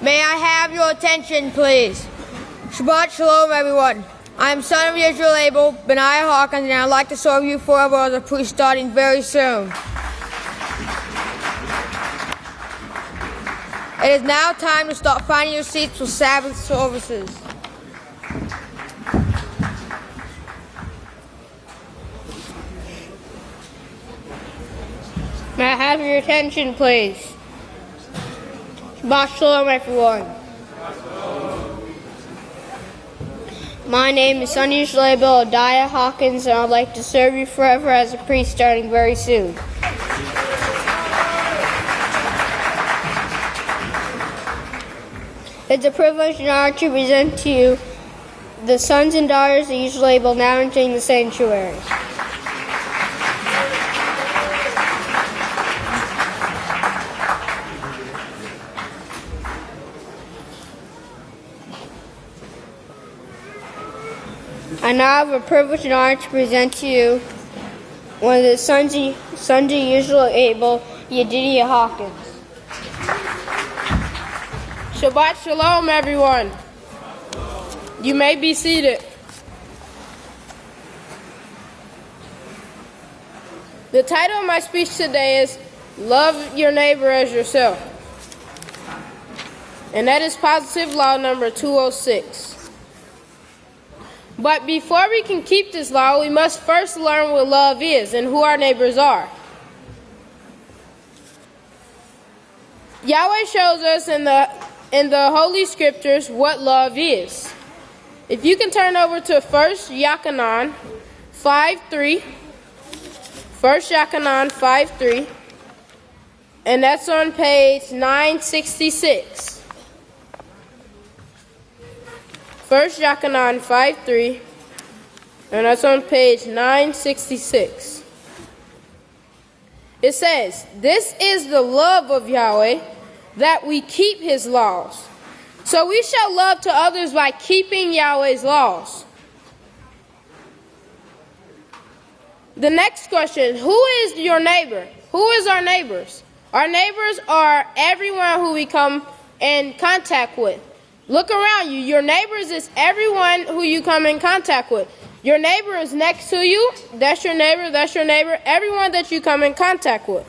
May I have your attention, please? Shabbat Shalom, everyone. I am son of Yisrael Abel, Benaiah Hawkins, and I'd like to serve you forever as a priest starting very soon. It is now time to start finding your seats for Sabbath services. May I have your attention, please? Shabbat Shalom, everyone. My name is Sonny Schlabel, Adiah Hawkins, and I'd like to serve you forever as a priest starting very soon. It's a privilege and honor to present to you the sons and daughters of Schlabel now entering the sanctuary. I now have a privilege and honor to present to you one of the sons of Yisrael Abel, Yedidiah Hawkins. Shabbat Shalom, everyone. You may be seated. The title of my speech today is Love Your Neighbor as Yourself. And that is positive law number 206. But before we can keep this law, we must first learn what love is and who our neighbors are. Yahweh shows us in the Holy Scriptures what love is. If you can turn over to 1 Yochanan 5:3, 1 Yochanan 5:3, and that's on page 966. 1 Yochanan 5:3, and that's on page 966. It says, "This is the love of Yahweh, that we keep his laws. So we shall love to others by keeping Yahweh's laws." The next question, who is your neighbor? Who is our neighbors? Our neighbors are everyone who we come in contact with. Look around you. Your neighbors is everyone who you come in contact with. Your neighbor is next to you. That's your neighbor. That's your neighbor. Everyone that you come in contact with.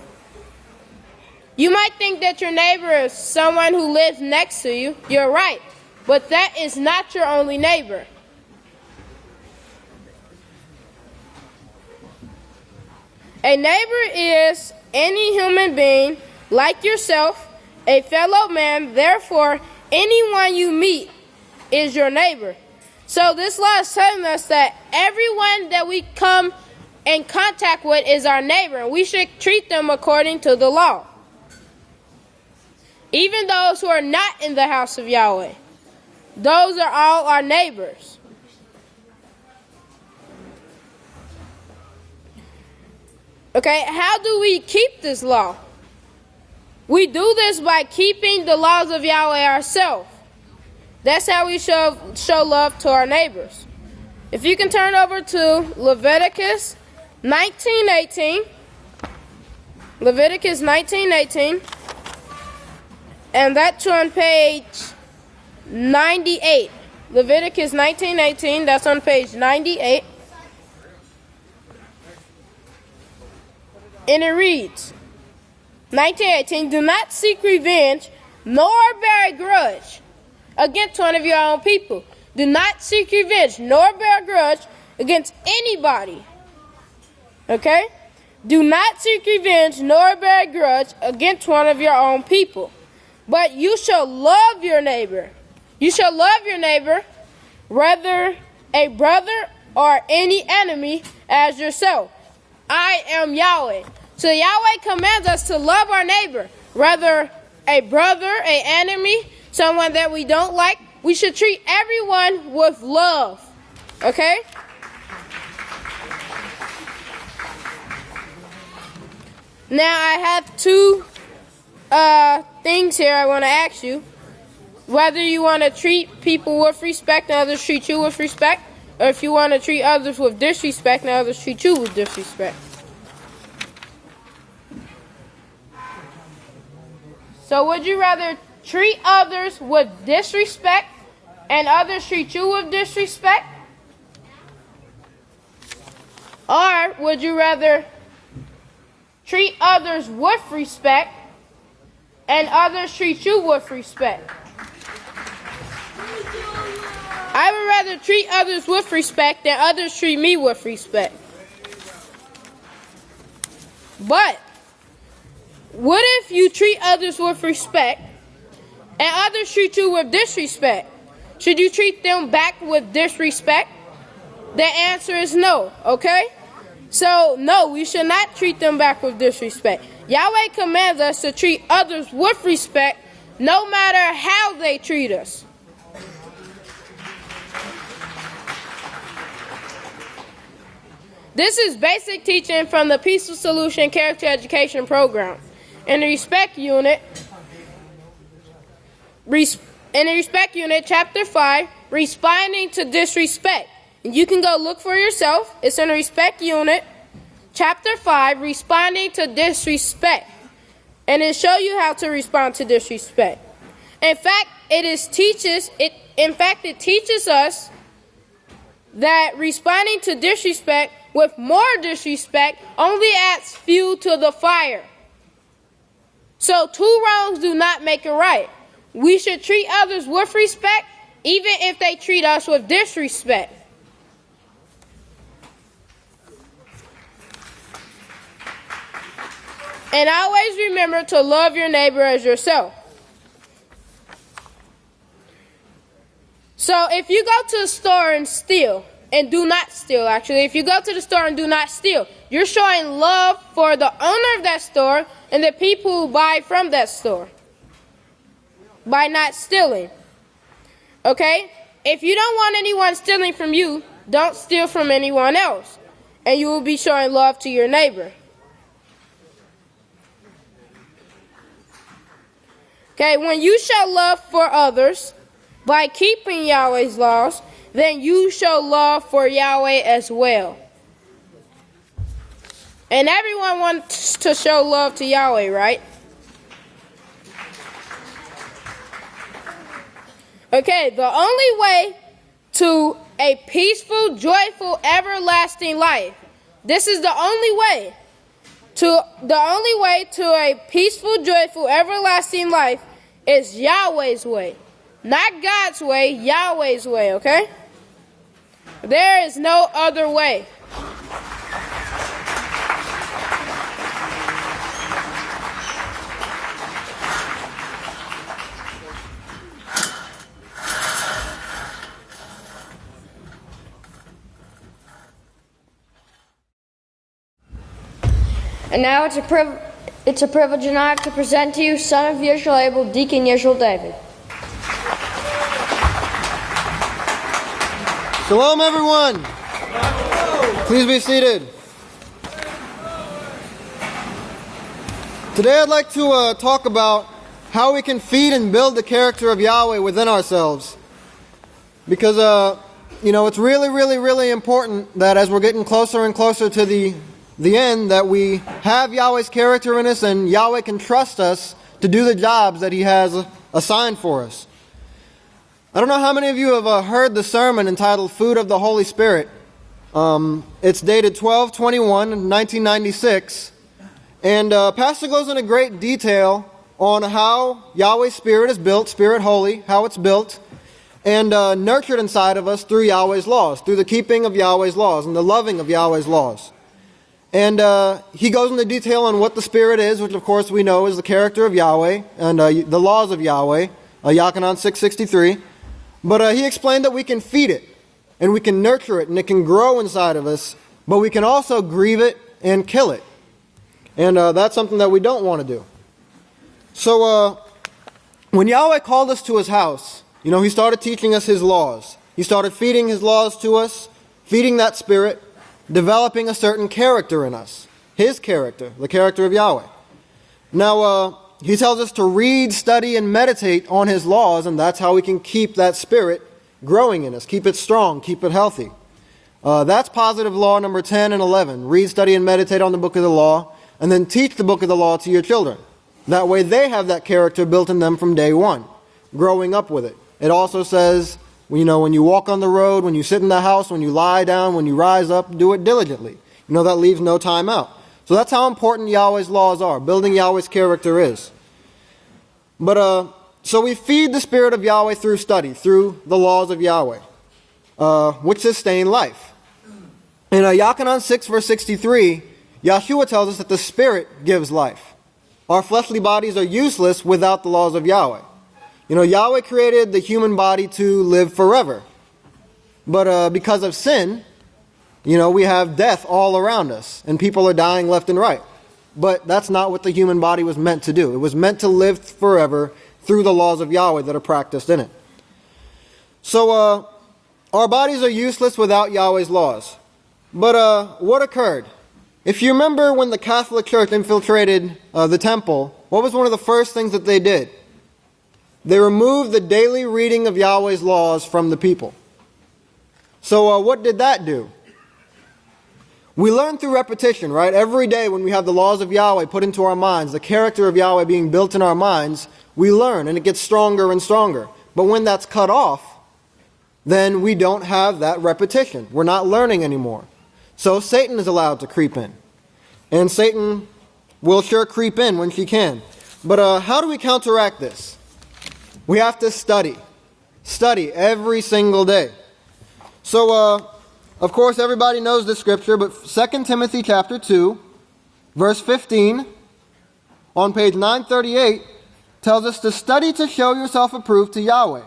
You might think that your neighbor is someone who lives next to you. You're right. But that is not your only neighbor. A neighbor is any human being like yourself, a fellow man. Therefore, anyone you meet is your neighbor. So this law is telling us that everyone that we come in contact with is our neighbor, and we should treat them according to the law. Even those who are not in the house of Yahweh. Those are all our neighbors. Okay, how do we keep this law? We do this by keeping the laws of Yahweh ourselves. That's how we show love to our neighbors. If you can turn over to Leviticus 19:18. Leviticus 19:18. And that's on page 98. Leviticus 19:18, that's on page 98. And it reads, 19:18, "Do not seek revenge, nor bear a grudge against one of your own people." Do not seek revenge, nor bear a grudge against anybody. Okay? Do not seek revenge, nor bear a grudge against one of your own people. But you shall love your neighbor. You shall love your neighbor, whether a brother or any enemy, as yourself. I am Yahweh. So Yahweh commands us to love our neighbor, whether a brother, an enemy, someone that we don't like. We should treat everyone with love. Okay? Now I have two things here I want to ask you. Whether you want to treat people with respect and others treat you with respect, or if you want to treat others with disrespect and others treat you with disrespect. So would you rather treat others with disrespect and others treat you with disrespect? Or would you rather treat others with respect and others treat you with respect? I would rather treat others with respect than others treat me with respect. But what if you treat others with respect and others treat you with disrespect? Should you treat them back with disrespect? The answer is no, okay? So, no, we should not treat them back with disrespect. Yahweh commands us to treat others with respect no matter how they treat us. This is basic teaching from the Peaceful Solution Character Education Program. In the Respect Unit, Chapter 5, Responding to Disrespect. And you can go look for yourself. It's in the Respect Unit, Chapter 5, Responding to Disrespect. And it shows you how to respond to disrespect. In fact, it teaches us that responding to disrespect with more disrespect only adds fuel to the fire. So 2 wrongs do not make it right. We should treat others with respect, even if they treat us with disrespect. And always remember to love your neighbor as yourself. So if you go to the store and steal, and do not steal, actually. If you go to the store and do not steal, you're showing love for the owner of that store and the people who buy from that store by not stealing. Okay? If you don't want anyone stealing from you, don't steal from anyone else, and you will be showing love to your neighbor. Okay, when you show love for others by keeping Yahweh's laws, then you show love for Yahweh as well. And everyone wants to show love to Yahweh, right? Okay, the only way to a peaceful, joyful, everlasting life. This is the only way to a peaceful, joyful, everlasting life is Yahweh's way. Not God's way, Yahweh's way, okay? There is no other way. And now it's a privilege and honor to present to you son of Yisrael Abel, Deacon Yisrael David. Shalom, everyone. Please be seated. Today I'd like to talk about how we can feed and build the character of Yahweh within ourselves. Because, it's really, really, really important that as we're getting closer and closer to the end, that we have Yahweh's character in us and Yahweh can trust us to do the jobs that He has assigned for us. I don't know how many of you have heard the sermon entitled Food of the Holy Spirit. It's dated 12/21/1996. And Pastor goes into great detail on how Yahweh's Spirit is built, Spirit Holy, how it's built, and nurtured inside of us through Yahweh's laws, through the keeping of Yahweh's laws and the loving of Yahweh's laws. And he goes into detail on what the Spirit is, which of course we know is the character of Yahweh and the laws of Yahweh, Yachanan 6:63. But he explained that we can feed it, and we can nurture it, and it can grow inside of us, but we can also grieve it and kill it. And that's something that we don't want to do. So when Yahweh called us to His house, He started teaching us His laws. He started feeding His laws to us, feeding that Spirit, developing a certain character in us. His character, the character of Yahweh. Now, He tells us to read, study, and meditate on His laws, and that's how we can keep that Spirit growing in us. Keep it strong, keep it healthy. That's positive law number 10 and 11. Read, study, and meditate on the book of the law, and then teach the book of the law to your children. That way they have that character built in them from day one, growing up with it. It also says, when you walk on the road, when you sit in the house, when you lie down, when you rise up, do it diligently. That leaves no time out. So that's how important Yahweh's laws are. Building Yahweh's character is. But so we feed the Spirit of Yahweh through study, through the laws of Yahweh, which sustain life. In Yachanan 6 verse 63, Yahshua tells us that the Spirit gives life. Our fleshly bodies are useless without the laws of Yahweh. Yahweh created the human body to live forever. But because of sin, we have death all around us, and people are dying left and right. But that's not what the human body was meant to do. It was meant to live forever through the laws of Yahweh that are practiced in it. So our bodies are useless without Yahweh's laws. But what occurred? If you remember when the Catholic Church infiltrated the temple, what was one of the first things that they did? They removed the daily reading of Yahweh's laws from the people. So what did that do? We learn through repetition, right? Every day when we have the laws of Yahweh put into our minds, the character of Yahweh being built in our minds, we learn, and it gets stronger and stronger. But when that's cut off, then we don't have that repetition. We're not learning anymore. So Satan is allowed to creep in. And Satan will sure creep in when she can. But how do we counteract this? We have to study. Study every single day. So, of course, everybody knows this scripture, but 2 Timothy chapter 2, verse 15, on page 938, tells us to study to show yourself approved to Yahweh.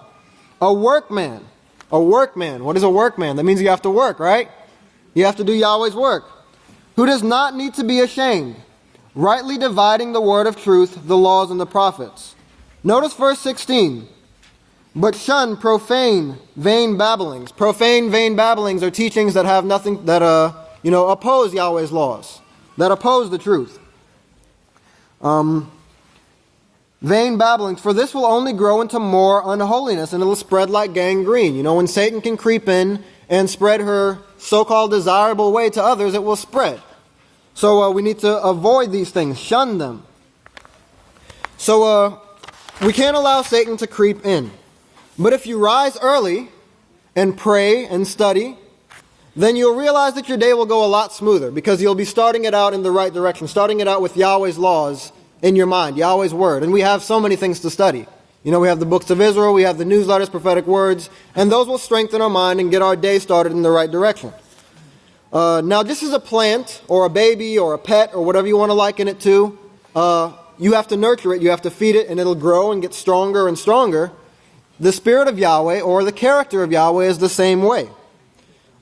A workman. A workman. What is a workman? That means you have to work, right? You have to do Yahweh's work. Who does not need to be ashamed, rightly dividing the word of truth, the laws and the prophets. Notice verse 16. But shun profane, vain babblings. Profane, vain babblings are teachings that have nothing, that oppose Yahweh's laws, that oppose the truth. Vain babblings, for this will only grow into more unholiness, and it'll spread like gangrene. When Satan can creep in and spread her so-called desirable way to others, it will spread. So we need to avoid these things, shun them. So we can't allow Satan to creep in. But if you rise early and pray and study, then you'll realize that your day will go a lot smoother, because you'll be starting it out in the right direction, starting it out with Yahweh's laws in your mind, Yahweh's word. And we have so many things to study. We have the books of Israel, we have the newsletters, prophetic words, and those will strengthen our mind and get our day started in the right direction. Now, this is a plant or a baby or a pet or whatever you want to liken it to. You have to nurture it, you have to feed it, and it'll grow and get stronger and stronger. The Spirit of Yahweh or the character of Yahweh is the same way.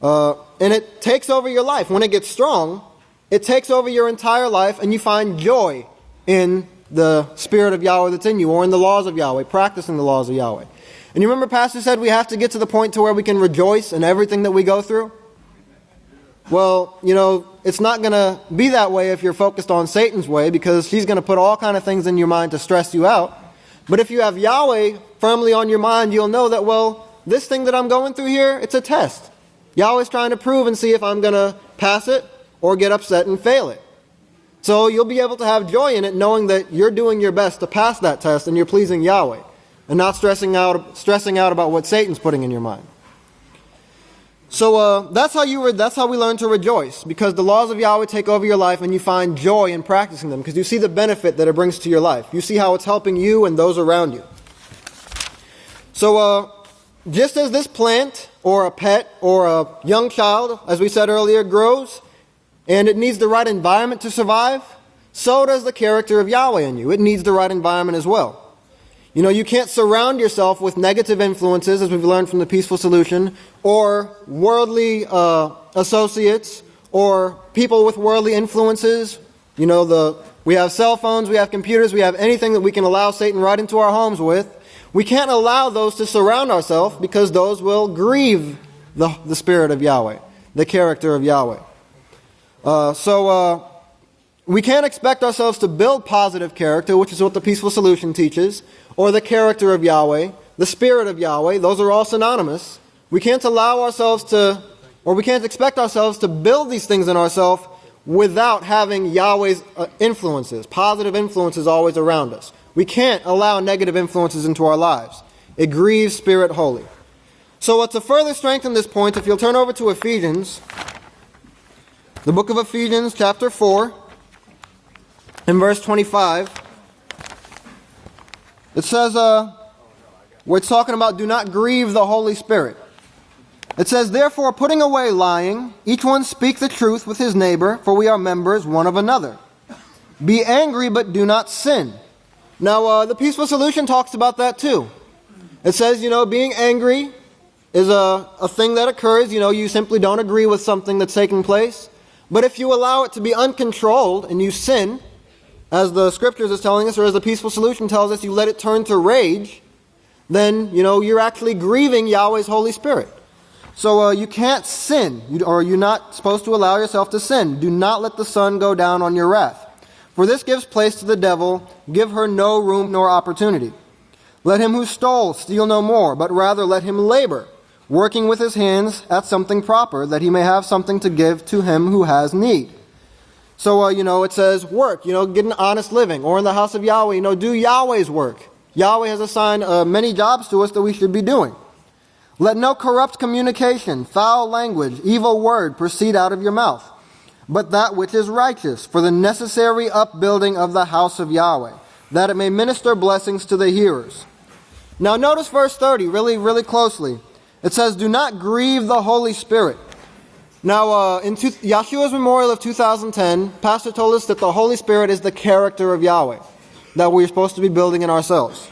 And it takes over your life. When it gets strong, it takes over your entire life, and you find joy in the Spirit of Yahweh that's in you, or in the laws of Yahweh, practicing the laws of Yahweh. And you remember Pastor said we have to get to the point to where we can rejoice in everything that we go through? Well, it's not going to be that way if you're focused on Satan's way, because he's going to put all kind of things in your mind to stress you out. But if you have Yahweh firmly on your mind, you'll know that, well, this thing that I'm going through here, it's a test. Yahweh's trying to prove and see if I'm going to pass it or get upset and fail it. So you'll be able to have joy in it, knowing that you're doing your best to pass that test and you're pleasing Yahweh, and not stressing out about what Satan's putting in your mind. So that's how we learn to rejoice, because the laws of Yahweh take over your life and you find joy in practicing them, because you see the benefit that it brings to your life. You see how it's helping you and those around you. So just as this plant or a pet or a young child, as we said earlier, grows and it needs the right environment to survive, so does the character of Yahweh in you. It needs the right environment as well. You can't surround yourself with negative influences, as we've learned from the Peaceful Solution, or worldly associates, or people with worldly influences. We have cell phones, we have computers, we have anything that we can allow Satan right into our homes with. We can't allow those to surround ourselves, because those will grieve the Spirit of Yahweh, the character of Yahweh. We can't expect ourselves to build positive character, which is what the Peaceful Solution teaches, or the character of Yahweh, the Spirit of Yahweh. Those are all synonymous. We can't expect ourselves to build these things in ourselves without having Yahweh's influences, positive influences always around us. We can't allow negative influences into our lives. It grieves Spirit Holy. So to further strengthen this point, if you'll turn over to Ephesians, the book of Ephesians, chapter 4, in verse 25, it says, where it's talking about do not grieve the Holy Spirit. It says, therefore, putting away lying, each one speak the truth with his neighbor, for we are members one of another. Be angry, but do not sin. Now, the Peaceful Solution talks about that too. It says, being angry is a thing that occurs. You simply don't agree with something that's taking place. But if you allow it to be uncontrolled and you sin, as the Scriptures is telling us, or as the Peaceful Solution tells us, you let it turn to rage, then, you're actually grieving Yahweh's Holy Spirit. So you can't sin, or you're not supposed to allow yourself to sin. Do not let the sun go down on your wrath. For this gives place to the devil. Give her no room nor opportunity. Let him who stole steal no more, but rather let him labor, working with his hands at something proper, that he may have something to give to him who has need. So, it says work, get an honest living. Or in the house of Yahweh, do Yahweh's work. Yahweh has assigned many jobs to us that we should be doing. Let no corrupt communication, foul language, evil word proceed out of your mouth, but that which is righteous, for the necessary upbuilding of the house of Yahweh, that it may minister blessings to the hearers. Now notice verse 30 really, really closely. It says, do not grieve the Holy Spirit. Now, in Yeshua's memorial of 2010, Pastor told us that the Holy Spirit is the character of Yahweh that we're supposed to be building in ourselves.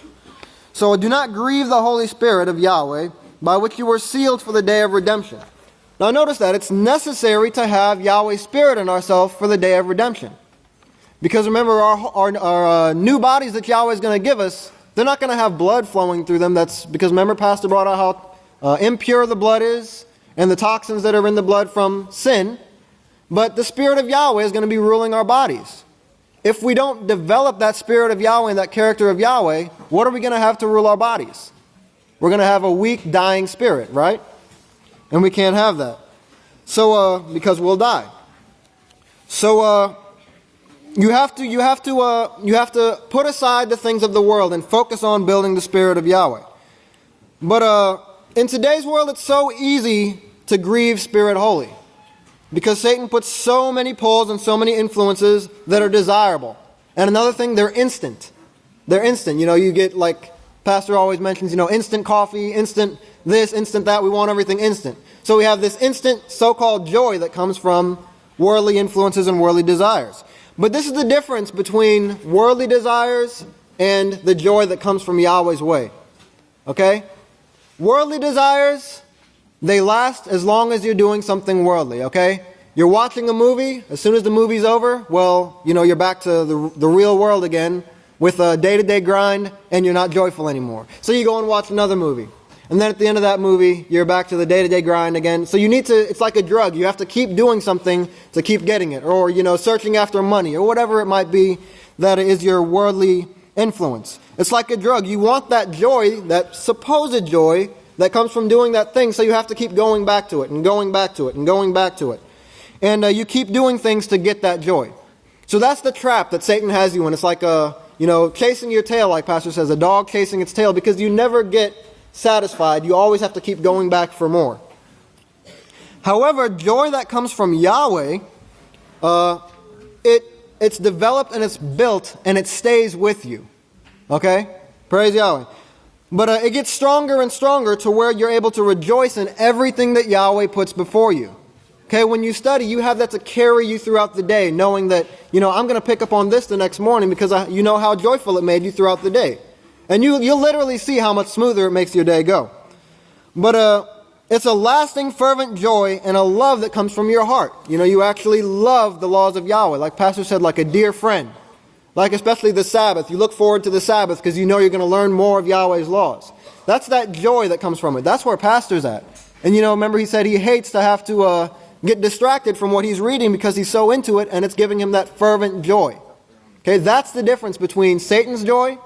So do not grieve the Holy Spirit of Yahweh, by which you were sealed for the day of redemption. Now notice that it's necessary to have Yahweh's Spirit in ourselves for the day of redemption. Because remember, our new bodies that Yahweh is going to give us, they're not going to have blood flowing through them. That's because remember, Pastor brought out how impure the blood is, and the toxins that are in the blood from sin. But the Spirit of Yahweh is going to be ruling our bodies. If we don't develop that Spirit of Yahweh and that character of Yahweh, what are we going to have to rule our bodies? We're going to have a weak, dying spirit, right? And we can't have that. So, because we'll die. So, you have to put aside the things of the world and focus on building the Spirit of Yahweh. But in today's world, it's so easy to grieve Spirit Holy, because Satan puts so many pulls and so many influences that are desirable. And another thing, they're instant. They're instant. You get like Pastor always mentions, instant coffee, instant this, instant that. We want everything instant. So we have this instant so-called joy that comes from worldly influences and worldly desires. But this is the difference between worldly desires and the joy that comes from Yahweh's way. Okay? Worldly desires, they last as long as you're doing something worldly, okay? You're watching a movie, as soon as the movie's over, well, you're back to the real world again with a day-to-day grind, and you're not joyful anymore. So you go and watch another movie. And then at the end of that movie, you're back to the day-to-day grind again. So it's like a drug. You have to keep doing something to keep getting it. Or, searching after money, or whatever it might be that is your worldly influence. It's like a drug. You want that joy, that supposed joy, that comes from doing that thing, so you have to keep going back to it, and going back to it, and going back to it. And you keep doing things to get that joy. So that's the trap that Satan has you in. It's like chasing your tail, like Pastor says, a dog chasing its tail, because you never get satisfied. You always have to keep going back for more. However, joy that comes from Yahweh, it's developed and it's built and it stays with you. Okay? Praise Yahweh. But it gets stronger and stronger to where you're able to rejoice in everything that Yahweh puts before you. Okay, when you study, you have that to carry you throughout the day, knowing that, I'm going to pick up on this the next morning because you know how joyful it made you throughout the day. And you'll literally see how much smoother it makes your day go. But it's a lasting, fervent joy and a love that comes from your heart. You actually love the laws of Yahweh, like Pastor said, like a dear friend. Like especially the Sabbath. You look forward to the Sabbath because you know you're going to learn more of Yahweh's laws. That's that joy that comes from it. That's where Pastor's at. And remember he said he hates to have to get distracted from what he's reading because he's so into it and it's giving him that fervent joy. Okay, that's the difference between Satan's joy,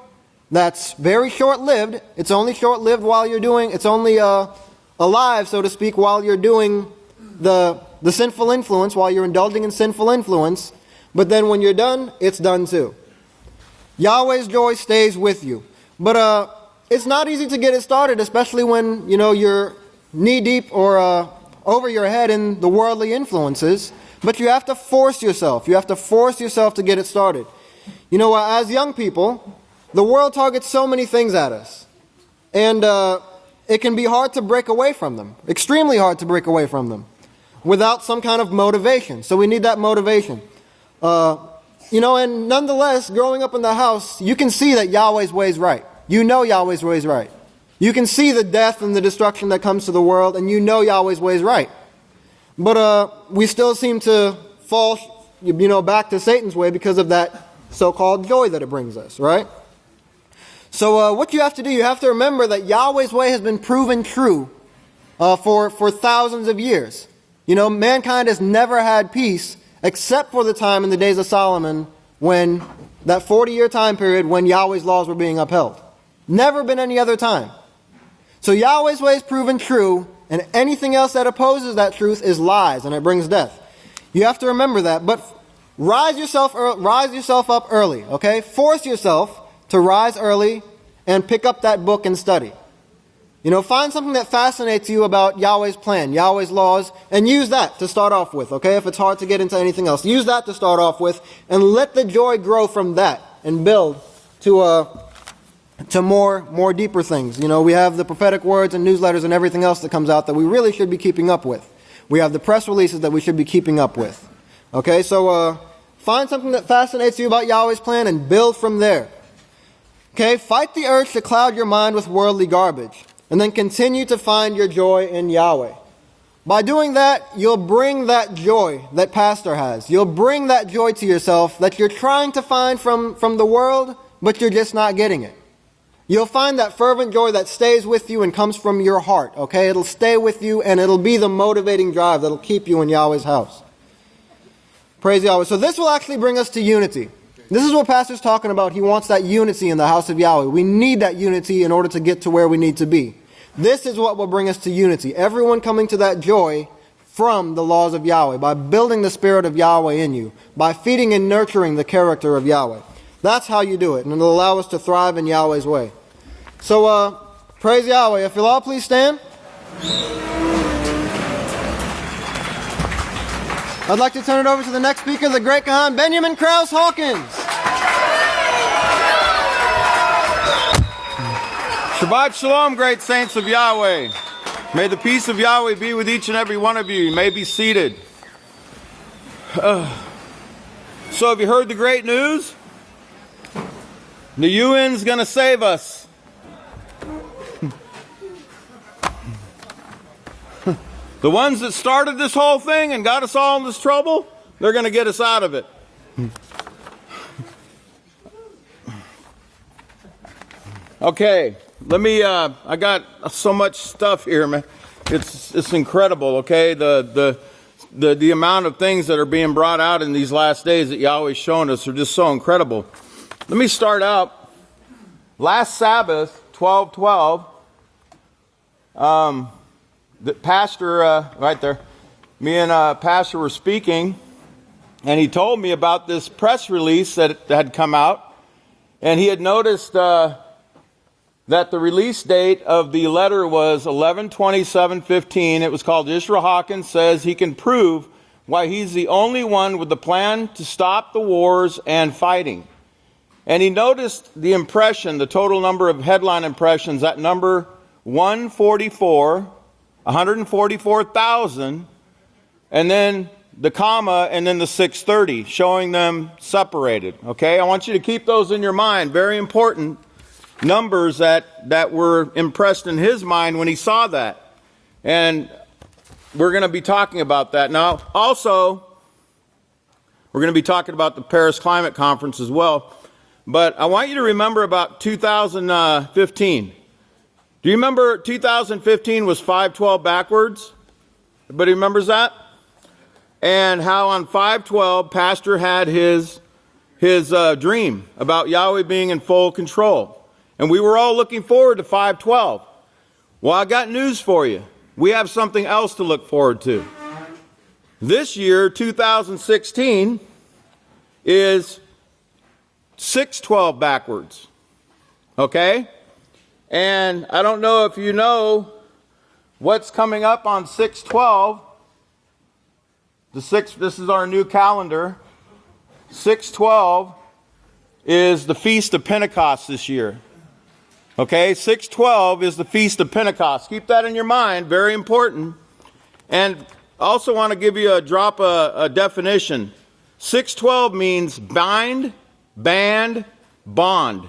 that's very short-lived. It's only short-lived while you're doing, it's only alive, so to speak, while you're doing the sinful influence, while you're indulging in sinful influence, but then when you're done, it's done too. Yahweh's joy stays with you. But it's not easy to get it started, especially when, you're knee-deep or over your head in the worldly influences. But you have to force yourself. You have to force yourself to get it started. As young people, the world targets so many things at us. And it can be hard to break away from them. Extremely hard to break away from them without some kind of motivation. So we need that motivation. And nonetheless, growing up in the house, you can see that Yahweh's way is right. You know Yahweh's way is right. You can see the death and the destruction that comes to the world, and you know Yahweh's way is right. But we still seem to fall, back to Satan's way because of that so-called joy that it brings us, right? So what you have to do, you have to remember that Yahweh's way has been proven true for thousands of years. Mankind has never had peace except for the time in the days of Solomon, when that 40-year time period when Yahweh's laws were being upheld. Never been any other time. So Yahweh's way is proven true, and anything else that opposes that truth is lies, and it brings death. You have to remember that. But rise yourself up early, okay? Force yourself to rise early and pick up that book and study. Find something that fascinates you about Yahweh's plan, Yahweh's laws, and use that to start off with, okay? If it's hard to get into anything else, use that to start off with, and let the joy grow from that and build to more deeper things. We have the prophetic words and newsletters and everything else that comes out that we really should be keeping up with. We have the press releases that we should be keeping up with. Okay, so find something that fascinates you about Yahweh's plan and build from there. Okay, fight the urge to cloud your mind with worldly garbage. And then continue to find your joy in Yahweh. By doing that, you'll bring that joy that Pastor has. You'll bring that joy to yourself that you're trying to find from the world, but you're just not getting it. You'll find that fervent joy that stays with you and comes from your heart, okay? It'll stay with you, and it'll be the motivating drive that'll keep you in Yahweh's house. Praise Yahweh. So this will actually bring us to unity. This is what Pastor's talking about. He wants that unity in the house of Yahweh. We need that unity in order to get to where we need to be. This is what will bring us to unity. Everyone coming to that joy from the laws of Yahweh, by building the spirit of Yahweh in you, by feeding and nurturing the character of Yahweh. That's how you do it, and it'll allow us to thrive in Yahweh's way. So, praise Yahweh. If you'll all please stand. I'd like to turn it over to the next speaker, the great Kahan, Benjamin Krause Hawkins. Shabbat Shalom, great saints of Yahweh. May the peace of Yahweh be with each and every one of you. You may be seated. So have you heard the great news? The UN's going to save us. The ones that started this whole thing and got us all in this trouble, they're going to get us out of it. Okay, let me, I got so much stuff here, man. It's incredible, okay? The amount of things that are being brought out in these last days that Yahweh's shown us are just so incredible. Let me start out. Last Sabbath, 12/12, the pastor, right there, me and pastor were speaking, and he told me about this press release that had come out, and he had noticed that the release date of the letter was 11/27/15. It was called Israel Hawkins Says He Can Prove Why He's the Only One with the Plan to Stop the Wars and Fighting. And he noticed the impression, the total number of headline impressions, that number 144,000, and then the comma, and then the 630, showing them separated. Okay, I want you to keep those in your mind. Very important numbers that were impressed in his mind when he saw that. And we're going to be talking about that. Now, also, we're going to be talking about the Paris Climate Conference as well. But I want you to remember about 2015. Do you remember 2015 was 512 backwards? Everybody remembers that? And how on 512, Pastor had his dream about Yahweh being in full control. And we were all looking forward to 512. Well, I got news for you. We have something else to look forward to. This year, 2016, is 612 backwards. Okay? And I don't know if you know what's coming up on 612. This is our new calendar. 612 is the Feast of Pentecost this year. Okay, 612 is the Feast of Pentecost. Keep that in your mind, very important. And also want to give you a definition. 612 means bind, band, bond.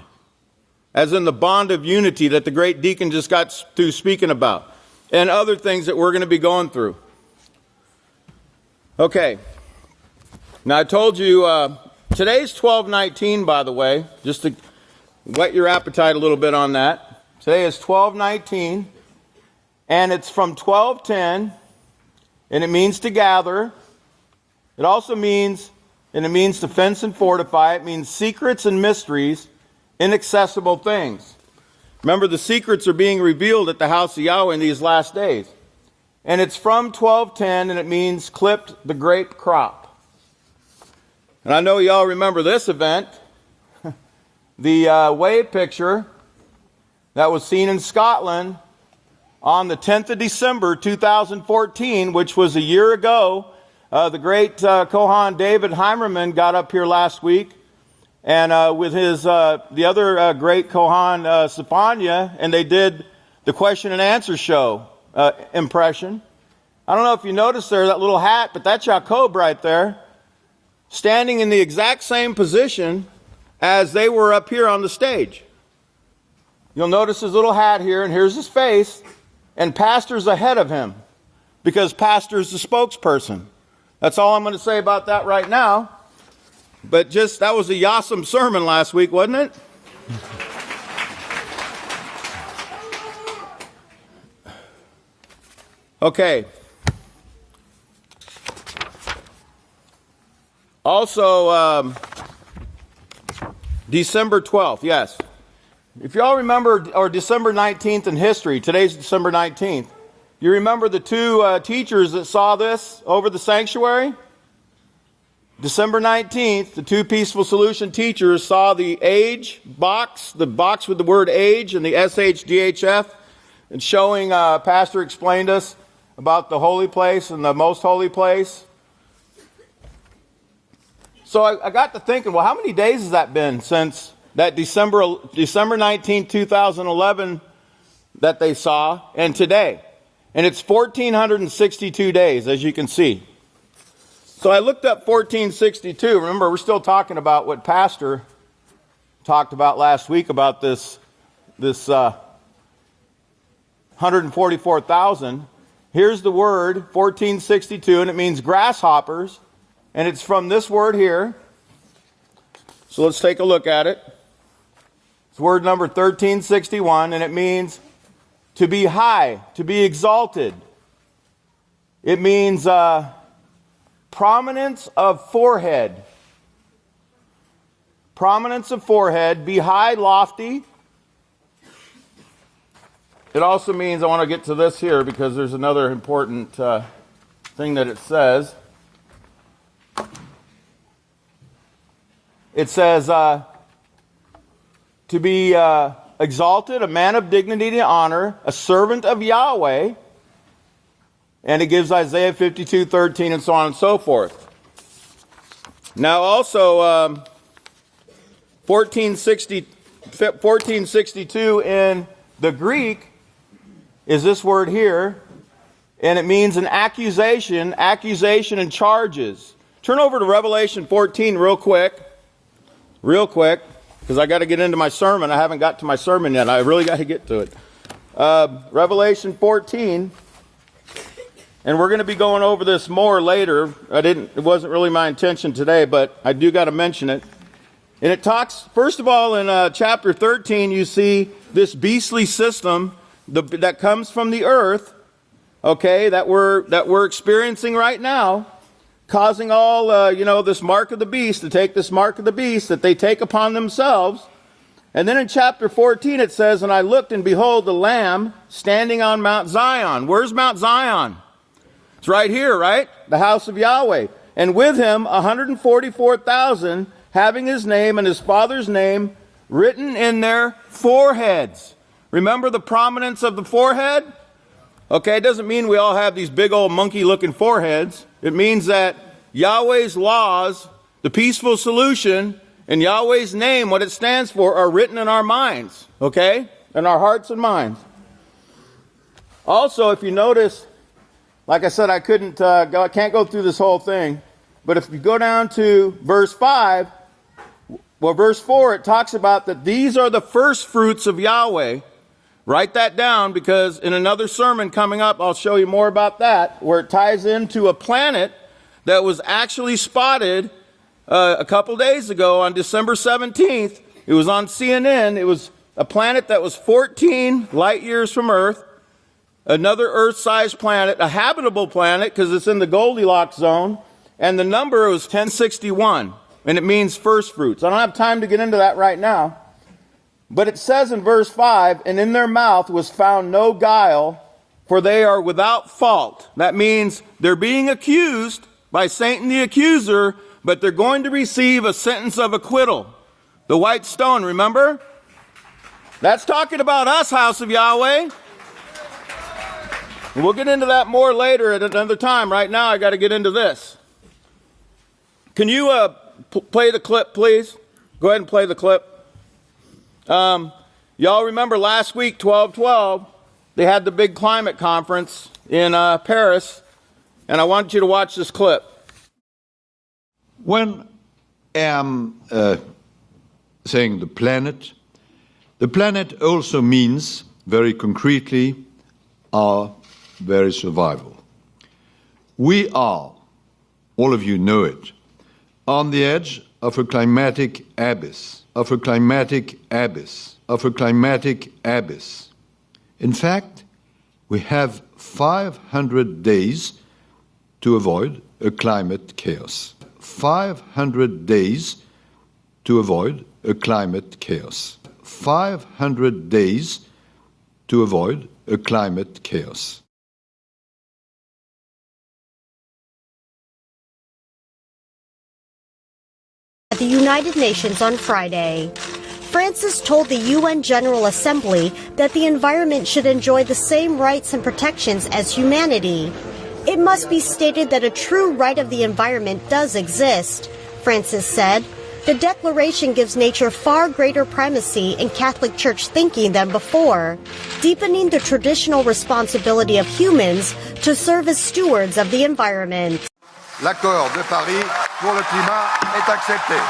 As in the bond of unity that the great deacon just got through speaking about. And other things that we're going to be going through. Okay. Now I told you, today's 12/19, by the way, just to whet your appetite a little bit on that. Today is 12/19, and it's from 12:10, and it means to gather. It also means, and it means to fence and fortify. It means secrets and mysteries, inaccessible things. Remember, the secrets are being revealed at the house of Yahweh in these last days. And it's from 12:10, and it means clipped the grape crop. And I know y'all remember this event. The wave picture that was seen in Scotland on the 10th of December 2014, which was a year ago. The great Kohan David Heimerman got up here last week, and with his the other great Kohan Safanya, and they did the question and answer show impression. I don't know if you noticed there that little hat, but that's Jacob right there, standing in the exact same position as they were up here on the stage. You'll notice his little hat here, and here's his face, and Pastor's ahead of him, because Pastor's the spokesperson. That's all I'm going to say about that right now. But that was a Yassam sermon last week, wasn't it? Okay. Also, December 12th, yes. If you all remember, or December 19th in history, today's December 19th, you remember the two teachers that saw this over the sanctuary? December 19th, the two Peaceful Solution teachers saw the age box, the box with the word age and the SHDHF, and showing, Pastor explained us about the holy place and the most holy place. So I got to thinking, well, how many days has that been since that December 19, 2011 that they saw, and today? And it's 1,462 days, as you can see. So I looked up 1462. Remember, we're still talking about what Pastor talked about last week about this 144,000. Here's the word, 1462, and it means grasshoppers. And it's from this word here. So let's take a look at it. It's word number 1361, and it means to be high, to be exalted. It means prominence of forehead. Prominence of forehead, be high, lofty. It also means, I want to get to this here because there's another important thing that it says. It says to be exalted, a man of dignity and honor, a servant of Yahweh. And it gives Isaiah 52:13 and so on and so forth. Now also 1462 in the Greek is this word here. And it means an accusation and charges. Turn over to Revelation 14 real quick, because I got to get into my sermon. I haven't got to my sermon yet. I really got to get to it. Revelation 14, and we're going to be going over this more later. It wasn't really my intention today, but I do got to mention it. And it talks, first of all, in chapter 13, you see this beastly system that comes from the earth, okay, that we're experiencing right now, causing all, this mark of the beast, to take this mark of the beast that they take upon themselves. And then in chapter 14 it says, and I looked, and behold, the Lamb standing on Mount Zion. Where's Mount Zion? It's right here, right? The house of Yahweh. And with him 144,000, having his name and his father's name written in their foreheads. Remember the prominence of the forehead? Okay, it doesn't mean we all have these big old monkey-looking foreheads. It means that Yahweh's laws, the peaceful solution, and Yahweh's name, what it stands for, are written in our minds, okay? In our hearts and minds. Also, if you notice, like I said, I can't go through this whole thing, but if you go down to verse 5, well, verse 4, it talks about that these are the first fruits of Yahweh. Write that down, because in another sermon coming up, I'll show you more about that, where it ties into a planet that was actually spotted a couple days ago on December 17th. It was on CNN. It was a planet that was 14 light years from Earth, another Earth-sized planet, a habitable planet because it's in the Goldilocks zone, and the number was 1061, and it means first fruits. I don't have time to get into that right now. But it says in verse 5, and in their mouth was found no guile, for they are without fault. That means they're being accused by Satan the accuser, but they're going to receive a sentence of acquittal. The white stone, remember? That's talking about us, house of Yahweh. We'll get into that more later at another time. Right now, I got to get into this. Can you play the clip, please? Go ahead and play the clip. Y'all remember last week, 12/12, they had the big climate conference in Paris, and I want you to watch this clip. When I'm saying the planet also means, very concretely, our very survival. We are, all of you know it, on the edge of a climatic abyss, of a climatic abyss, of a climatic abyss. In fact, we have 500 days to avoid a climate chaos. 500 days to avoid a climate chaos. 500 days to avoid a climate chaos. At the United Nations on Friday, Francis told the UN General Assembly that the environment should enjoy the same rights and protections as humanity. It must be stated that a true right of the environment does exist, Francis said. The declaration gives nature far greater primacy in Catholic Church thinking than before, deepening the traditional responsibility of humans to serve as stewards of the environment. L'accord de Paris pour le climat est accepté.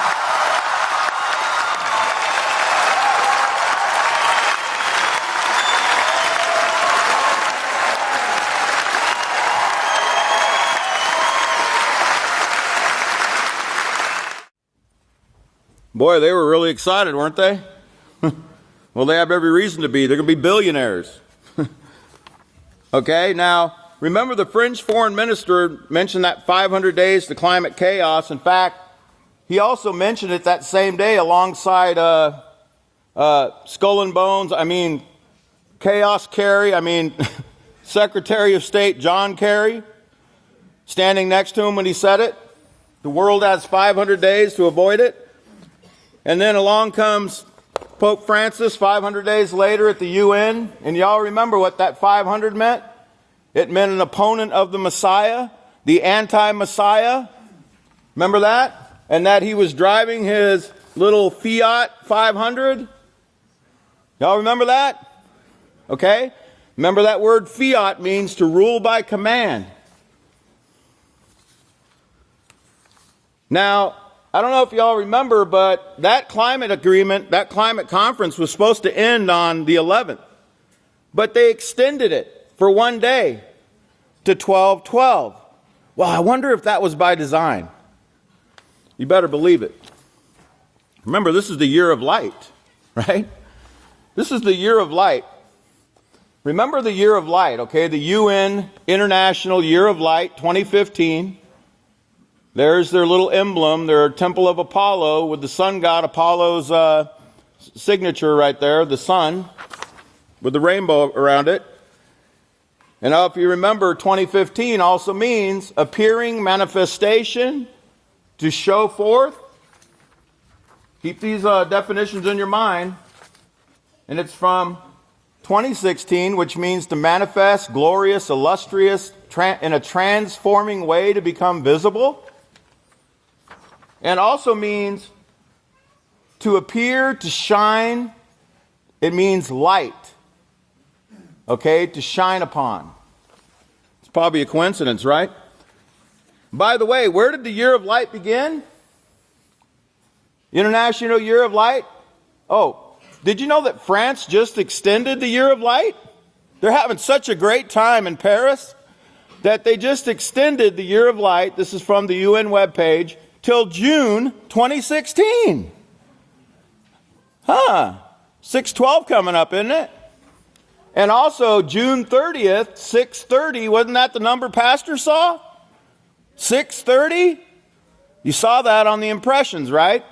Boy, they were really excited, weren't they? Well, they have every reason to be. They're going to be billionaires. Okay, now, remember the French foreign minister mentioned that 500 days to climate chaos. In fact, he also mentioned it that same day alongside Skull and Bones, Chaos Kerry, Secretary of State John Kerry, standing next to him when he said it. The world has 500 days to avoid it. And then along comes Pope Francis 500 days later at the UN. And y'all remember what that 500 meant? It meant an opponent of the Messiah, the anti-Messiah. Remember that? And that he was driving his little Fiat 500. Y'all remember that? Okay? Remember that word fiat means to rule by command. Now, I don't know if y'all remember, but that climate agreement, that climate conference was supposed to end on the 11th. But they extended it for one day to 12/12. Well, I wonder if that was by design. You better believe it. Remember, this is the year of light, right? This is the year of light. Remember the year of light, okay? The UN International Year of Light 2015. There's their little emblem, their Temple of Apollo with the sun god Apollo's signature right there, the sun, with the rainbow around it. And now if you remember, 2015 also means appearing, manifestation, to show forth. Keep these definitions in your mind. And it's from 2016, which means to manifest, glorious, illustrious, in a transforming way to become visible. And also means to appear, to shine. It means light. Okay, to shine upon. It's probably a coincidence, right? By the way, where did the Year of Light begin? International Year of Light? Oh, did you know that France just extended the Year of Light? They're having such a great time in Paris that they just extended the Year of Light, this is from the UN webpage, till June 2016. 6/12 coming up, isn't it? And also June 30th, 6:30, wasn't that the number Pastor saw? 6:30? You saw that on the impressions, right?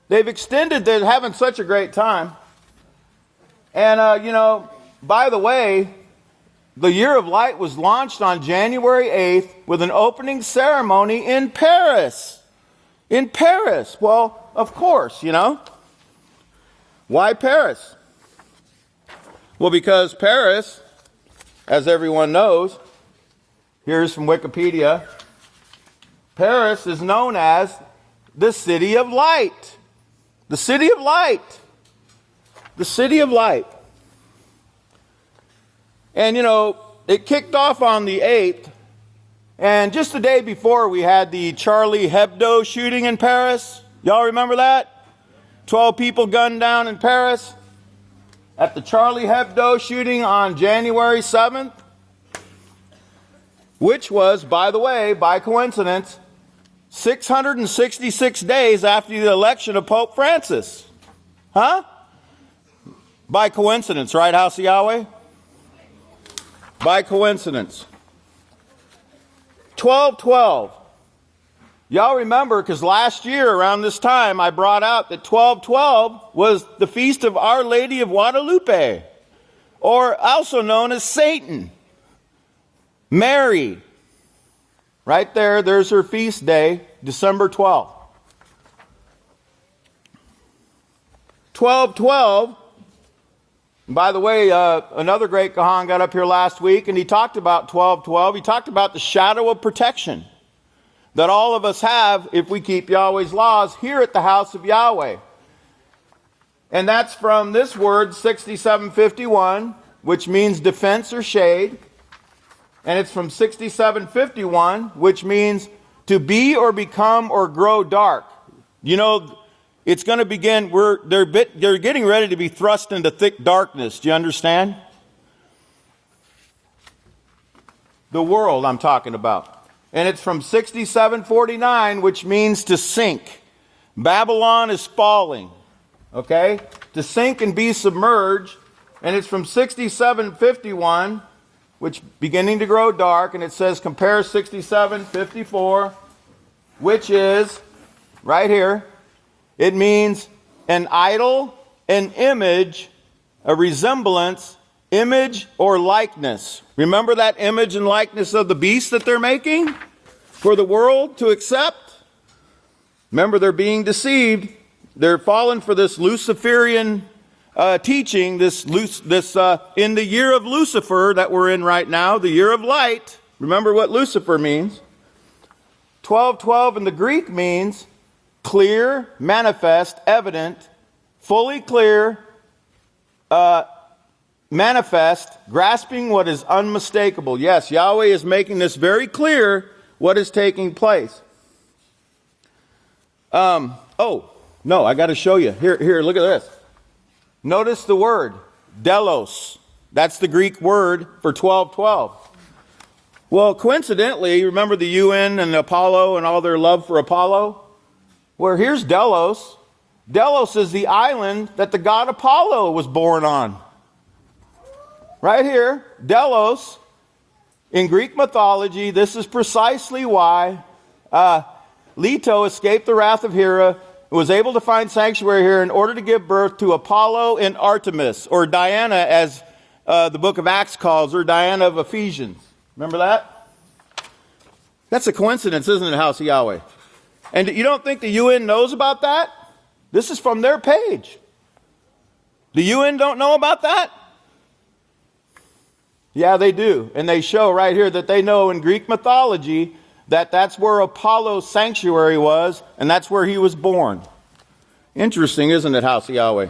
They've extended, they're having such a great time. And, by the way, the Year of Light was launched on January 8th with an opening ceremony in Paris. In Paris. Well, of course, Why Paris? Well, because Paris, as everyone knows, here's from Wikipedia, Paris is known as the City of Light. The City of Light. The City of Light. And, it kicked off on the 8th, and just the day before we had the Charlie Hebdo shooting in Paris. Y'all remember that? 12 people gunned down in Paris at the Charlie Hebdo shooting on January 7th, which was, by the way, by coincidence, 666 days after the election of Pope Francis. By coincidence, right, House of Yahweh? By coincidence. 12/12. Y'all remember, because last year around this time I brought out that 12/12 was the feast of Our Lady of Guadalupe, or also known as Satan. Mary. Right there, there's her feast day, December 12th. 12/12. By the way, another great Kahan got up here last week and he talked about 12/12. He talked about the shadow of protection that all of us have if we keep Yahweh's laws here at the house of Yahweh. And that's from this word, 6751, which means defense or shade. And it's from 6751, which means to be or become or grow dark. It's going to begin, they're getting ready to be thrust into thick darkness. Do you understand? The world I'm talking about. And it's from 6749, which means to sink. Babylon is falling. Okay? To sink and be submerged. And it's from 6751, which beginning to grow dark, and it says compare 67:54, which is right here. It means an idol, an image, a resemblance, image or likeness. Remember that image and likeness of the beast that they're making for the world to accept? Remember, they're being deceived. They're falling for this Luciferian teaching, this in the year of Lucifer that we're in right now, the year of light. Remember what Lucifer means. 12/12 in the Greek means clear, manifest, evident, fully clear, manifest, grasping what is unmistakable. Yes, Yahweh is making this very clear what is taking place. I got to show you. Here, look at this. Notice the word, delos. That's the Greek word for 12/12. Well, coincidentally, remember the UN and Apollo and all their love for Apollo? Well, here's Delos. Delos is the island that the god Apollo was born on. Right here, Delos. In Greek mythology, this is precisely why Leto escaped the wrath of Hera, was able to find sanctuary here in order to give birth to Apollo and Artemis, or Diana, as the book of Acts calls her, Diana of Ephesians. Remember that? That's a coincidence, isn't it, House of Yahweh? And you don't think the UN knows about that? This is from their page. The UN don't know about that? Yeah, they do. And they show right here that they know in Greek mythology that that's where Apollo's sanctuary was, and that's where he was born. Interesting, isn't it, House of Yahweh?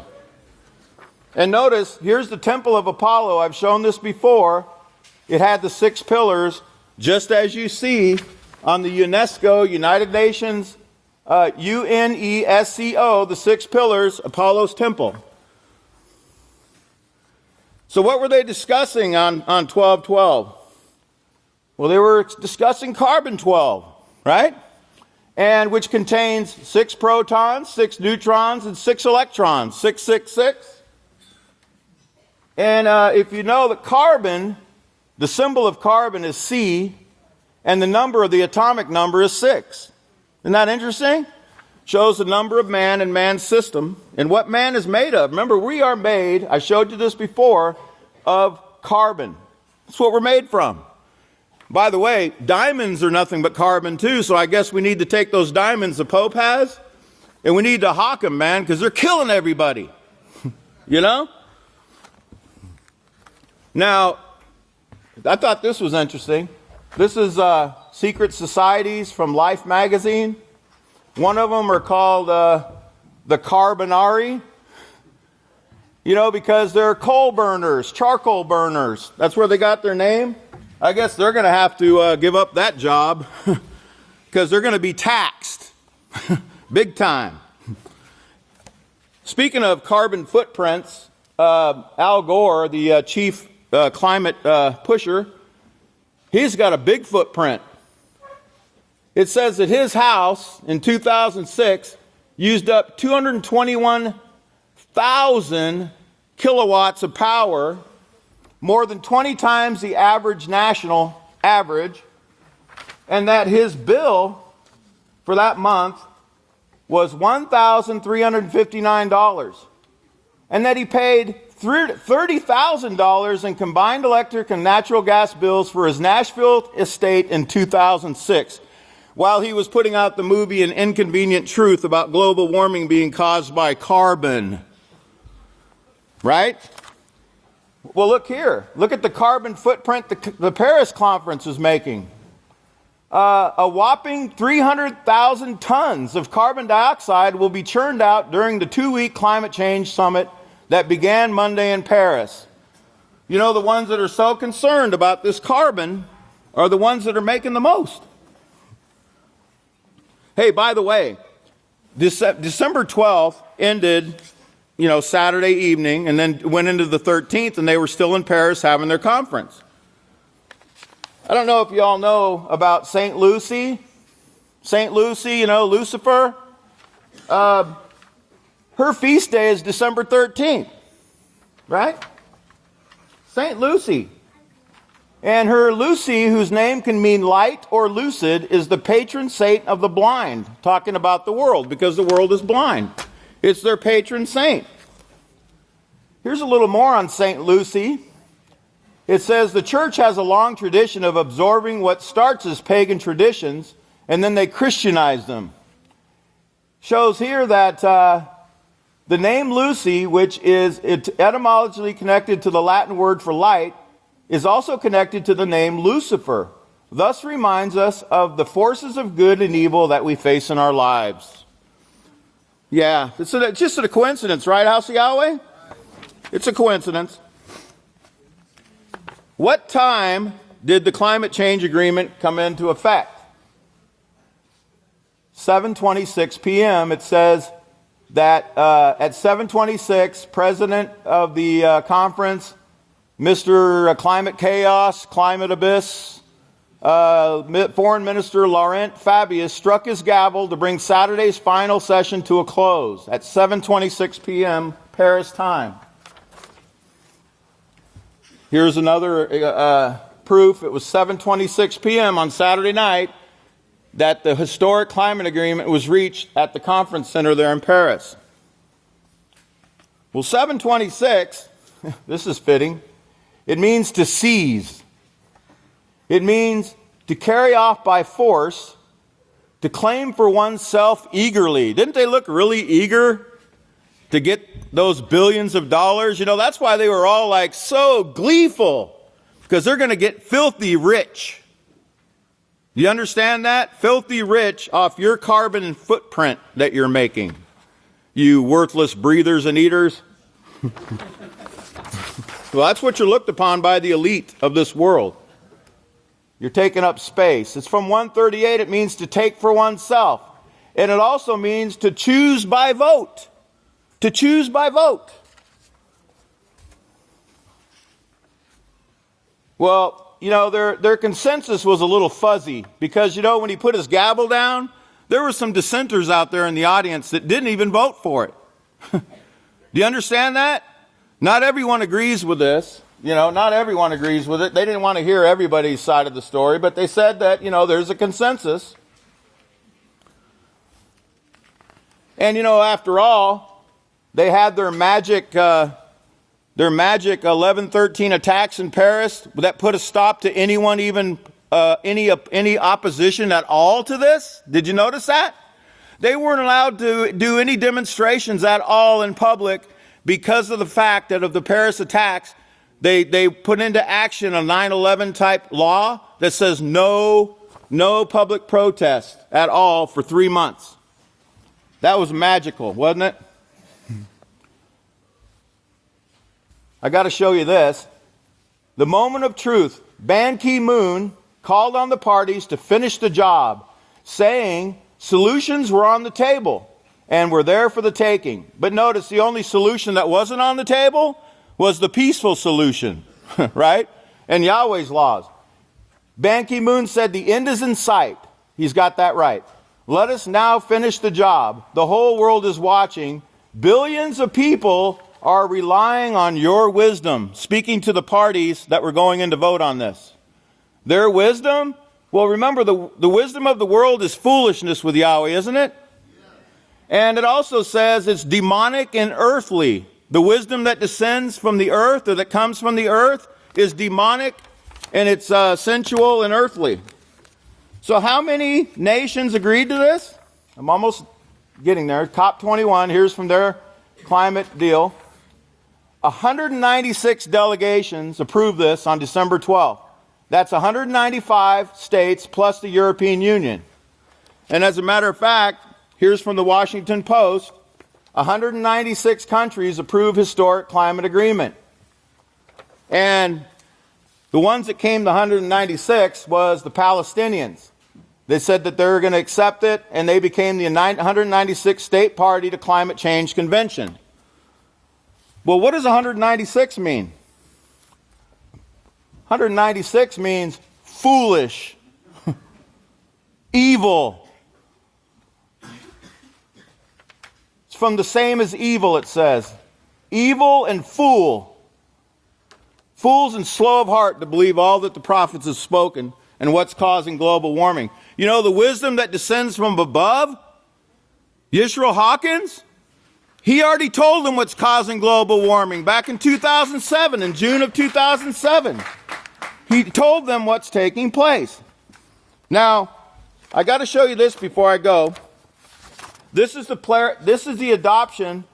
And notice, here's the temple of Apollo. I've shown this before. It had the 6 pillars, just as you see on the UNESCO, United Nations, UNESCO, the 6 pillars, Apollo's temple. So what were they discussing on 12:12? Well, they were discussing carbon-12, right? And which contains 6 protons, 6 neutrons, and 6 electrons, 666. And if you know that carbon, the symbol of carbon is C, and the number of the atomic number is 6. Isn't that interesting? Shows the number of man and man's system and what man is made of. Remember, we are made, I showed you this before, of carbon. That's what we're made from. By the way, diamonds are nothing but carbon too, so I guess we need to take those diamonds the Pope has, and we need to hawk them, man, because they're killing everybody. You know? Now, I thought this was interesting. This is Secret Societies from Life magazine. One of them are called the Carbonari. You know, because they're coal burners, charcoal burners. That's where they got their name. I guess they're going to have to give up that job because they're going to be taxed big time. Speaking of carbon footprints, Al Gore, the chief climate pusher, he's got a big footprint. It says that his house in 2006 used up 221,000 kilowatts of power, more than 20 times the average national average, and that his bill for that month was $1,359, and that he paid $30,000 in combined electric and natural gas bills for his Nashville estate in 2006, while he was putting out the movie An Inconvenient Truth about global warming being caused by carbon. Right? Well, look here. Look at the carbon footprint the Paris conference is making. A whopping 300,000 tons of carbon dioxide will be churned out during the 2-week climate change summit that began Monday in Paris. You know, the ones that are so concerned about this carbon are the ones that are making the most. Hey, by the way, December 12th ended, you know, Saturday evening, and then went into the 13th, and they were still in Paris having their conference. I don't know if you all know about St. Lucy. St. Lucy, you know, Lucifer. Her feast day is December 13th, right? St. Lucy. And her Lucy, whose name can mean light or lucid, is the patron saint of the blind, talking about the world, because the world is blind. It's their patron saint. Here's a little more on St. Lucy. It says the church has a long tradition of absorbing what starts as pagan traditions, and then they Christianize them. Shows here that the name Lucy, which is etymologically connected to the Latin word for light, is also connected to the name Lucifer, thus reminds us of the forces of good and evil that we face in our lives. Yeah, it's just a coincidence, right, House of Yahweh? It's a coincidence. What time did the climate change agreement come into effect? 7:26 p.m. It says that at 7:26, President of the conference, Mr. Climate Chaos, Climate Abyss, Foreign Minister Laurent Fabius struck his gavel to bring Saturday's final session to a close at 7:26 p.m. Paris time. Here's another proof. It was 7:26 p.m. on Saturday night that the historic climate agreement was reached at the conference center there in Paris. Well, 7:26, this is fitting. It means to seize. It means to carry off by force, to claim for oneself eagerly. Didn't they look really eager to get those billions of dollars? You know, that's why they were all like so gleeful, because they're going to get filthy rich. You understand that? Filthy rich off your carbon footprint that you're making. You worthless breathers and eaters. Well, that's what you're looked upon by the elite of this world. You're taking up space. It's from 138. It means to take for oneself. And it also means to choose by vote. To choose by vote. Well, you know, their consensus was a little fuzzy because, you know, when he put his gavel down, there were some dissenters out there in the audience that didn't even vote for it. Do you understand that? Not everyone agrees with this. You know, not everyone agrees with it. They didn't want to hear everybody's side of the story, but they said that, you know, there's a consensus. And, you know, after all, they had their magic 11/13 attacks in Paris that put a stop to anyone even any opposition at all to this. Did you notice that? They weren't allowed to do any demonstrations at all in public because of the fact that of the Paris attacks, they put into action a 9/11 type law that says no public protest at all for 3 months. That was magical, wasn't it? I got to show you this. The moment of truth. Ban Ki-moon called on the parties to finish the job, saying solutions were on the table and were there for the taking. But notice the only solution that wasn't on the table was the peaceful solution, right? And Yahweh's laws. Ban Ki-moon said the end is in sight. He's got that right. Let us now finish the job. The whole world is watching. Billions of people are relying on your wisdom, speaking to the parties that were going in to vote on this. Their wisdom? Well, remember, the wisdom of the world is foolishness with Yahweh, isn't it? And it also says it's demonic and earthly. The wisdom that descends from the earth or that comes from the earth is demonic and it's sensual and earthly. So how many nations agreed to this? I'm almost getting there. COP21, here's from their climate deal. 196 delegations approved this on December 12th. That's 195 states plus the European Union. And as a matter of fact, here's from the Washington Post, 196 countries approved historic climate agreement. And the ones that came to 196 was the Palestinians. They said that they were going to accept it, and they became the 196th state party to Climate Change Convention. Well, what does 196 mean? 196 means foolish, evil. It's from the same as evil, it says. Evil and fool. Fools and slow of heart to believe all that the prophets have spoken and what's causing global warming. You know, the wisdom that descends from above, Yisrael Hawkins, he already told them what's causing global warming back in 2007, in June of 2007. He told them what's taking place. Now, I got to show you this before I go. This is the adoption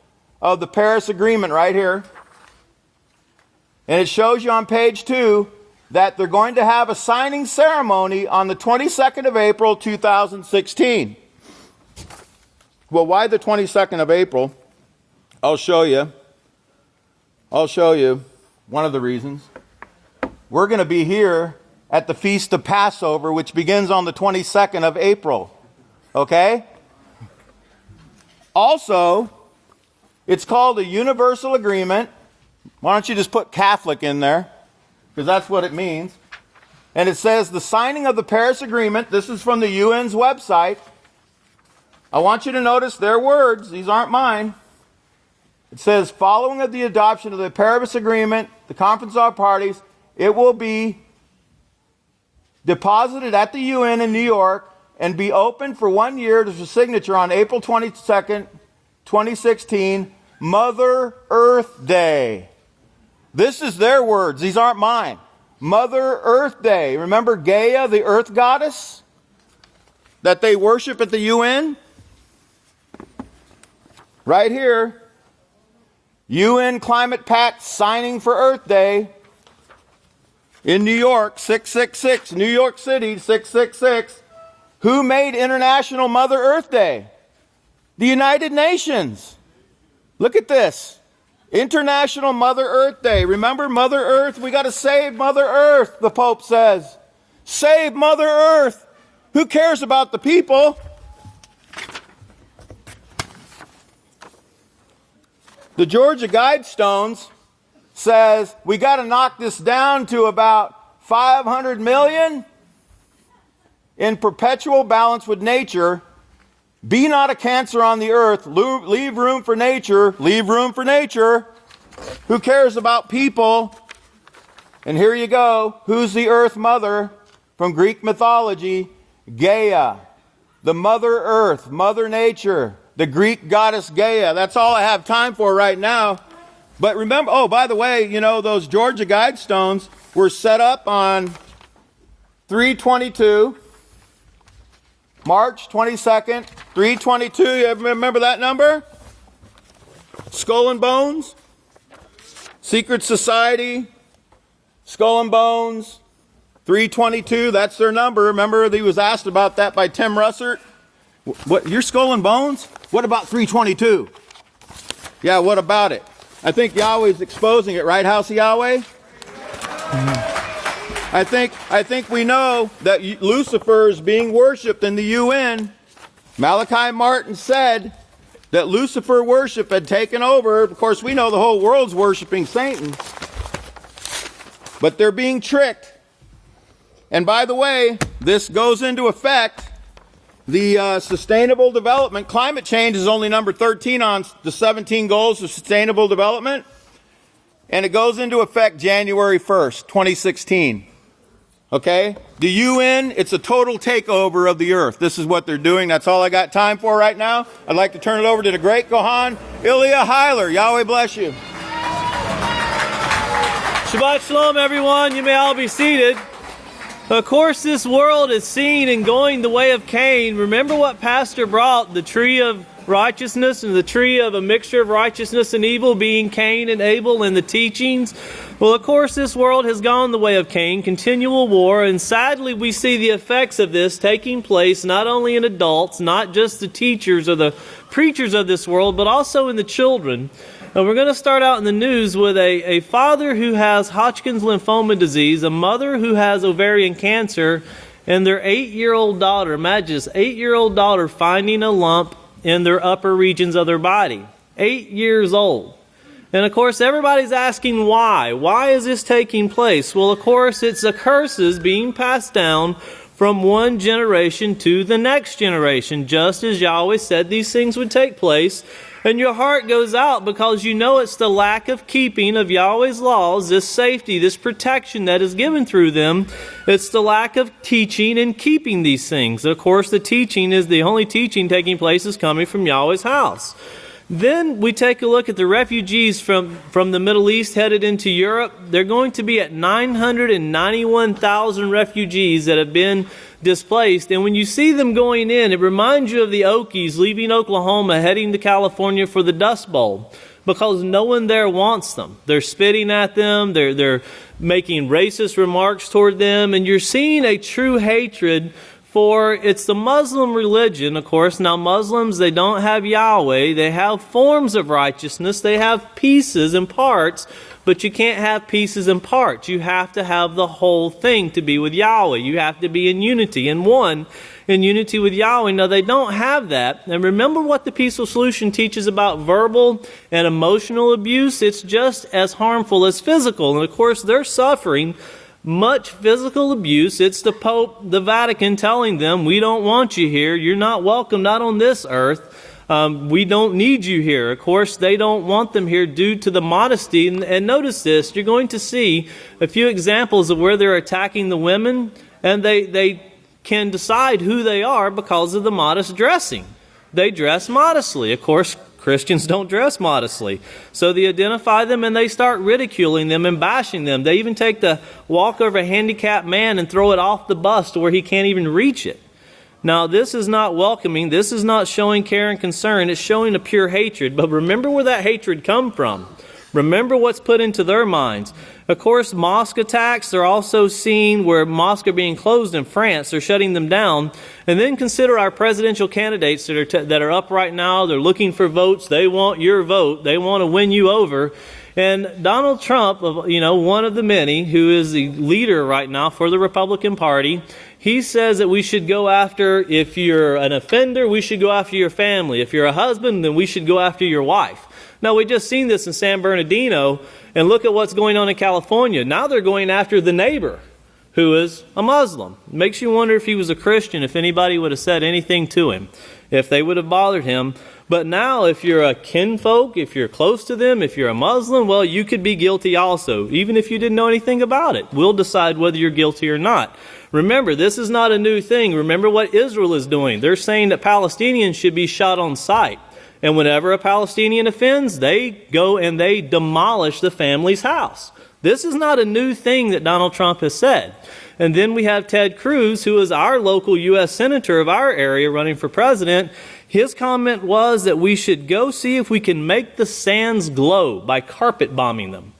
of the Paris Agreement right here. And it shows you on page 2 that they're going to have a signing ceremony on the 22nd of April, 2016. Well, why the 22nd of April? I'll show you. One of the reasons. We're going to be here at the Feast of Passover, which begins on the 22nd of April. Okay? Also, it's called a Universal Agreement. Why don't you just put Catholic in there? Because that's what it means. And it says the signing of the Paris Agreement. This is from the UN's website. I want you to notice their words. These aren't mine. It says, following of the adoption of the Paris Agreement, the Conference of Parties, it will be deposited at the UN in New York and be open for 1 year to signature on April 22nd, 2016, Mother Earth Day. This is their words. These aren't mine. Mother Earth Day. Remember Gaia, the earth goddess that they worship at the UN? Right here. UN Climate Pact signing for Earth Day in New York, 666. New York City, 666. Who made International Mother Earth Day? The United Nations. Look at this. International Mother Earth Day. Remember Mother Earth? We got to save Mother Earth, the Pope says. Save Mother Earth. Who cares about the people? The Georgia Guidestones says we got to knock this down to about 500 million in perpetual balance with nature. Be not a cancer on the earth. Leave room for nature. Leave room for nature. Who cares about people? And here you go. Who's the earth mother from Greek mythology? Gaia. The mother earth, mother nature. The Greek goddess Gaia. That's all I have time for right now. But remember, oh, by the way, you know, those Georgia Guidestones were set up on 3/22. March 22nd, 3/22. You ever remember that number? Skull and Bones, Secret Society, Skull and Bones, 3/22. That's their number. Remember, he was asked about that by Tim Russert. What? Your Skull and Bones? What about 3/22? Yeah, what about it? I think Yahweh's exposing it, right, House of Yahweh? I think we know that Lucifer is being worshipped in the UN. Malachi Martin said that Lucifer worship had taken over. Of course, we know the whole world's worshiping Satan. But they're being tricked. And by the way, this goes into effect. The Sustainable Development, climate change is only number 13 on the 17 goals of Sustainable Development. And it goes into effect January 1st, 2016. Okay? The UN, it's a total takeover of the earth. This is what they're doing. That's all I got time for right now. I'd like to turn it over to the great Kohan, Ilya Heiler. Yahweh bless you. Shabbat Shalom, everyone. You may all be seated. Of course, this world is seen and going the way of Cain. Remember what Pastor brought, the tree of righteousness and the tree of a mixture of righteousness and evil being Cain and Abel and the teachings. Well, of course, this world has gone the way of Cain, continual war, and sadly we see the effects of this taking place not only in adults, not just the teachers or the preachers of this world, but also in the children. And we're going to start out in the news with a father who has Hodgkin's lymphoma disease, a mother who has ovarian cancer, and their 8-year-old daughter, imagine this, 8-year-old daughter finding a lump in their upper regions of their body. 8 years old. And of course, everybody's asking why. Why is this taking place? Well, of course, it's the curses being passed down from one generation to the next generation, just as Yahweh said these things would take place. And your heart goes out because you know it's the lack of keeping of Yahweh's laws, this safety, this protection that is given through them. It's the lack of teaching and keeping these things. Of course, the teaching is the only teaching taking place is coming from Yahweh's house. Then we take a look at the refugees from the Middle East headed into Europe. They're going to be at 991,000 refugees that have been displaced. And when you see them going in, it reminds you of the Okies leaving Oklahoma, heading to California for the Dust Bowl, because no one there wants them. They're spitting at them. They're making racist remarks toward them. And you're seeing a true hatred for it's the Muslim religion, of course. Now, Muslims, they don't have Yahweh. They have forms of righteousness. They have pieces and parts, but you can't have pieces and parts. You have to have the whole thing to be with Yahweh. You have to be in unity, in one, in unity with Yahweh. Now, they don't have that. And remember what the Peaceful Solution teaches about verbal and emotional abuse? It's just as harmful as physical. And, of course, they're suffering much physical abuse. It's the Pope, the Vatican telling them, we don't want you here. You're not welcome, not on this earth. We don't need you here. Of course, they don't want them here due to the modesty. And notice this, you're going to see a few examples of where they're attacking the women, and they can decide who they are because of the modest dressing. They dress modestly. Of course, Christians don't dress modestly. So they identify them and they start ridiculing them and bashing them. They even take the walk over a handicapped man and throw it off the bus to where he can't even reach it. Now, this is not welcoming. This is not showing care and concern. It's showing a pure hatred. But remember where that hatred comes from. Remember what's put into their minds. Of course, mosque attacks, they're also seen where mosques are being closed in France. They're shutting them down. And then consider our presidential candidates that are up right now. They're looking for votes. They want your vote. They want to win you over. And Donald Trump, one of the many who is the leader right now for the Republican Party, he says that we should go after, if you're an offender, we should go after your family. If you're a husband, then we should go after your wife. Now, we just seen this in San Bernardino, and look at what's going on in California. Now they're going after the neighbor, who is a Muslim. It makes you wonder if he was a Christian, if anybody would have said anything to him, if they would have bothered him. But now, if you're a kinfolk, if you're close to them, if you're a Muslim, well, you could be guilty also, even if you didn't know anything about it. We'll decide whether you're guilty or not. Remember, this is not a new thing. Remember what Israel is doing. They're saying that Palestinians should be shot on sight. And whenever a Palestinian offends, they go and they demolish the family's house. This is not a new thing that Donald Trump has said. And then we have Ted Cruz, who is our local U.S. senator of our area running for president. His comment was that we should go see if we can make the sands glow by carpet bombing them.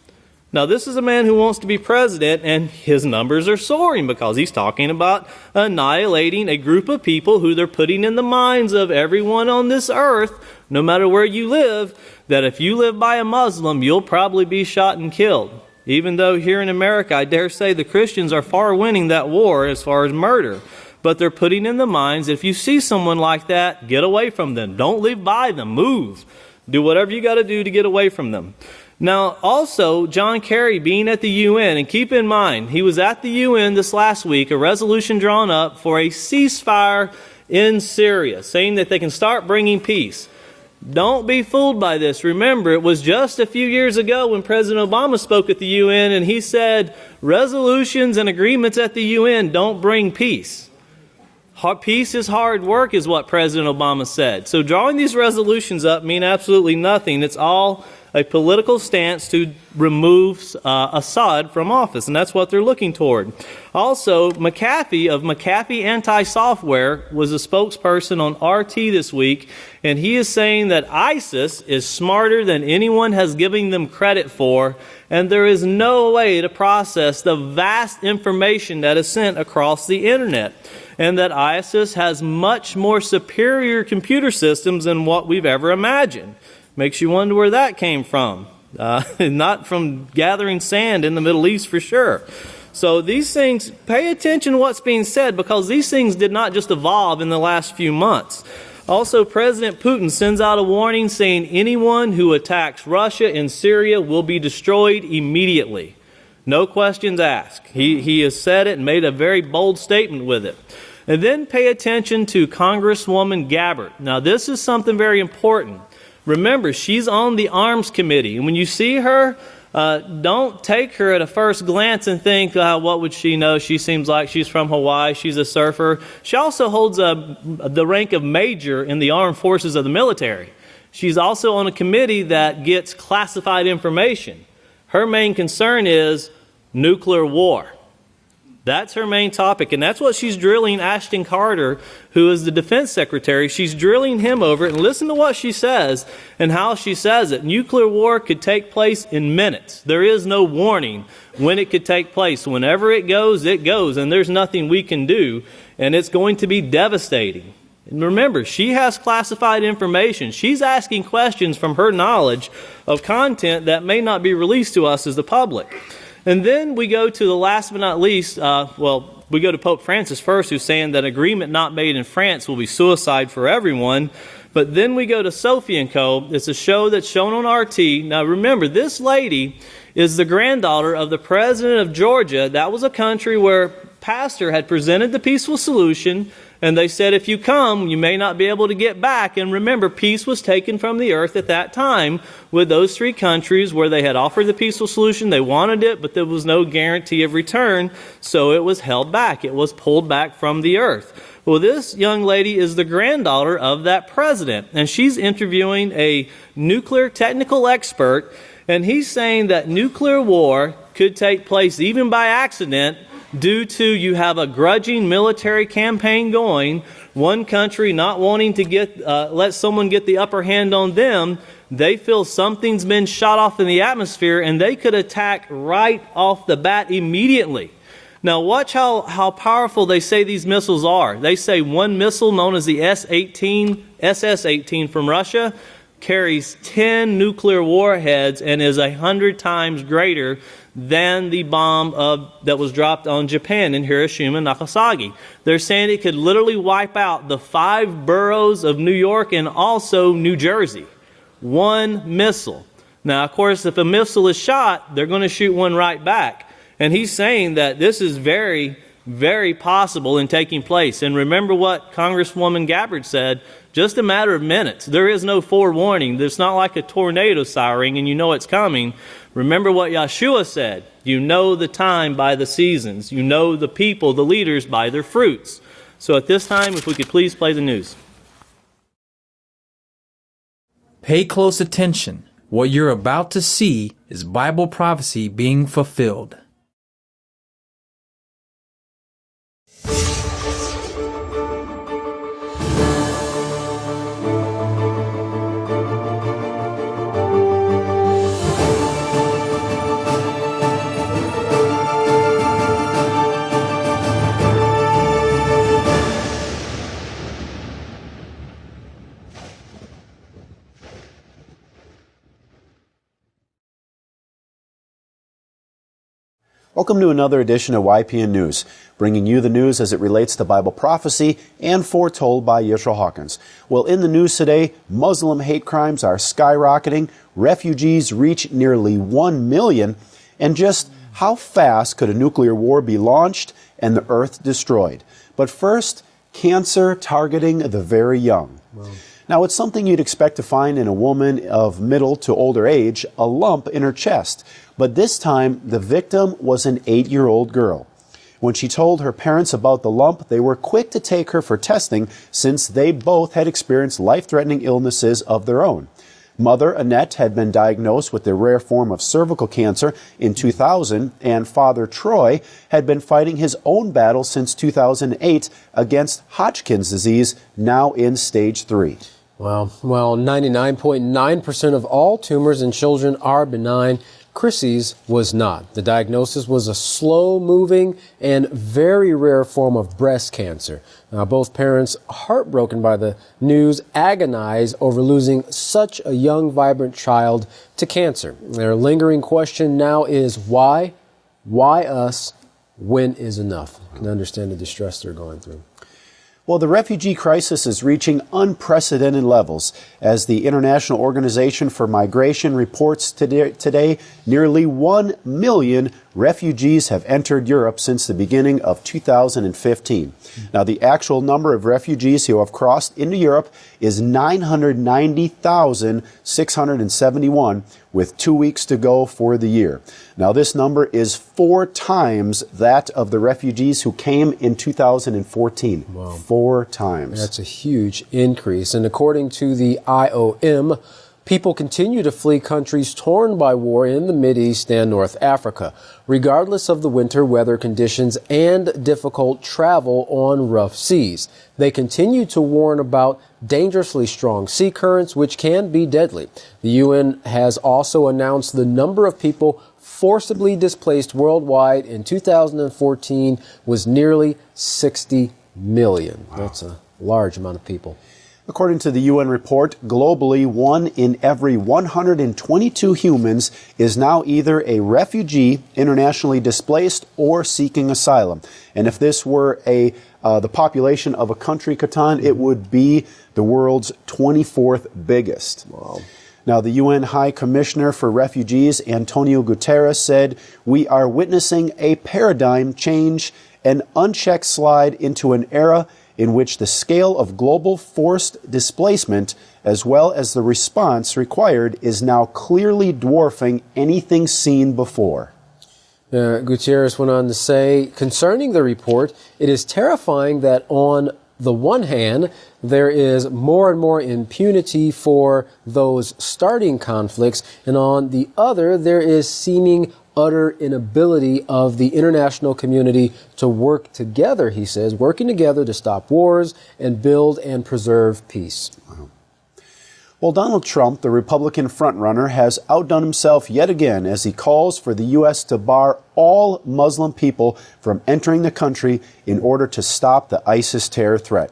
Now, this is a man who wants to be president, and his numbers are soaring because he's talking about annihilating a group of people who they're putting in the minds of everyone on this earth, no matter where you live, that if you live by a Muslim, you'll probably be shot and killed. Even though here in America, I dare say the Christians are far winning that war as far as murder. But they're putting in the minds, if you see someone like that, get away from them. Don't live by them. Move. Do whatever you got to do to get away from them. Now, also, John Kerry being at the UN, and keep in mind, he was at the UN this last week, a resolution drawn up for a ceasefire in Syria, saying that they can start bringing peace. Don't be fooled by this. Remember, it was just a few years ago when President Obama spoke at the UN, and he said, resolutions and agreements at the UN don't bring peace. Peace is hard work, is what President Obama said. So drawing these resolutions up mean absolutely nothing. It's all a political stance to remove Assad from office, and that's what they're looking toward. Also, McAfee of McAfee Anti-Software was a spokesperson on RT this week, and he is saying that ISIS is smarter than anyone has given them credit for, and there is no way to process the vast information that is sent across the internet, and that ISIS has much more superior computer systems than what we've ever imagined. Makes you wonder where that came from. Not from gathering sand in the Middle East for sure. So these things, pay attention to what's being said, because these things did not just evolve in the last few months. Also, President Putin sends out a warning saying anyone who attacks Russia and Syria will be destroyed immediately. No questions asked. He has said it and made a very bold statement with it. And then pay attention to Congresswoman Gabbard. Now, this is something very important. Remember, she's on the Arms Committee. And when you see her, don't take her at a first glance and think, what would she know? She seems like she's from Hawaii. She's a surfer. She also holds the rank of major in the armed forces of the military. She's also on a committee that gets classified information. Her main concern is nuclear war. That's her main topic, and that's what she's drilling Ashton Carter, who is the defense secretary. She's drilling him over it, and listen to what she says and how she says it. Nuclear war could take place in minutes. There is no warning when it could take place. Whenever it goes, and there's nothing we can do, and it's going to be devastating. And remember, she has classified information. She's asking questions from her knowledge of content that may not be released to us as the public. And then we go to the last but not least, we go to Pope Francis first, who's saying that agreement not made in France will be suicide for everyone. But then we go to Sophie & Co. It's a show that's shown on RT. Now remember, this lady is the granddaughter of the president of Georgia. That was a country where pastor had presented the peaceful solution. And they said, if you come, you may not be able to get back. And remember, peace was taken from the earth at that time with those three countries where they had offered the peaceful solution. They wanted it, but there was no guarantee of return. So it was held back. It was pulled back from the earth. Well, this young lady is the granddaughter of that president. And she's interviewing a nuclear technical expert. And he's saying that nuclear war could take place even by accident due to you have a grudging military campaign going, one country not wanting to let someone get the upper hand on them. They feel something's been shot off in the atmosphere, and they could attack right off the bat immediately. Now watch how powerful they say these missiles are. They say one missile known as the SS-18 from Russia carries 10 nuclear warheads and is 100 times greater than the bomb that was dropped on Japan in Hiroshima and Nagasaki. They're saying it could literally wipe out the 5 boroughs of New York and also New Jersey. One missile. Now, of course, if a missile is shot, they're going to shoot one right back. And he's saying that this is very, very possible in taking place. And remember what Congresswoman Gabbard said, just a matter of minutes. There is no forewarning. There's not like a tornado siren and you know it's coming. Remember what Yeshua said. You know the time by the seasons. You know the people, the leaders, by their fruits. So at this time, if we could please play the news. Pay close attention. What you're about to see is Bible prophecy being fulfilled. Welcome to another edition of YPN News, bringing you the news as it relates to Bible prophecy and foretold by Yeshua Hawkins. Well, in the news today, Muslim hate crimes are skyrocketing, refugees reach nearly 1 million, and just how fast could a nuclear war be launched and the earth destroyed? But first, cancer targeting the very young. Wow. Now, it's something you'd expect to find in a woman of middle to older age, a lump in her chest. But this time, the victim was an 8-year-old girl. When she told her parents about the lump, they were quick to take her for testing since they both had experienced life-threatening illnesses of their own. Mother Annette had been diagnosed with the rare form of cervical cancer in 2000, and Father Troy had been fighting his own battle since 2008 against Hodgkin's disease, now in stage 3. Well, 99.9% of all tumors in children are benign. Chrissy's was not. The diagnosis was a slow-moving and very rare form of breast cancer. Now, both parents, heartbroken by the news, agonize over losing such a young, vibrant child to cancer. Their lingering question now is why? Why us? When is enough? You can understand the distress they're going through. Well, the refugee crisis is reaching unprecedented levels. As the International Organization for Migration reports today, nearly 1 million refugees have entered Europe since the beginning of 2015. Now, the actual number of refugees who have crossed into Europe is 990,671, with 2 weeks to go for the year. Now, this number is 4 times that of the refugees who came in 2014. Wow. 4 times. That's a huge increase. And according to the IOM, people continue to flee countries torn by war in the Mideast and North Africa, regardless of the winter weather conditions and difficult travel on rough seas. They continue to warn about dangerously strong sea currents, which can be deadly. The UN has also announced the number of people forcibly displaced worldwide in 2014 was nearly 60 million. Wow. That's a large amount of people. According to the UN report, globally, 1 in every 122 humans is now either a refugee, internationally displaced, or seeking asylum. And if this were the population of a country, Catan, it would be the world's 24th biggest. Wow. Now, the UN High Commissioner for Refugees, Antonio Guterres, said, "We are witnessing a paradigm change, an unchecked slide into an era in which the scale of global forced displacement as well as the response required is now clearly dwarfing anything seen before. Guterres went on to say, concerning the report, it is terrifying that on the one hand, there is more and more impunity for those starting conflicts, and on the other, there is seeming utter inability of the international community to work together, he says, working together to stop wars and build and preserve peace. Well, Donald Trump, the Republican frontrunner, has outdone himself yet again as he calls for the U.S. to bar all Muslim people from entering the country in order to stop the ISIS terror threat.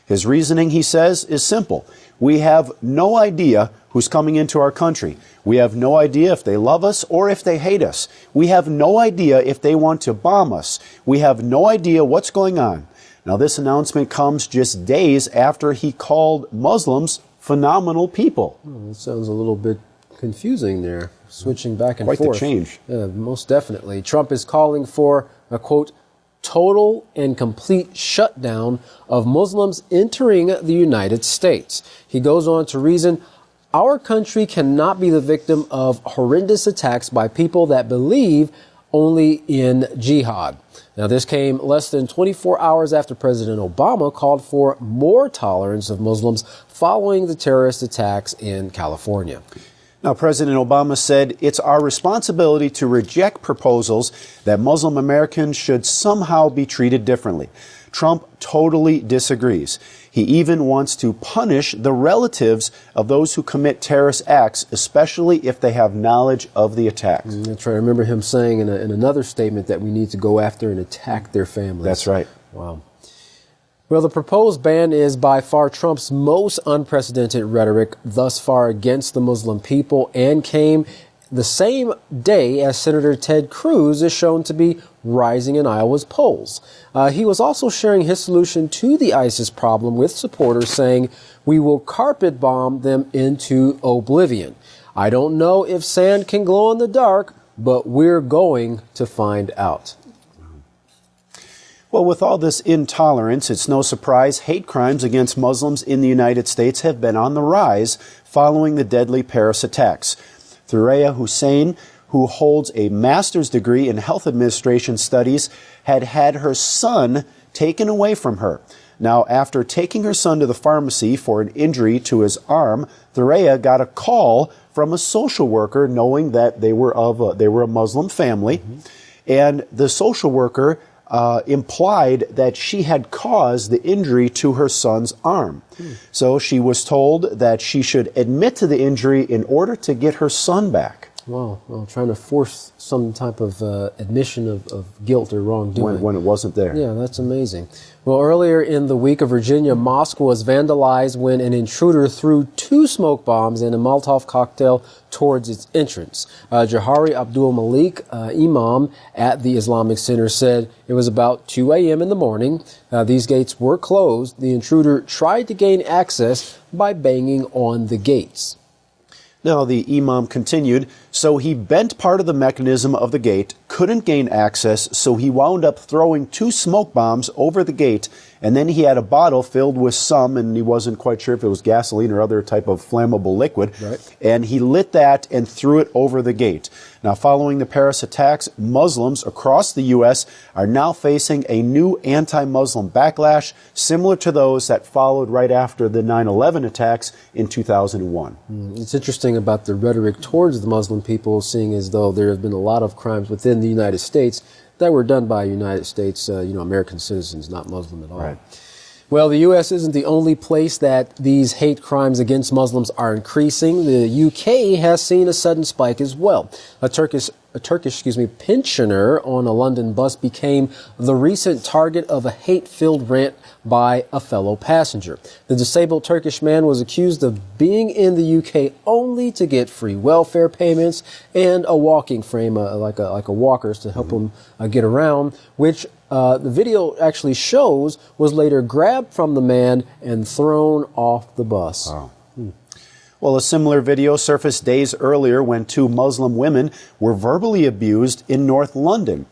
His reasoning, he says, is simple. We have no idea who's coming into our country. We have no idea if they love us or if they hate us. We have no idea if they want to bomb us. We have no idea what's going on. Now, this announcement comes just days after he called Muslims phenomenal people. It sounds a little bit confusing there, switching back and forth. Quite the change. Yeah, most definitely. Trump is calling for a, quote, total and complete shutdown of Muslims entering the United States. He goes on to reason, our country cannot be the victim of horrendous attacks by people that believe only in jihad. Now, this came less than 24 hours after President Obama called for more tolerance of Muslims following the terrorist attacks in California. Now, President Obama said it's our responsibility to reject proposals that Muslim Americans should somehow be treated differently. Trump totally disagrees. He even wants to punish the relatives of those who commit terrorist acts, especially if they have knowledge of the attacks. That's right. I remember him saying in another statement that we need to go after and attack their families. That's right. Wow. Well, the proposed ban is by far Trump's most unprecedented rhetoric thus far against the Muslim people, and came the same day as Senator Ted Cruz is shown to be rising in Iowa's polls. He was also sharing his solution to the ISIS problem with supporters, saying, we will carpet bomb them into oblivion. I don't know if sand can glow in the dark, but we're going to find out. Well, with all this intolerance, it's no surprise hate crimes against Muslims in the United States have been on the rise following the deadly Paris attacks. Thuraya Hussein, who holds a master's degree in health administration studies, had her son taken away from her. Now, after taking her son to the pharmacy for an injury to his arm, Thuraya got a call from a social worker knowing that they were a Muslim family, and the social worker implied that she had caused the injury to her son's arm. So she was told that she should admit to the injury in order to get her son back. Wow. Well, trying to force some type of admission of guilt or wrongdoing. When it wasn't there. Yeah, that's amazing. Well, earlier in the week, a Virginia mosque was vandalized when an intruder threw 2 smoke bombs and a Molotov cocktail towards its entrance. Jahari Abdul Malik, imam at the Islamic Center, said it was about 2 a.m. in the morning. These gates were closed. The intruder tried to gain access by banging on the gates. Now, the imam continued, so he bent part of the mechanism of the gate, couldn't gain access, so he wound up throwing 2 smoke bombs over the gate, and then he had a bottle filled with some, and he wasn't quite sure if it was gasoline or other type of flammable liquid, and he lit that and threw it over the gate. Now, following the Paris attacks, Muslims across the U.S. are now facing a new anti-Muslim backlash, similar to those that followed right after the 9/11 attacks in 2001. It's interesting about the rhetoric towards the Muslim people, seeing as though there have been a lot of crimes within the United States that were done by United States, American citizens, not Muslim at all. Right. Well, the U.S. isn't the only place that these hate crimes against Muslims are increasing. The U.K. has seen a sudden spike as well. A Turkish pensioner on a London bus became the recent target of a hate-filled rant by a fellow passenger. The disabled Turkish man was accused of being in the UK only to get free welfare payments and a walking frame, like a walkers to help him get around, which the video actually shows was later grabbed from the man and thrown off the bus. Wow. Well, a similar video surfaced days earlier when 2 Muslim women were verbally abused in North London.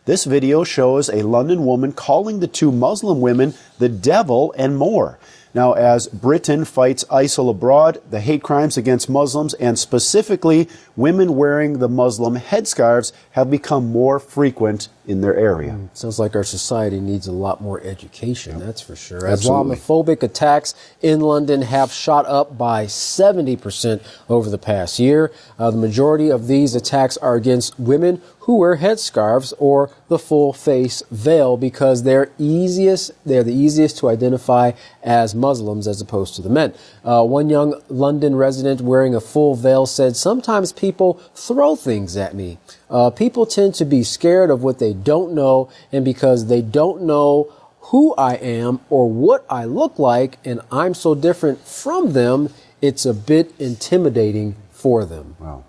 This video shows a London woman calling the two Muslim women the devil and more. Now, as Britain fights ISIL abroad, the hate crimes against Muslims, and specifically women wearing the Muslim headscarves, have become more frequent in their area. Sounds like our society needs a lot more education, that's for sure. Absolutely. Islamophobic attacks in London have shot up by 70% over the past year. The majority of these attacks are against women who wear headscarves or the full face veil because they're the easiest to identify as Muslims as opposed to the men. One young London resident wearing a full veil said, "Sometimes people throw things at me. People tend to be scared of what they don't know, and because they don't know who I am or what I look like, and I'm so different from them, it's a bit intimidating for them." Wow.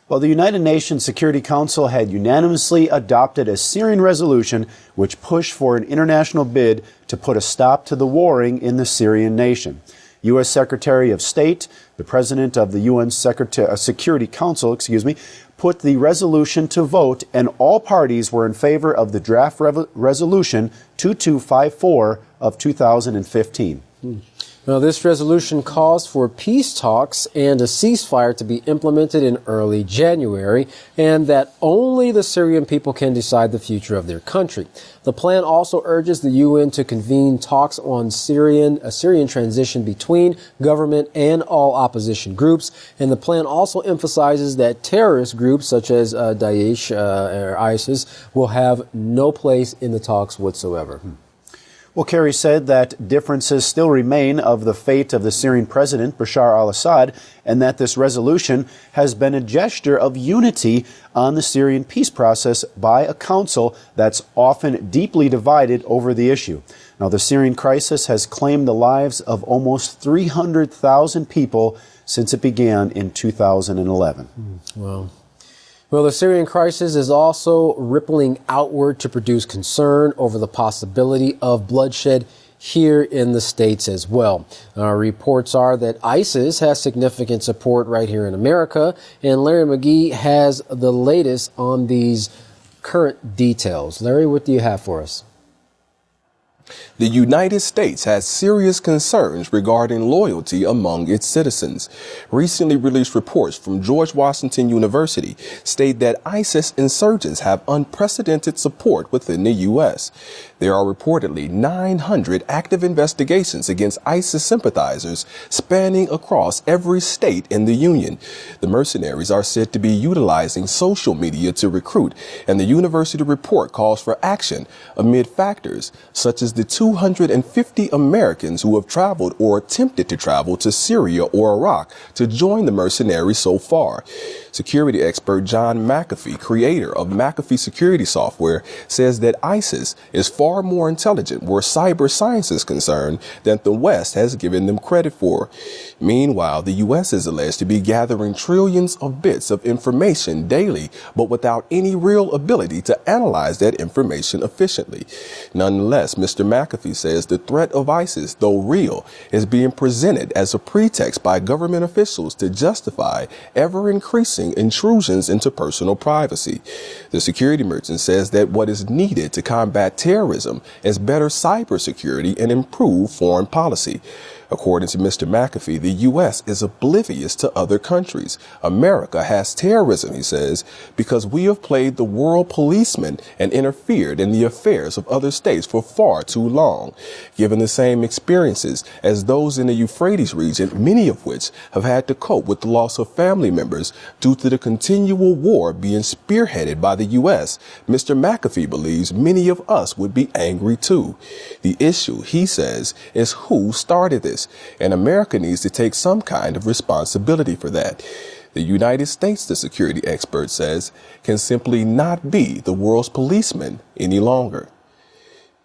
Well, the United Nations Security Council had unanimously adopted a Syrian resolution which pushed for an international bid to put a stop to the warring in the Syrian nation. U.S. Secretary of State, the President of the UN Security Council, put the resolution to vote, and all parties were in favor of the draft resolution 2254 of 2015. Now, this resolution calls for peace talks and a ceasefire to be implemented in early January, and that only the Syrian people can decide the future of their country. The plan also urges the UN to convene talks on a Syrian transition between government and all opposition groups, and the plan also emphasizes that terrorist groups such as Daesh or ISIS will have no place in the talks whatsoever. Well, Kerry said that differences still remain of the fate of the Syrian president, Bashar al-Assad, and that this resolution has been a gesture of unity on the Syrian peace process by a council that's often deeply divided over the issue. Now, the Syrian crisis has claimed the lives of almost 300,000 people since it began in 2011. Wow. Well, the Syrian crisis is also rippling outward to produce concern over the possibility of bloodshed here in the States as well. Reports are that ISIS has significant support right here in America, and Larry McGee has the latest on these current details. Larry, what do you have for us? The United States has serious concerns regarding loyalty among its citizens. Recently released reports from George Washington University state that ISIS insurgents have unprecedented support within the U.S. There are reportedly 900 active investigations against ISIS sympathizers spanning across every state in the Union. The mercenaries are said to be utilizing social media to recruit, and the university report calls for action amid factors such as the 250 Americans who have traveled or attempted to travel to Syria or Iraq to join the mercenaries so far. Security expert John McAfee, creator of McAfee Security Software, says that ISIS is far more intelligent where cyber science is concerned than the West has given them credit for. Meanwhile, the U.S. is alleged to be gathering trillions of bits of information daily, but without any real ability to analyze that information efficiently. Nonetheless, Mr. McAfee says the threat of ISIS, though real, is being presented as a pretext by government officials to justify ever-increasing intrusions into personal privacy. The security merchant says that what is needed to combat terrorism is better cybersecurity and improved foreign policy. According to Mr. McAfee, the U.S. is oblivious to other countries. America has terrorism, he says, because we have played the world policeman and interfered in the affairs of other states for far too long. Given the same experiences as those in the Euphrates region, many of which have had to cope with the loss of family members due to the continual war being spearheaded by the U.S., Mr. McAfee believes many of us would be angry too. The issue, he says, is who started this. And America needs to take some kind of responsibility for that. The United States, the security expert says, can simply not be the world's policeman any longer.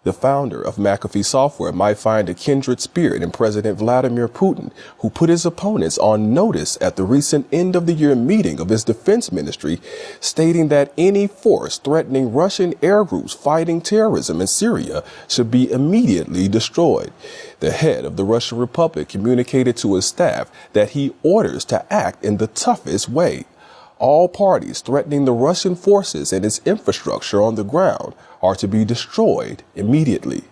The founder of McAfee Software might find a kindred spirit in President Vladimir Putin, who put his opponents on notice at the recent end-of-the-year meeting of his defense ministry, stating that any force threatening Russian air groups fighting terrorism in Syria should be immediately destroyed. The head of the Russian Republic communicated to his staff that he orders to act in the toughest way. All parties threatening the Russian forces and its infrastructure on the ground are to be destroyed immediately.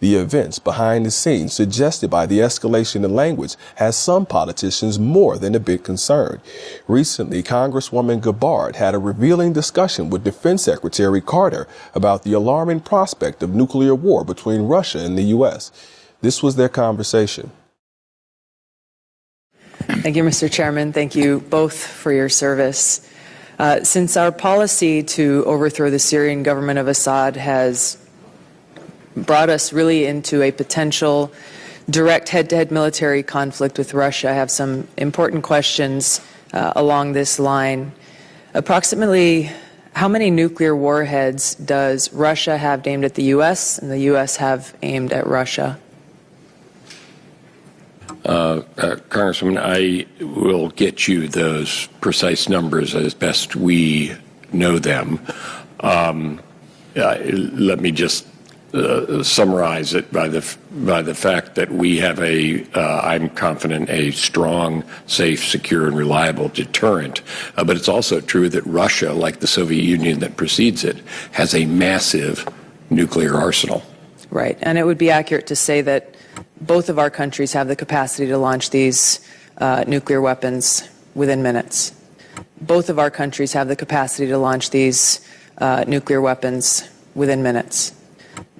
The events behind the scenes suggested by the escalation in language has some politicians more than a bit concerned. Recently, Congresswoman Gabbard had a revealing discussion with Defense Secretary Carter about the alarming prospect of nuclear war between Russia and the U.S. This was their conversation. Thank you, Mr. Chairman. Thank you both for your service. Since our policy to overthrow the Syrian government of Assad has brought us really into a potential direct head-to-head military conflict with Russia, I have some important questions along this line. Approximately how many nuclear warheads does Russia have aimed at the U.S. and the U.S. have aimed at Russia? Congresswoman, I will get you those precise numbers as best we know them. Let me just summarize it by the fact that we have I'm confident, a strong, safe, secure, and reliable deterrent. But it's also true that Russia, like the Soviet Union that precedes it, has a massive nuclear arsenal. Right, and it would be accurate to say that both of our countries have the capacity to launch these nuclear weapons within minutes. Both of our countries have the capacity to launch these nuclear weapons within minutes.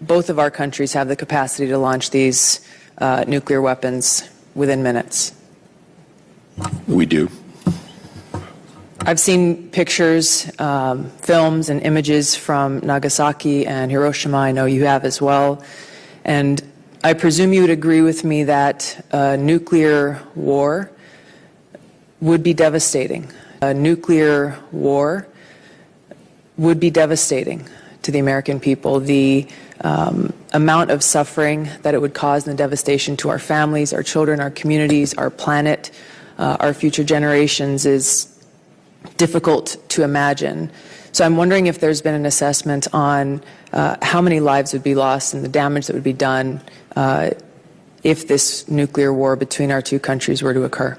Both of our countries have the capacity to launch these nuclear weapons within minutes. We do. I've seen pictures, films, and images from Nagasaki and Hiroshima. I know you have as well. And I presume you would agree with me that nuclear war would be devastating. A nuclear war would be devastating to the American people. The amount of suffering that it would cause and the devastation to our families, our children, our communities, our planet, our future generations is difficult to imagine. So I'm wondering if there's been an assessment on how many lives would be lost and the damage that would be done if this nuclear war between our two countries were to occur.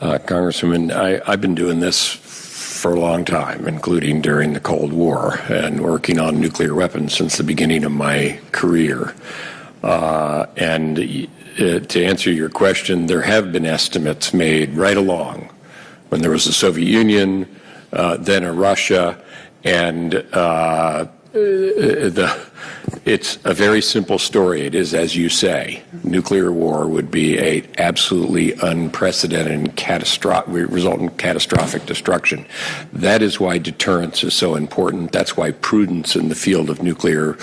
Congresswoman, I've been doing this for a long time, including during the Cold War, and working on nuclear weapons since the beginning of my career. And to answer your question, there have been estimates made right along when there was the Soviet Union, then a Russia, and it's a very simple story. It is, as you say, nuclear war would be a absolutely unprecedented and result in catastrophic destruction. That is why deterrence is so important. That's why prudence in the field of nuclear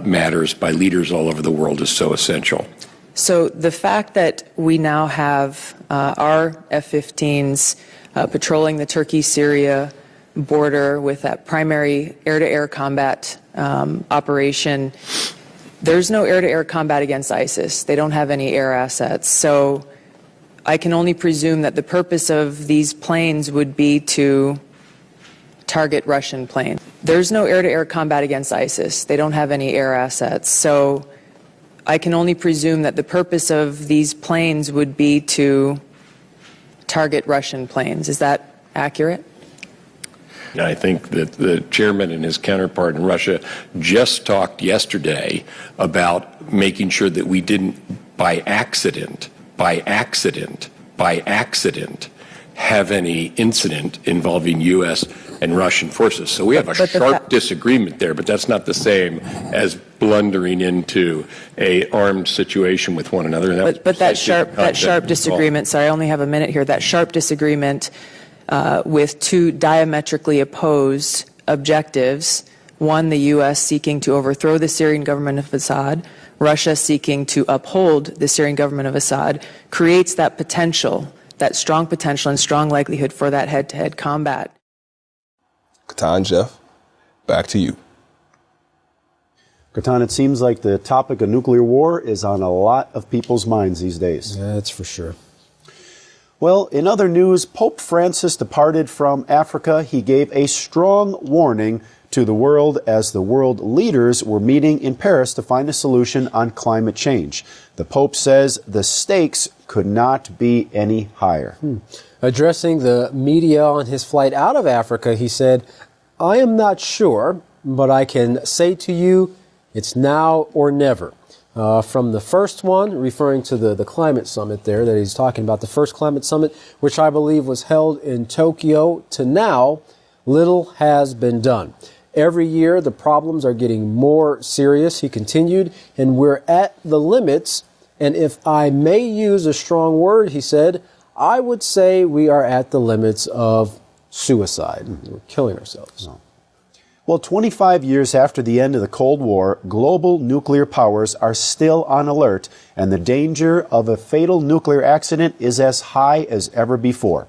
matters by leaders all over the world is so essential. So the fact that we now have our F-15s patrolling the Turkey-Syria border with that primary air-to-air combat operation, there's no air-to-air combat against ISIS. They don't have any air assets. So I can only presume that the purpose of these planes would be to target Russian planes. There's no air-to-air combat against ISIS. They don't have any air assets. So I can only presume that the purpose of these planes would be to target Russian planes. Is that accurate? I think that the chairman and his counterpart in Russia just talked yesterday about making sure that we didn't, by accident, have any incident involving U.S. and Russian forces. So we have a sharp disagreement there, but that's not the same as blundering into a armed situation with one another. But that sharp disagreement, sorry, I only have a minute here, that sharp disagreement with two diametrically opposed objectives, one, the U.S. seeking to overthrow the Syrian government of Assad, Russia seeking to uphold the Syrian government of Assad, creates that potential, that strong potential and strong likelihood for that head-to-head combat. Katan, Jeff, back to you. Katan, it seems like the topic of nuclear war is on a lot of people's minds these days. Yeah, that's for sure. Well, in other news, Pope Francis departed from Africa. He gave a strong warning to the world as the world leaders were meeting in Paris to find a solution on climate change. The Pope says the stakes could not be any higher. Addressing the media on his flight out of Africa, he said, "I am not sure, but I can say to you, it's now or never." From the first one, referring to the climate summit there that he's talking about, the first climate summit, which I believe was held in Tokyo, to now, little has been done. Every year, the problems are getting more serious, he continued, and we're at the limits. And if I may use a strong word, he said, I would say we are at the limits of suicide. We're killing ourselves. Well, 25 years after the end of the Cold War, global nuclear powers are still on alert, and the danger of a fatal nuclear accident is as high as ever before.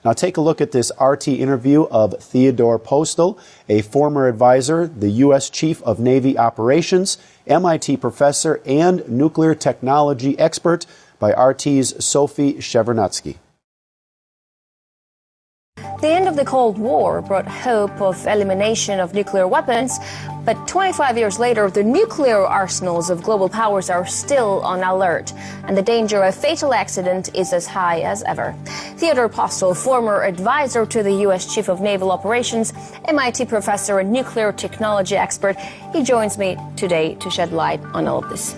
Now take a look at this RT interview of Theodore Postel, a former advisor, the U.S. Chief of Navy Operations, MIT professor, and nuclear technology expert, by RT's Sophie Shevardnadze. The end of the Cold War brought hope of elimination of nuclear weapons, but 25 years later, the nuclear arsenals of global powers are still on alert, and the danger of fatal accident is as high as ever. Theodore Postel, former advisor to the U.S. Chief of Naval Operations, MIT professor and nuclear technology expert, he joins me today to shed light on all of this.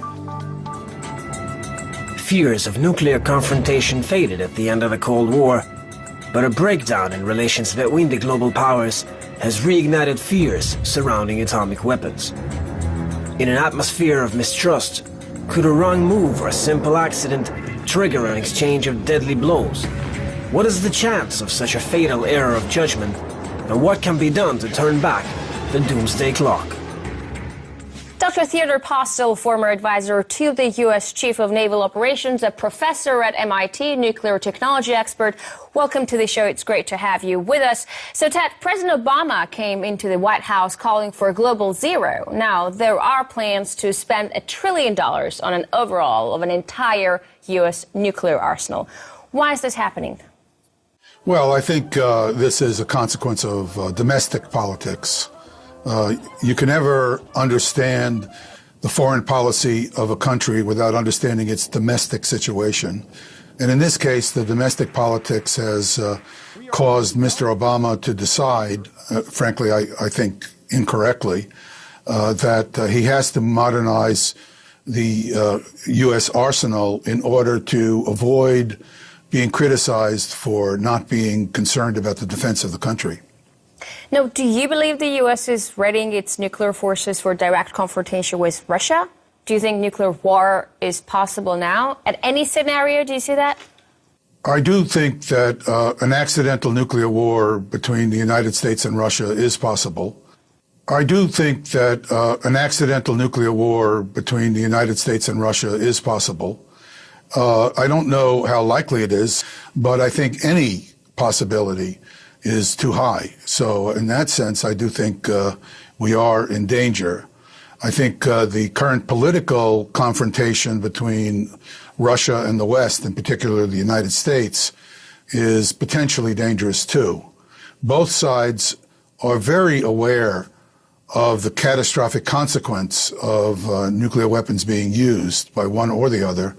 Fears of nuclear confrontation faded at the end of the Cold War. But a breakdown in relations between the global powers has reignited fears surrounding atomic weapons. In an atmosphere of mistrust, could a wrong move or a simple accident trigger an exchange of deadly blows? What is the chance of such a fatal error of judgment, and what can be done to turn back the doomsday clock? Dr. Theodore Postel, former advisor to the U.S. Chief of Naval Operations, a professor at MIT, nuclear technology expert. Welcome to the show. It's great to have you with us. So, Ted, President Obama came into the White House calling for global zero. Now, there are plans to spend $1 trillion on an overhaul of an entire U.S. nuclear arsenal. Why is this happening? Well, I think this is a consequence of domestic politics. You can never understand the foreign policy of a country without understanding its domestic situation. And in this case, the domestic politics has caused Mr. Obama to decide, frankly, I think incorrectly, that he has to modernize the U.S. arsenal in order to avoid being criticized for not being concerned about the defense of the country. Now, do you believe the U.S. is readying its nuclear forces for direct confrontation with Russia? Do you think nuclear war is possible now? At any scenario, do you see that? I do think that an accidental nuclear war between the United States and Russia is possible. I do think that an accidental nuclear war between the United States and Russia is possible. I don't know how likely it is, but I think any possibility is too high. So in that sense, I do think we are in danger. I think the current political confrontation between Russia and the West, in particular the United States, is potentially dangerous too. Both sides are very aware of the catastrophic consequence of nuclear weapons being used by one or the other.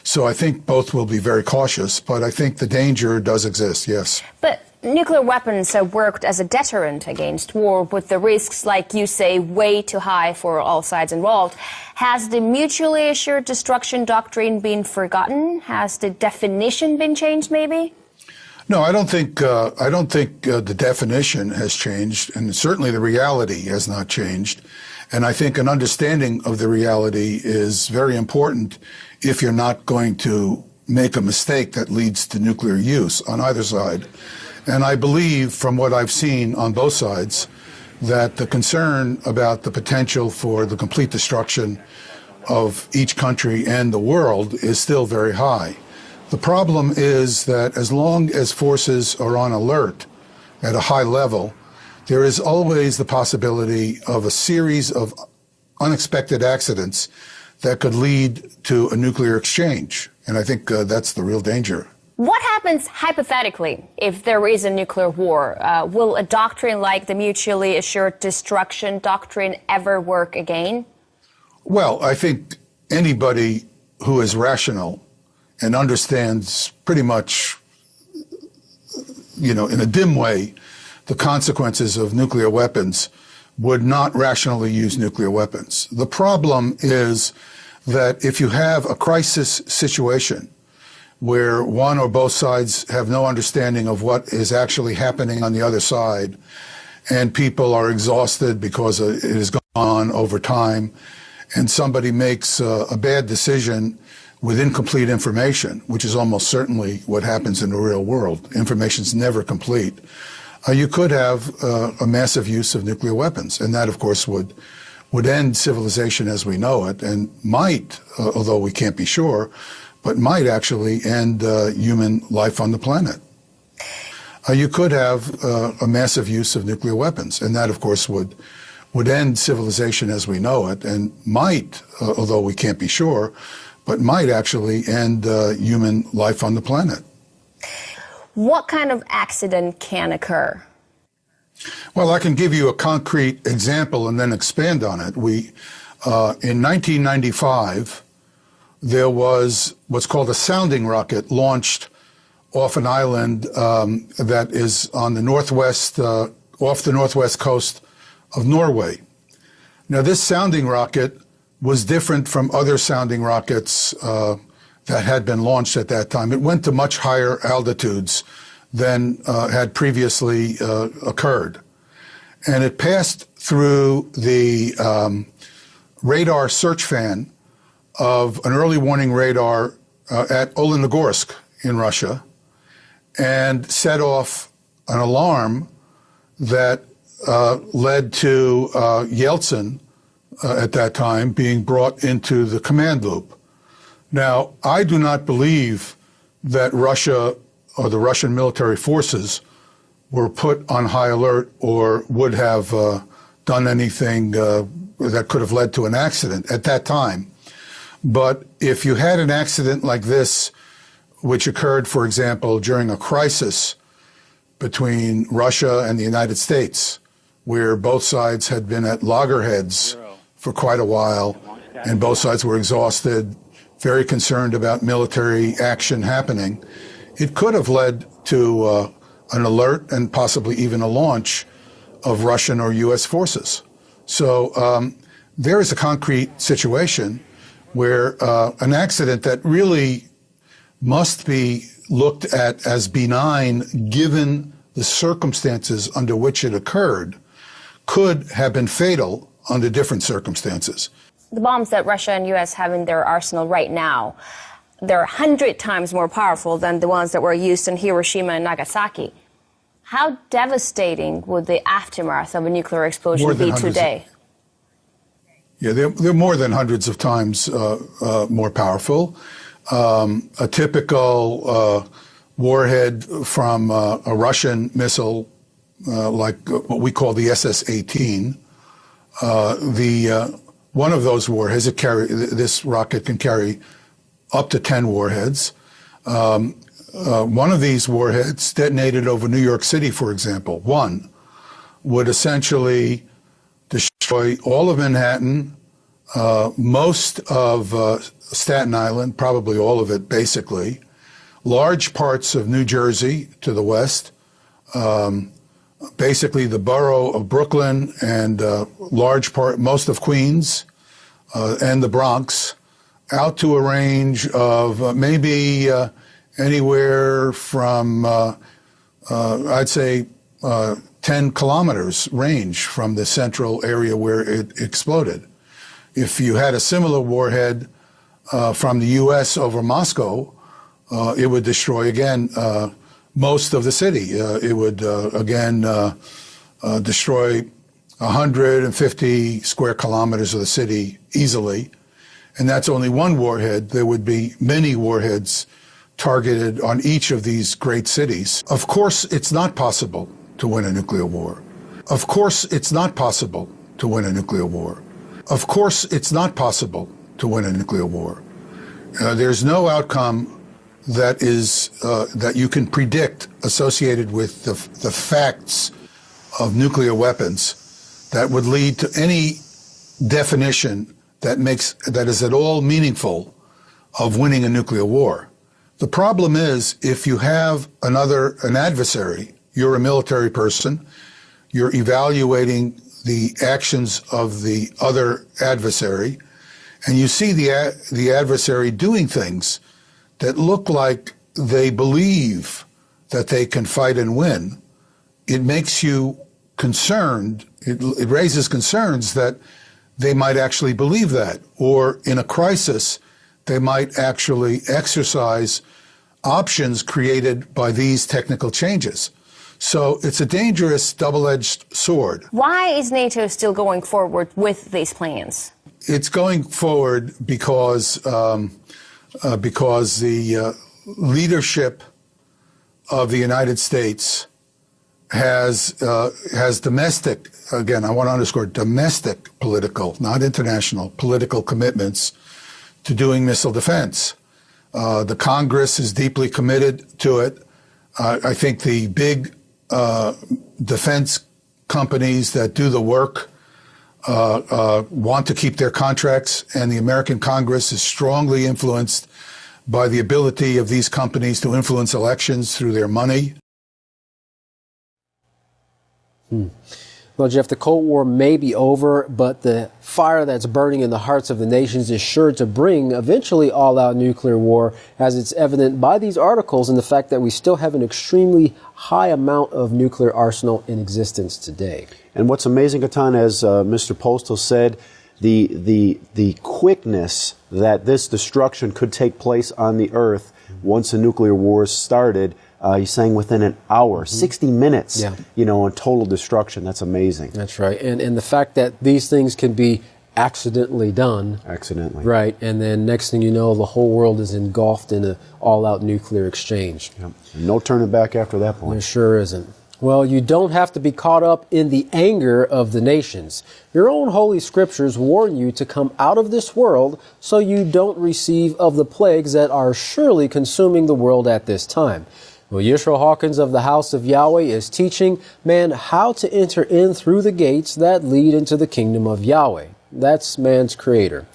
So I think both will be very cautious, but I think the danger does exist, yes. But nuclear weapons have worked as a deterrent against war, with the risks, like you say, way too high for all sides involved. Has the mutually assured destruction doctrine been forgotten? Has the definition been changed, maybe? No, I don't think the definition has changed, and certainly the reality has not changed. And I think an understanding of the reality is very important if you're not going to make a mistake that leads to nuclear use on either side. And I believe, from what I've seen on both sides, that the concern about the potential for the complete destruction of each country and the world is still very high. The problem is that as long as forces are on alert at a high level, there is always the possibility of a series of unexpected accidents that could lead to a nuclear exchange. And I think that's the real danger. What happens hypothetically if there is a nuclear war? Will a doctrine like the mutually assured destruction doctrine ever work again? Well, I think anybody who is rational and understands pretty much, in a dim way, the consequences of nuclear weapons would not rationally use nuclear weapons. The problem is that if you have a crisis situation where one or both sides have no understanding of what is actually happening on the other side, and people are exhausted because it has gone on over time, and somebody makes a bad decision with incomplete information, which is almost certainly what happens in the real world. Information's never complete. You could have a massive use of nuclear weapons, and that, of course, would end civilization as we know it, and might, although we can't be sure, but might actually end human life on the planet. You could have a massive use of nuclear weapons, and that, of course, would end civilization as we know it, and might, although we can't be sure, but might actually end human life on the planet. What kind of accident can occur? Well, I can give you a concrete example and then expand on it. In 1995, there was what's called a sounding rocket launched off an island that is on the northwest, off the northwest coast of Norway. Now, this sounding rocket was different from other sounding rockets that had been launched at that time. It went to much higher altitudes than had previously occurred. And it passed through the radar search fan of an early warning radar at Olenogorsk in Russia, and set off an alarm that led to Yeltsin at that time being brought into the command loop. Now, I do not believe that Russia or the Russian military forces were put on high alert or would have done anything that could have led to an accident at that time. But if you had an accident like this, which occurred, for example, during a crisis between Russia and the United States, where both sides had been at loggerheads for quite a while, and both sides were exhausted, very concerned about military action happening, it could have led to an alert and possibly even a launch of Russian or U.S. forces. So there is a concrete situation where an accident that really must be looked at as benign given the circumstances under which it occurred could have been fatal under different circumstances. The bombs that Russia and U.S. have in their arsenal right now, they're 100 times more powerful than the ones that were used in Hiroshima and Nagasaki. How devastating would the aftermath of a nuclear explosion be today? Yeah, they're more than hundreds of times more powerful. A typical warhead from a Russian missile, like what we call the SS-18, one of those warheads, this rocket can carry up to 10 warheads. One of these warheads detonated over New York City, for example, would essentially destroy all of Manhattan, most of Staten Island, probably all of it basically, large parts of New Jersey to the west, basically the borough of Brooklyn and most of Queens and the Bronx, out to a range of maybe anywhere from, I'd say, 10 kilometers range from the central area where it exploded. If you had a similar warhead from the U.S. over Moscow, it would destroy, again, most of the city. It would, again, destroy 150 square kilometers of the city easily. And that's only one warhead. There would be many warheads targeted on each of these great cities. Of course, it's not possible to win a nuclear war. Of course, it's not possible to win a nuclear war. Of course, it's not possible to win a nuclear war. There's no outcome that is that you can predict associated with the facts of nuclear weapons that would lead to any definition that is at all meaningful of winning a nuclear war. The problem is, if you have an adversary, you're a military person, you're evaluating the actions of the other adversary, and you see the adversary doing things that look like they believe that they can fight and win, it makes you concerned. It raises concerns that they might actually believe that, or in a crisis, they might actually exercise options created by these technical changes. So it's a dangerous double-edged sword. Why is NATO still going forward with these plans? It's going forward because the leadership of the United States has domestic, again, I want to underscore domestic political, not international, political commitments to doing missile defense. The Congress is deeply committed to it. I think the big defense companies that do the work want to keep their contracts, and the American Congress is strongly influenced by the ability of these companies to influence elections through their money. Well, Jeff, the Cold War may be over, but the fire that's burning in the hearts of the nations is sure to bring eventually all-out nuclear war, as it's evident by these articles and the fact that we still have an extremely high amount of nuclear arsenal in existence today. And what's amazing, Gatan, as Mr. Postal said, the quickness that this destruction could take place on the Earth once the nuclear war started. He's saying within an hour, 60 minutes, in total destruction. That's amazing. That's right. And the fact that these things can be accidentally done. Accidentally. Right. And then next thing you know, the whole world is engulfed in an all-out nuclear exchange. Yep. No turning back after that point. There sure isn't. Well, you don't have to be caught up in the anger of the nations. Your own holy scriptures warn you to come out of this world so you don't receive of the plagues that are surely consuming the world at this time. Well, Yisrael Hawkins of the House of Yahweh is teaching man how to enter in through the gates that lead into the kingdom of Yahweh. That's man's creator.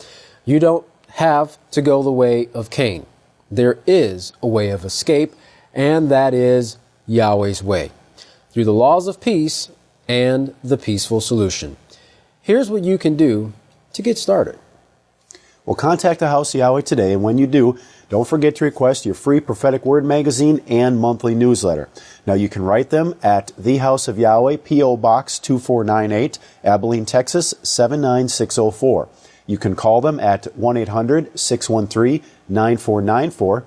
You don't have to go the way of Cain. There is a way of escape, and that is Yahweh's way, through the laws of peace and the peaceful solution. Here's what you can do to get started. Well, contact the House of Yahweh today, and when you do, don't forget to request your free Prophetic Word magazine and monthly newsletter. Now, you can write them at The House of Yahweh, P.O. Box 2498, Abilene, Texas 79604. You can call them at 1-800-613-9494.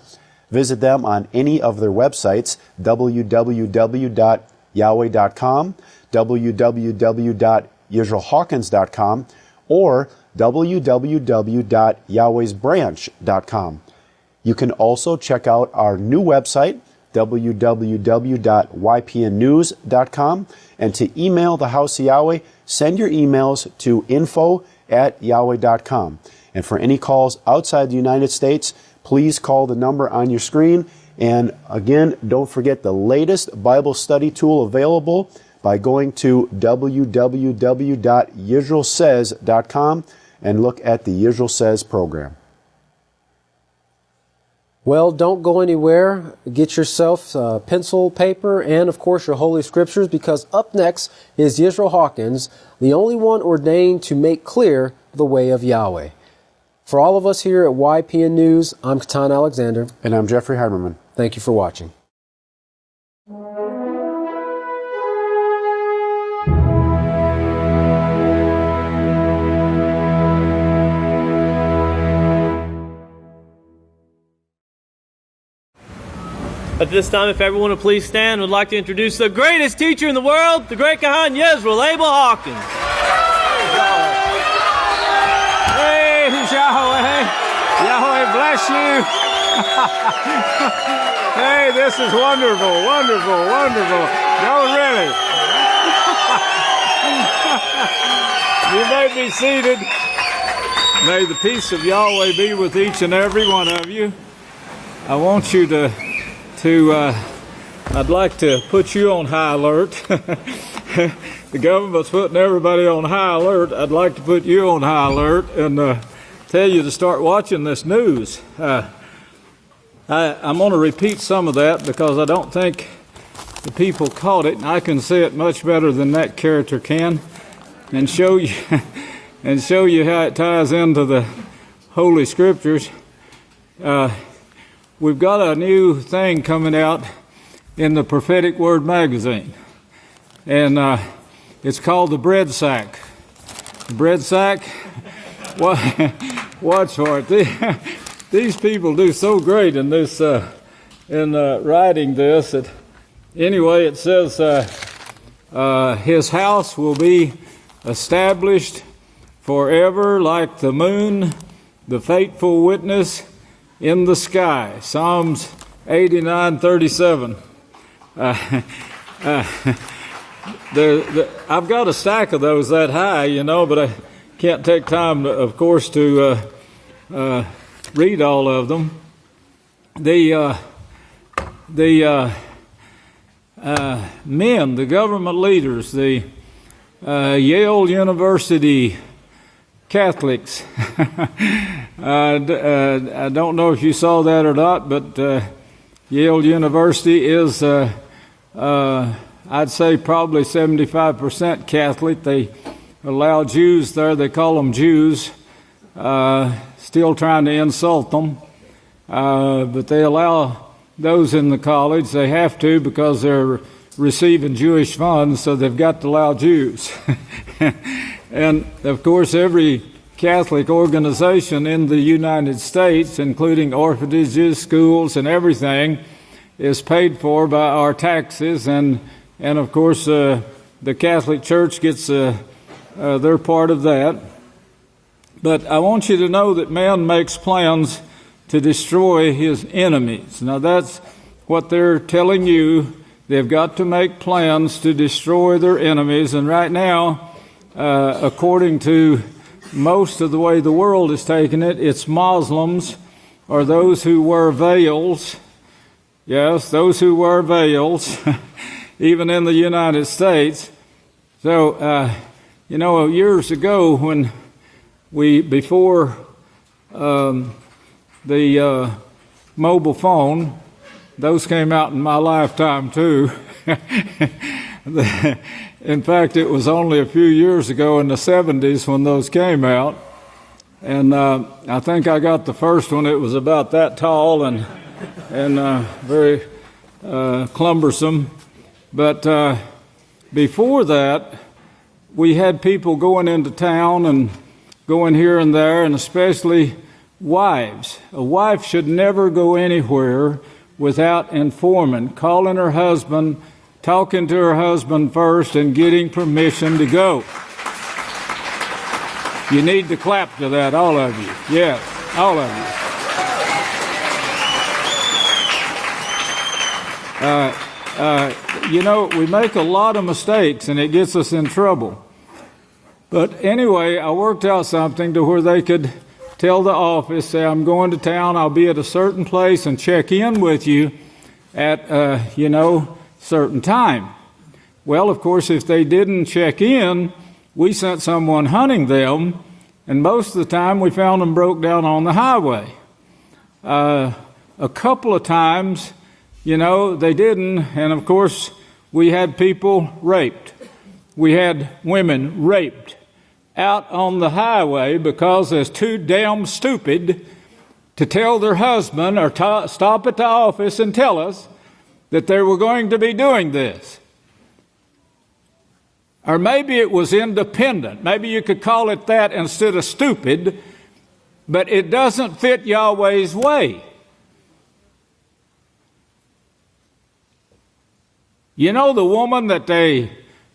Visit them on any of their websites, www.yahweh.com, www.yisraelhawkins.com, or www.yahwehsbranch.com. You can also check out our new website, www.ypnnews.com, and to email the House of Yahweh, send your emails to info@yahweh.com. And for any calls outside the United States, please call the number on your screen. And again, don't forget the latest Bible study tool available by going to www.yisraelsays.com and look at the Yisrael Says program. Well, don't go anywhere. Get yourself pencil, paper, and, of course, your Holy Scriptures, because up next is Yisrael Hawkins, the only one ordained to make clear the way of Yahweh. For all of us here at YPN News, I'm Katan Alexander. And I'm Jeffrey Heimerman. Thank you for watching. At this time, if everyone would please stand, I would like to introduce the greatest teacher in the world, the great Kahan Yisrael Abel Hawkins. Hey, Yahweh. Yahweh bless you. Hey, this is wonderful, wonderful, wonderful. No, really. You may be seated. May the peace of Yahweh be with each and every one of you. I want you to I'd like to put you on high alert. The government's putting everybody on high alert. I'd like to put you on high alert and tell you to start watching this news. I'm going to repeat some of that because I don't think the people caught it, and I can say it much better than that character can, and show you how it ties into the Holy Scriptures. We've got a new thing coming out in the Prophetic Word magazine, and it's called the Bread Sack. The Bread Sack. Watch for it. These people do so great in this, in writing this. Anyway, it says, his house will be established forever like the moon, the faithful witness in the sky. Psalms 89:37. I've got a stack of those that high, but I can't take time, of course, to read all of them. The men, the government leaders, the Yale University Catholics. I don't know if you saw that or not, but Yale University is, I'd say, probably 75% Catholic. They allow Jews there. They call them Jews. Still trying to insult them. But they allow those in the college. They have to because they're receiving Jewish funds, so they've got to allow Jews. And, of course, every Catholic organization in the United States, including orphanages, schools, and everything, is paid for by our taxes. And of course, the Catholic Church gets their part of that. But I want you to know that man makes plans to destroy his enemies. Now, that's what they're telling you. They've got to make plans to destroy their enemies. And right now, according to most of the way the world is taking it, it's Muslims or those who wear veils. Yes, those who wear veils, even in the United States. So, years ago when before the mobile phone, those came out in my lifetime too. In fact, it was only a few years ago in the 70s when those came out. And I think I got the first one. It was about that tall and very cumbersome. But before that, we had people going into town and going here and there, and especially wives. A wife should never go anywhere without informing, calling her husband, talking to her husband first, and getting permission to go. You need to clap to that, all of you. Yes, all of you. We make a lot of mistakes, and it gets us in trouble. But anyway, I worked out something to where they could tell the office, say, I'm going to town, I'll be at a certain place, and check in with you at, certain time. Well, of course, if they didn't check in, we sent someone hunting them, and most of the time we found them broke down on the highway. A couple of times, they didn't, and of course, we had people raped. We had women raped out on the highway because they're too damn stupid to tell their husband or stop at the office and tell us that they were going to be doing this. Or maybe it was independent. Maybe you could call it that instead of stupid, but it doesn't fit Yahweh's way. The woman that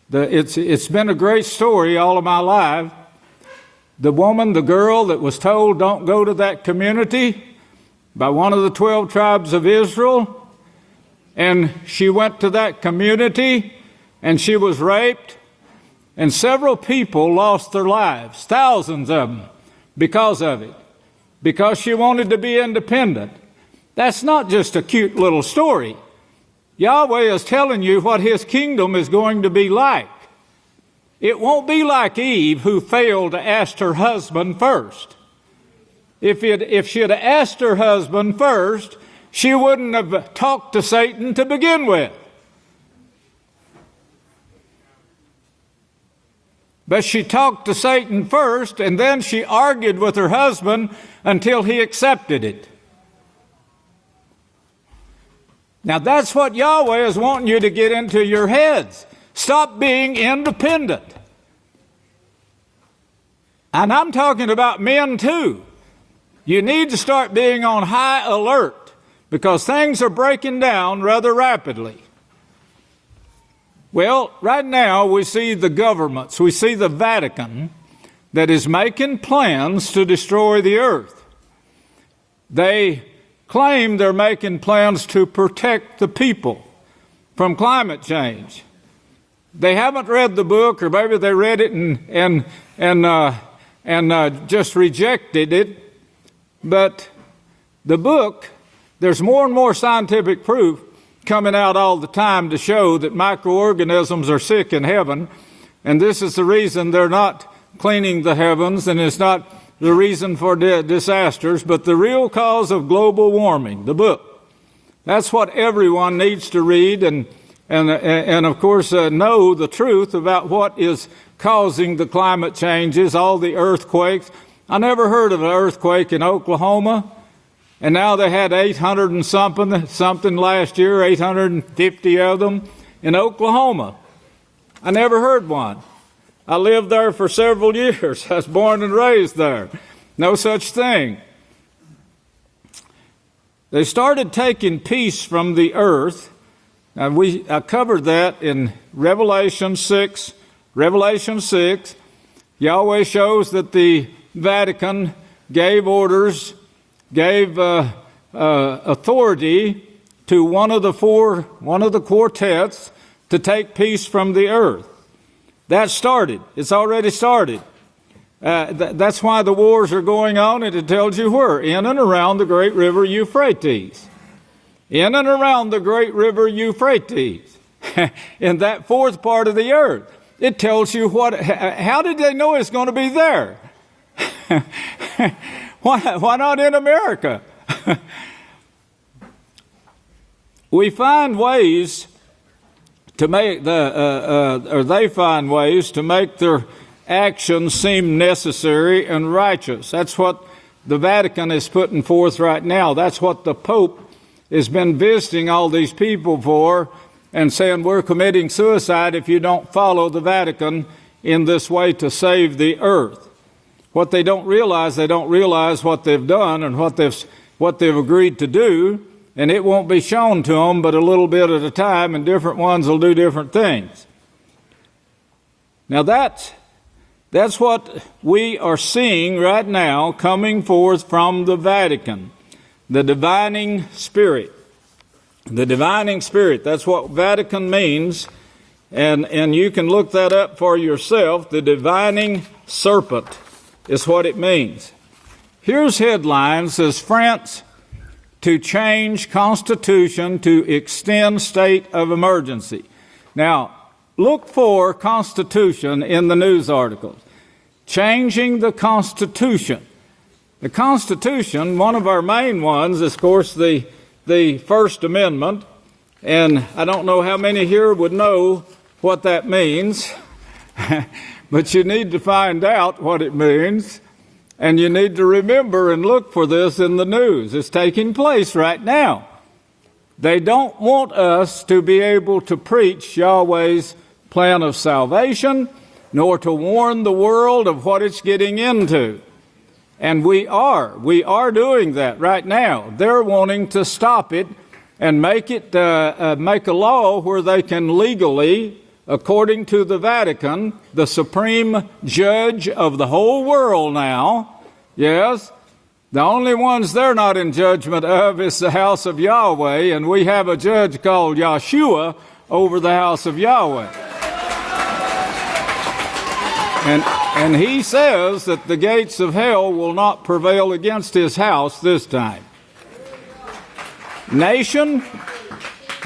it's been a great story all of my life. The woman, the girl that was told don't go to that community by one of the 12 tribes of Israel, and she went to that community and she was raped, and several people lost their lives, thousands of them, because of it, because she wanted to be independent. That's not just a cute little story. Yahweh is telling you what his kingdom is going to be like. It won't be like Eve, who failed to ask her husband first. If she had asked her husband first, she wouldn't have talked to Satan to begin with. But she talked to Satan first, and then she argued with her husband until he accepted it. Now that's what Yahweh is wanting you to get into your heads. Stop being independent. And I'm talking about men too. You need to start being on high alert because things are breaking down rather rapidly. Well, right now we see the governments, we see the Vatican that is making plans to destroy the earth. They claim they're making plans to protect the people from climate change. They haven't read the book, or maybe they read it and just rejected it. But the book, there's more and more scientific proof coming out all the time to show that microorganisms are sick in heaven, and this is the reason they're not cleaning the heavens, and it's not the reason for disasters, but the real cause of global warming, the book. That's what everyone needs to read and of course know the truth about what is causing the climate changes, all the earthquakes. I never heard of an earthquake in Oklahoma. And now they had 800 and something last year, 850 of them in Oklahoma. I never heard one. I lived there for several years. I was born and raised there. No such thing. They started taking peace from the earth. Now I covered that in Revelation 6. Revelation 6, Yahweh shows that the Vatican gave orders, gave authority to one of the quartets to take peace from the earth. That started. It's already started. That's why the wars are going on, and it tells you where. In and around the great river Euphrates. In and around the great river Euphrates. In that fourth part of the earth. It tells you how did they know it's going to be there? Why not in America? We find ways to make they find ways to make their actions seem necessary and righteous. That's what the Vatican is putting forth right now. That's what the Pope has been visiting all these people for and saying we're committing suicide if you don't follow the Vatican in this way to save the earth. What they don't realize what they've done and what they've agreed to do, and it won't be shown to them but a little bit at a time, and different ones will do different things. Now that's what we are seeing right now coming forth from the Vatican, the divining spirit. The divining spirit, that's what Vatican means, and you can look that up for yourself. The divining serpent is what it means. Here's headline, says France to change constitution to extend state of emergency. Now, look for constitution in the news articles. Changing the Constitution. The Constitution, one of our main ones, is, of course, the First Amendment, and I don't know how many here would know what that means, but you need to find out what it means, and you need to remember and look for this in the news. It's taking place right now. They don't want us to be able to preach Yahweh's plan of salvation, nor to warn the world of what it's getting into. And we are doing that right now. They're wanting to stop it and make a law where they can legally, according to the Vatican, the supreme judge of the whole world now, yes, the only ones they're not in judgment of is the house of Yahweh, and we have a judge called Yeshua over the house of Yahweh. And he says that the gates of hell will not prevail against his house this time. Nation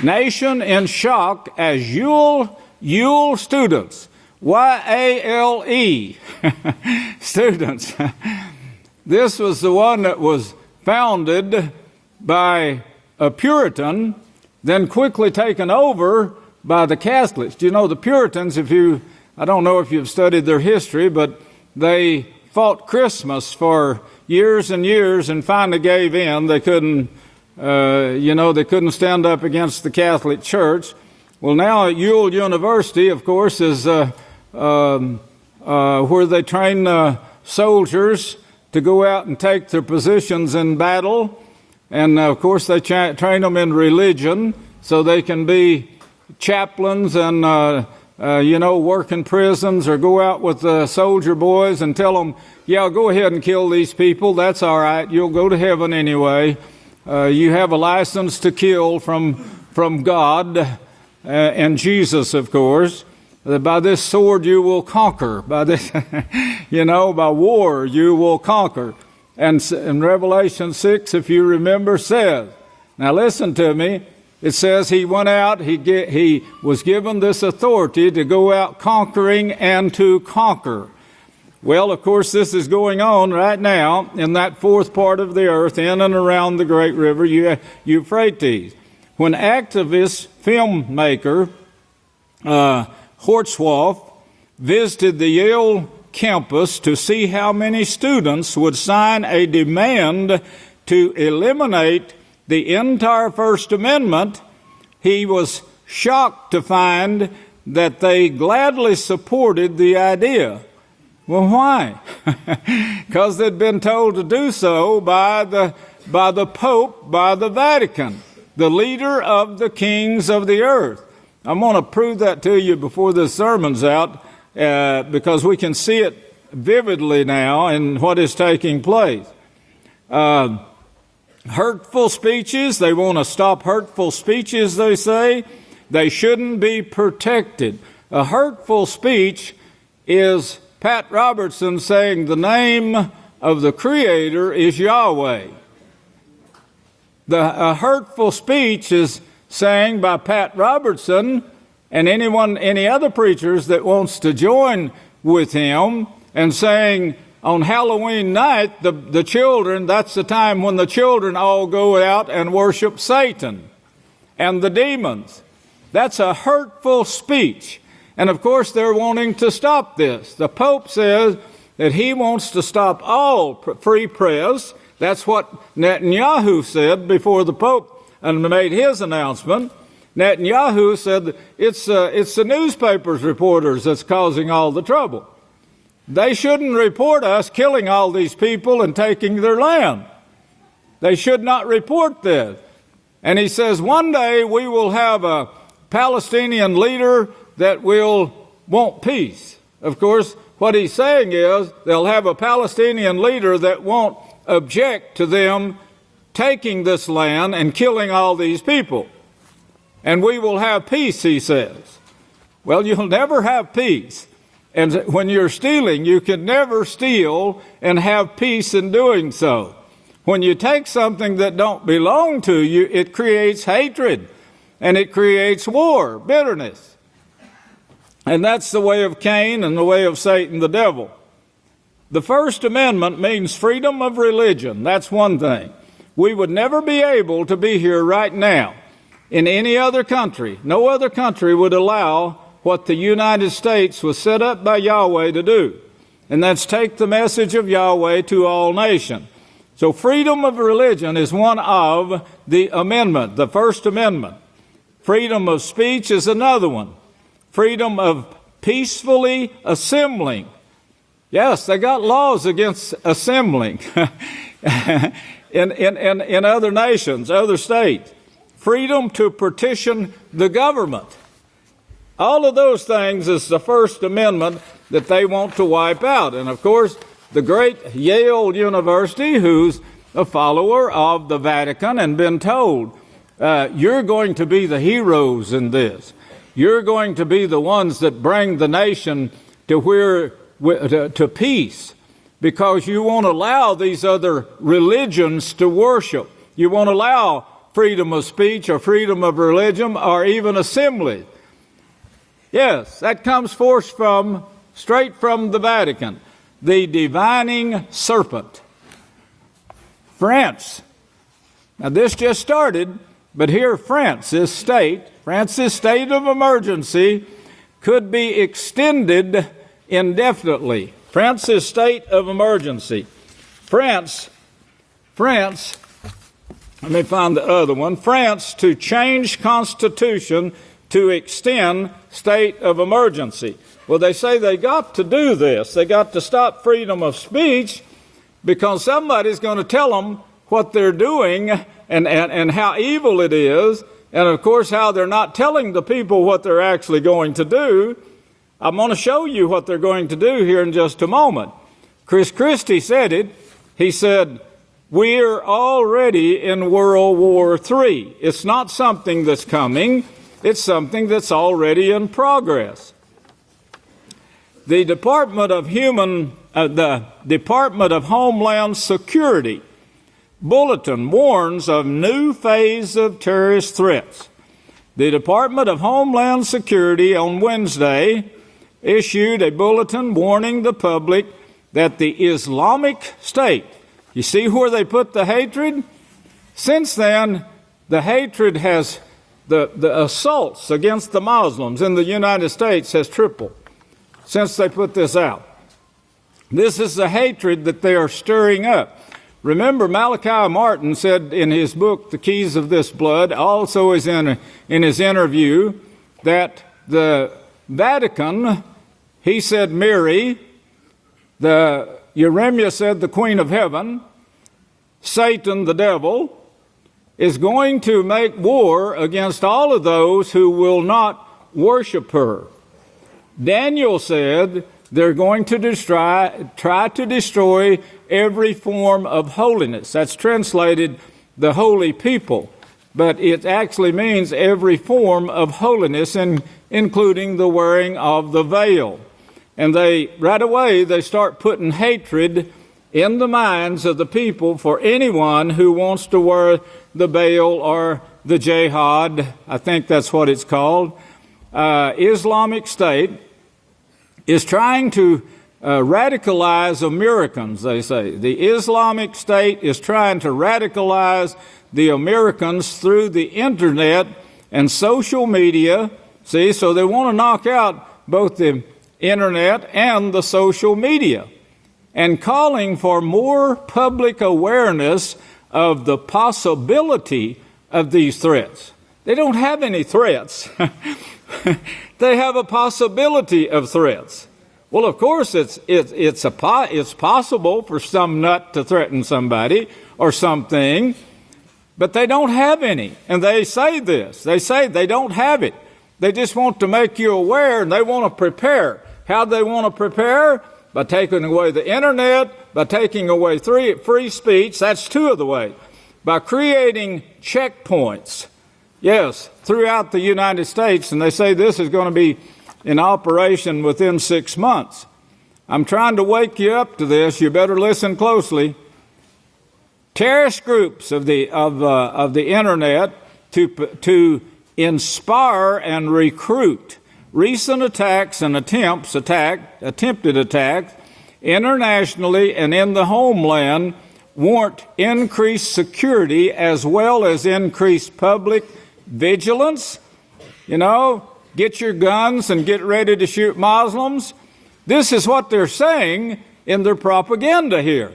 in shock as Yule students. Y-A-L-E. Students. This was the one that was founded by a Puritan, then quickly taken over by the Catholics. Do you know the Puritans, I don't know if you've studied their history, but they fought Christmas for years and years and finally gave in. They couldn't, they couldn't stand up against the Catholic Church. Well, now at Ewell University, of course, is where they train soldiers to go out and take their positions in battle. And, of course, they train them in religion so they can be chaplains and, work in prisons or go out with the soldier boys and tell them, yeah, go ahead and kill these people. That's all right. You'll go to heaven anyway. You have a license to kill from God and Jesus, of course. By this sword you will conquer. By this, by war you will conquer. And in Revelation 6, if you remember, says, now listen to me, it says he went out, he was given this authority to go out conquering and to conquer. Well, of course, this is going on right now in that fourth part of the earth, in and around the great river Euphrates. When activist filmmaker Hortzwolf visited the Yale campus to see how many students would sign a demand to eliminate the entire First Amendment, he was shocked to find that they gladly supported the idea. Well, why? Because they'd been told to do so by the Pope, by the Vatican, the leader of the kings of the earth. I'm going to prove that to you before this sermon's out, because we can see it vividly now in what is taking place. Hurtful speeches, they want to stop hurtful speeches, they say. They shouldn't be protected. A hurtful speech is Pat Robertson saying the name of the Creator is Yahweh. A hurtful speech is saying by Pat Robertson and any other preachers that wants to join with him and saying on Halloween night, the children, that's the time when the children all go out and worship Satan and the demons. That's a hurtful speech. And of course, they're wanting to stop this. The Pope says that he wants to stop all free press. That's what Netanyahu said before the Pope and made his announcement. Netanyahu said it's the newspapers reporters that's causing all the trouble. They shouldn't report us killing all these people and taking their land. They should not report this. And he says one day we will have a Palestinian leader that will want peace. Of course, what he's saying is they'll have a Palestinian leader that won't object to them taking this land and killing all these people. And we will have peace, he says. Well, you'll never have peace. And when you're stealing, you can never steal and have peace in doing so. When you take something that don't belong to you, it creates hatred and it creates war, bitterness. And that's the way of Cain and the way of Satan, the devil. The First Amendment means freedom of religion. That's one thing. We would never be able to be here right now in any other country. No other country would allow what the United States was set up by Yahweh to do. And that's take the message of Yahweh to all nations. So freedom of religion is one of the amendment, the First Amendment. Freedom of speech is another one. Freedom of peacefully assembling. Yes, they got laws against assembling in other nations, other states. Freedom to petition the government. All of those things is the First Amendment that they want to wipe out. And of course, the great Yale University, who's a follower of the Vatican and been told, you're going to be the heroes in this. You're going to be the ones that bring the nation to peace, because you won't allow these other religions to worship. You won't allow freedom of speech or freedom of religion or even assembly. Yes, that comes forth straight from the Vatican. The divining serpent. France. Now this just started But here, France's state of emergency could be extended indefinitely. France's state of emergency. France, let me find the other one. France to change constitution to extend state of emergency. Well, they say they got to do this. They got to stop freedom of speech because somebody's going to tell them what they're doing and how evil it is, and of course how they're not telling the people what they're actually going to do. I'm going to show you what they're going to do here in just a moment. Chris Christie said it. He said, we're already in World War III. It's not something that's coming. It's something that's already in progress. The Department of Homeland Security bulletin warns of new phase of terrorist threats. The Department of Homeland Security on Wednesday issued a bulletin warning the public that the Islamic State, you see where they put the hatred? Since then, the hatred has, the assaults against the Muslims in the United States has tripled since they put this out. This is the hatred that they are stirring up. Remember, Malachi Martin said in his book, The Keys of This Blood, also is in his interview, that the Vatican, he said Mary, the Uremia said the Queen of Heaven, Satan, the devil, is going to make war against all of those who will not worship her. Daniel said they're going to try to destroy every form of holiness. That's translated the holy people, but it actually means every form of holiness, including the wearing of the veil. And right away, they start putting hatred in the minds of the people for anyone who wants to wear the veil or the jihad. I think that's what it's called. Islamic State is trying to radicalize Americans, they say. The Islamic State is trying to radicalize the Americans through the internet and social media. See, so they want to knock out both the internet and the social media, and calling for more public awareness of the possibility of these threats. They don't have any threats. They have a possibility of threats. Well, of course, it's possible for some nut to threaten somebody or something, but they don't have any. And they say this. They say they don't have it. They just want to make you aware, and they want to prepare. How do they want to prepare? By taking away the internet, by taking away free speech. That's two of the ways. By creating checkpoints. Yes, throughout the United States, and they say this is going to be in operation within 6 months. I'm trying to wake you up to this. You better listen closely. Terrorist groups of the internet to inspire and recruit. Recent attacks and attempted attacks internationally and in the homeland warrant increased security as well as increased public vigilance. You know, get your guns and get ready to shoot Muslims. This is what they're saying in their propaganda here.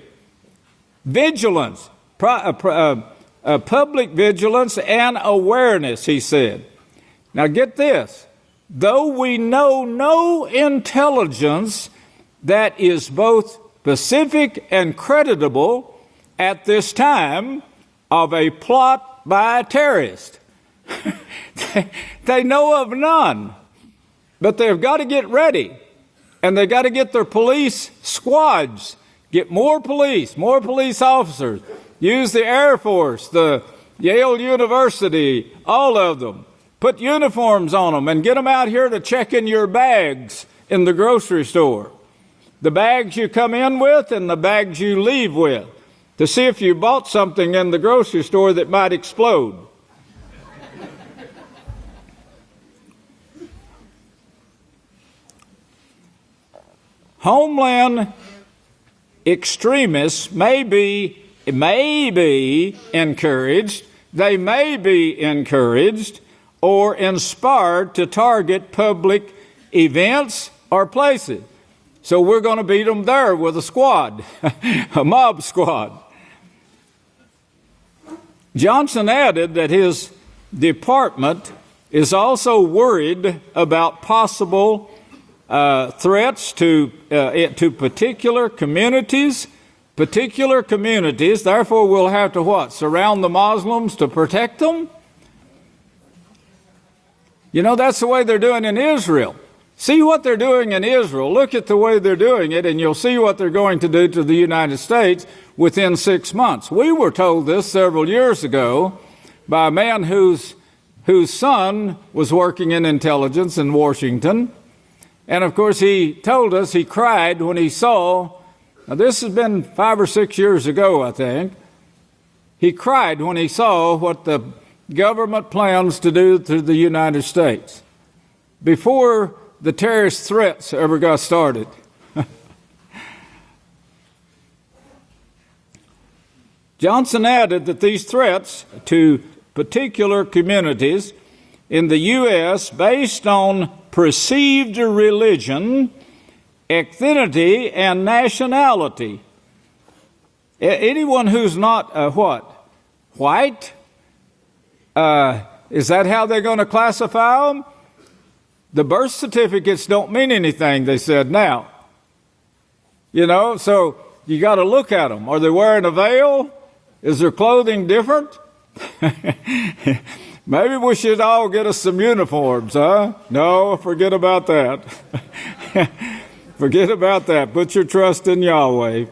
Vigilance, public vigilance and awareness, he said. Now get this. Though we know no intelligence that is both specific and creditable at this time of a plot by a terrorist. They know of none, but they've got to get ready, and they've got to get their police squads, get more police officers, use the Air Force, the Yale University, all of them. Put uniforms on them and get them out here to check in your bags in the grocery store. The bags you come in with and the bags you leave with, to see if you bought something in the grocery store that might explode. Homeland extremists may be encouraged they may be encouraged or inspired to target public events or places. So we're going to beat them there with a squad, a mob squad. Johnson added that his department is also worried about possible threats to particular communities. Therefore, we'll have to what? Surround the Muslims to protect them? You know, that's the way they're doing in Israel. See what they're doing in Israel. Look at the way they're doing it, and you'll see what they're going to do to the United States within 6 months. We were told this several years ago by a man whose son was working in intelligence in Washington. And, of course, he told us he cried when he saw, now this has been 5 or 6 years ago, I think. He cried when he saw what the government plans to do to the United States before the terrorist threats ever got started. Johnson added that these threats to particular communities in the U.S. based on perceived religion, ethnicity, and nationality. Anyone who's not white, is that how they're going to classify them? The birth certificates don't mean anything, they said now. You know, so you got to look at them. Are they wearing a veil? Is their clothing different? Maybe we should all get us some uniforms, huh? No, forget about that. Forget about that. Put your trust in Yahweh.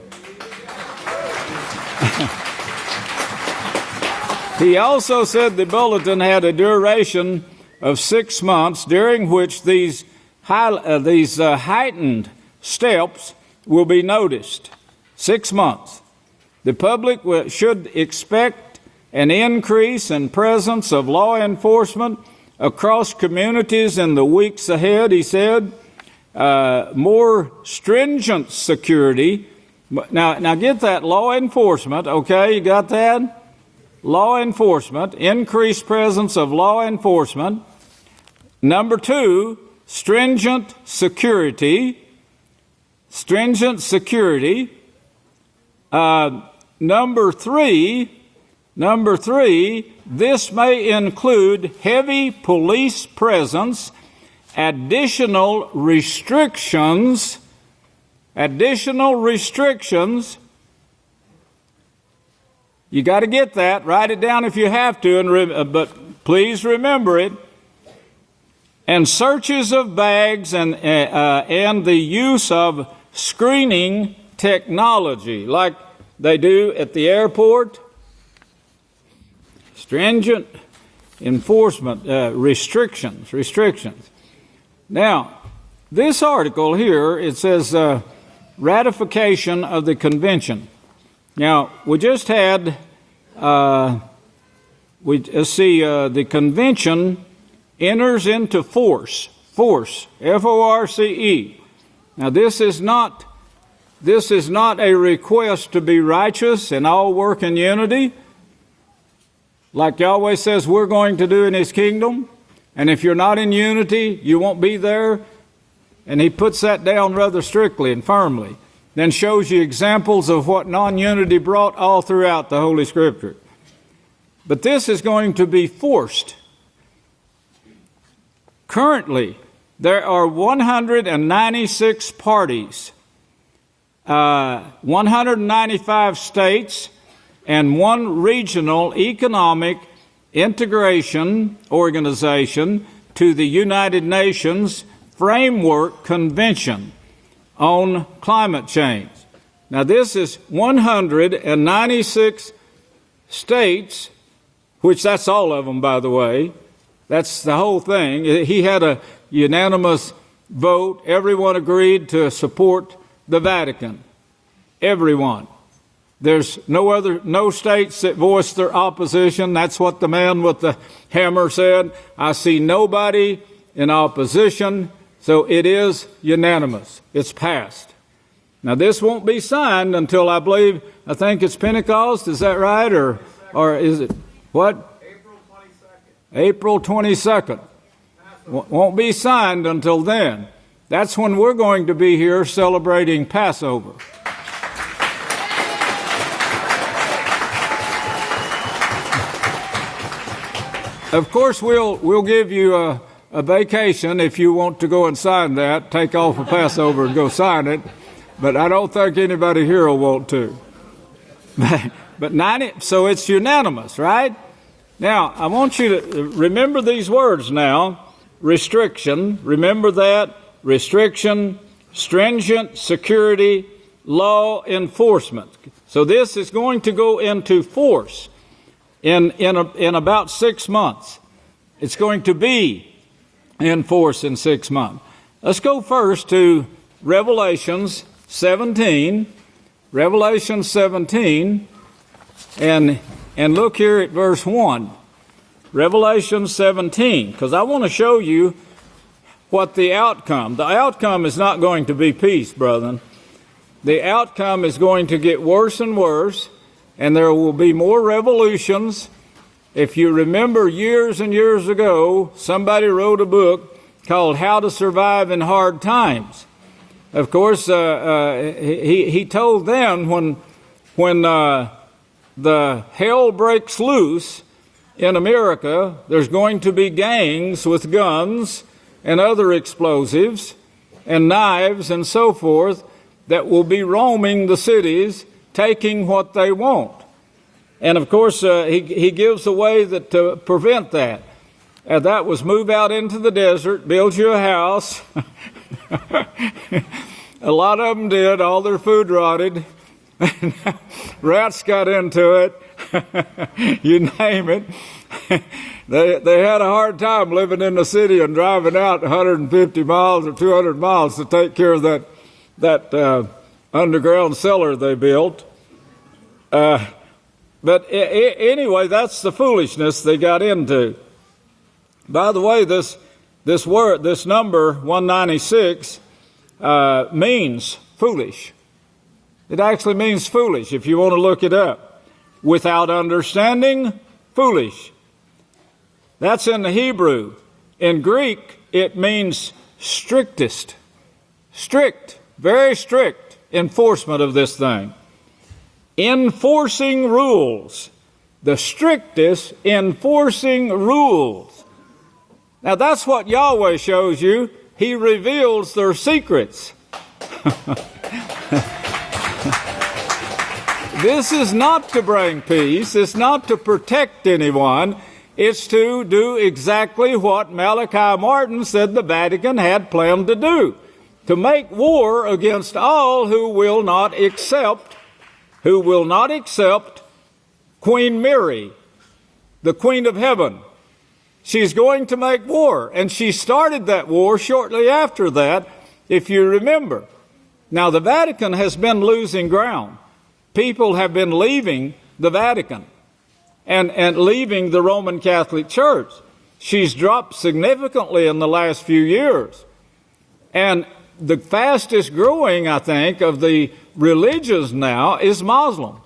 He also said the bulletin had a duration of 6 months, during which these heightened steps will be noticed. 6 months. The public should expect an increase in presence of law enforcement across communities in the weeks ahead, he said. More stringent security. Now get that, law enforcement, okay, you got that? Law enforcement, increased presence of law enforcement. Number 2, stringent security. Stringent security. Number three, this may include heavy police presence, additional restrictions. You got to get that. Write it down if you have to, but please remember it. And searches of bags and the use of screening technology, like they do at the airport. Stringent enforcement, restrictions. Now, this article here, it says ratification of the convention. Now, we just had, the convention enters into force, F-O-R-C-E. Now, this is not a request to be righteous and all work in unity, like Yahweh says we're going to do in His kingdom. And if you're not in unity, you won't be there. And He puts that down rather strictly and firmly. Then shows you examples of what non-unity brought all throughout the Holy Scripture. But this is going to be forced. Currently, there are 196 parties, 195 states, and one regional economic integration organization to the United Nations Framework Convention on Climate Change. Now, this is 196 states, which that's all of them, by the way. That's the whole thing. He had a unanimous vote. Everyone agreed to support the Vatican. Everyone. There's no states that voiced their opposition. That's what the man with the hammer said. I see nobody in opposition, so it is unanimous. It's passed. Now, this won't be signed until I think it's Pentecost. Is that right? Or is it what? April 22nd. Won't be signed until then. That's when we're going to be here celebrating Passover. Of course, we'll give you a vacation if you want to go and sign that. Take off for Passover and go sign it. But I don't think anybody here will want to. So it's unanimous, right? Now, I want you to remember these words now. Restriction, remember that. Restriction, stringent security, law enforcement. So this is going to go into force in about 6 months. It's going to be in force in 6 months. Let's go first to Revelations 17. Revelation 17, and look here at verse 1. Revelation 17, because I want to show you what the outcome. The outcome is not going to be peace, brethren. The outcome is going to get worse and worse, and there will be more revolutions. If you remember years and years ago, somebody wrote a book called How to Survive in Hard Times. Of course, he told them when the hell breaks loose in America, there's going to be gangs with guns and other explosives and knives and so forth that will be roaming the cities, taking what they want. And of course, he gives a way to prevent that. And that was move out into the desert, build you a house. A lot of them did. All their food rotted. Rats got into it. You name it. They had a hard time living in the city and driving out 150 miles or 200 miles to take care of that underground cellar they built. But anyway, that's the foolishness they got into. By the way, this word, this number 196, means foolish. It actually means foolish, if you want to look it up. Without understanding, foolish. That's in the Hebrew. In Greek, it means strictest. Strict, very strict enforcement of this thing. Enforcing rules. The strictest enforcing rules. Now that's what Yahweh shows you. He reveals their secrets. This is not to bring peace. It's not to protect anyone. It's to do exactly what Malachi Martin said the Vatican had planned to do. To make war against all who will not accept Queen Mary, the Queen of Heaven. She's going to make war, and she started that war shortly after that, if you remember. Now, the Vatican has been losing ground. People have been leaving the Vatican and leaving the Roman Catholic Church. She's dropped significantly in the last few years. And the fastest growing, I think, of the religions now is Muslim.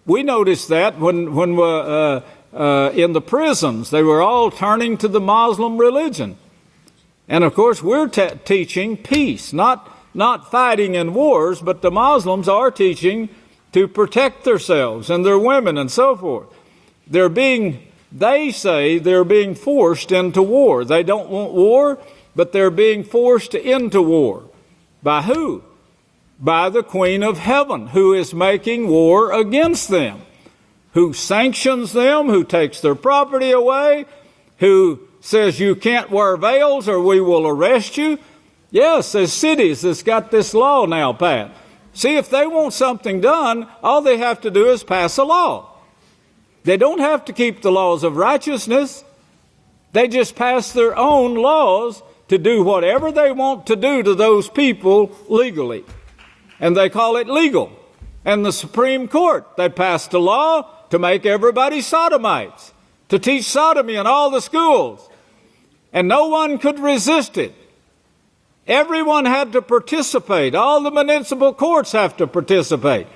We noticed that when in the prisons, they were all turning to the Muslim religion. And of course, we're teaching peace, not fighting in wars, but the Muslims are teaching to protect themselves and their women and so forth. They say they're being forced into war. They don't want war, but they're being forced into war. By who? By the Queen of Heaven, who is making war against them, who sanctions them, who takes their property away, who says you can't wear veils or we will arrest you. Yes, there's cities that's got this law now, Pat. See, if they want something done, all they have to do is pass a law. They don't have to keep the laws of righteousness. They just pass their own laws to do whatever they want to do to those people legally. And they call it legal. And the Supreme Court, they passed a law to make everybody sodomites, to teach sodomy in all the schools. And no one could resist it. Everyone had to participate. All the municipal courts have to participate.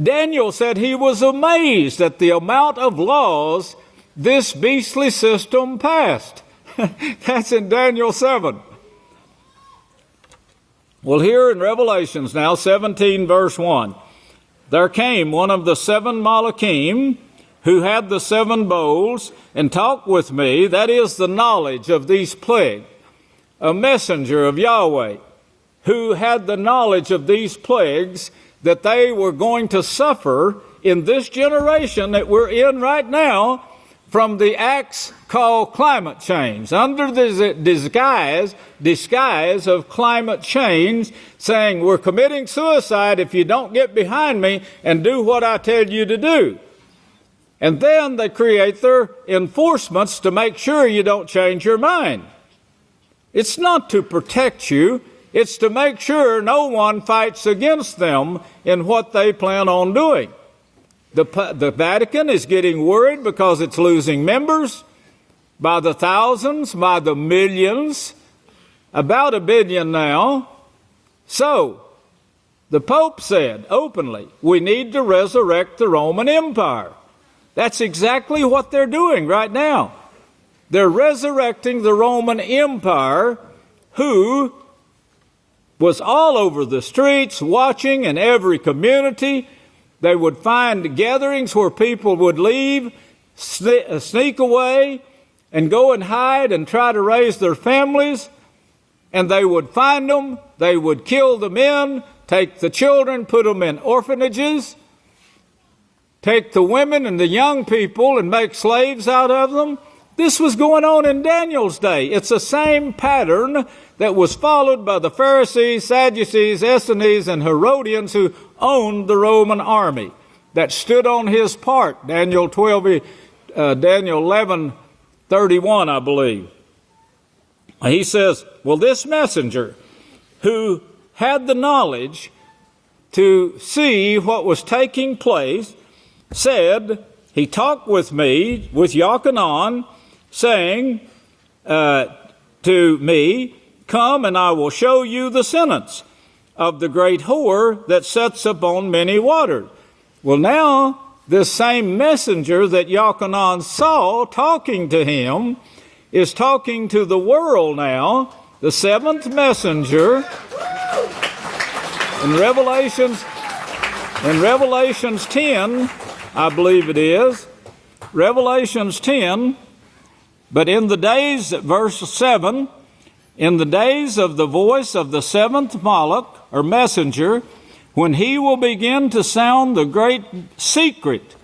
Daniel said he was amazed at the amount of laws this beastly system passed. That's in Daniel 7. Well, here in Revelations now, 17 verse 1, there came one of the 7 Malachim who had the 7 bowls and talked with me, that is the knowledge of these plagues, a messenger of Yahweh, who had the knowledge of these plagues that they were going to suffer in this generation that we're in right now from the acts called climate change, under the disguise of climate change, saying we're committing suicide if you don't get behind me and do what I tell you to do. And then they create their enforcements to make sure you don't change your mind. It's not to protect you, it's to make sure no one fights against them in what they plan on doing. The Vatican is getting worried because it's losing members by the thousands, by the millions, about 1 billion now. So, the Pope said openly, we need to resurrect the Roman Empire. That's exactly what they're doing right now. They're resurrecting the Roman Empire, who was all over the streets, watching in every community. They would find gatherings where people would leave, sneak away, and go and hide and try to raise their families. And they would find them, they would kill the men, take the children, put them in orphanages, take the women and the young people and make slaves out of them. This was going on in Daniel's day. It's the same pattern that was followed by the Pharisees, Sadducees, Essenes, and Herodians who owned the Roman army that stood on his part. Daniel 11:31, I believe. He says, well, this messenger who had the knowledge to see what was taking place said, he talked with me, with Yochanan, saying to me, come and I will show you the sentence of the great whore that sits upon many waters. Well, now, this same messenger that Yochanan saw talking to him is talking to the world now, the 7th messenger. In Revelations 10, I believe it is, Revelations 10, but in the days, verse 7, in the days of the voice of the 7th Malach, or messenger, when he will begin to sound the great secret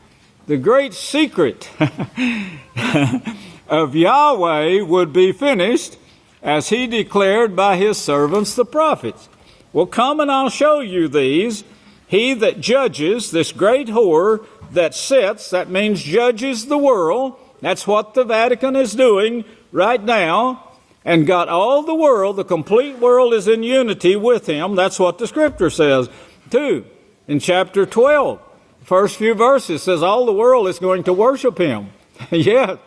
of Yahweh would be finished, as he declared by his servants the prophets. Well, come and I'll show you these. He that judges, this great whore that sits, that means judges the world. That's what the Vatican is doing right now. And got all the world, the complete world is in unity with him. That's what the scripture says, too. In chapter 12, the first few verses says all the world is going to worship him. Yes,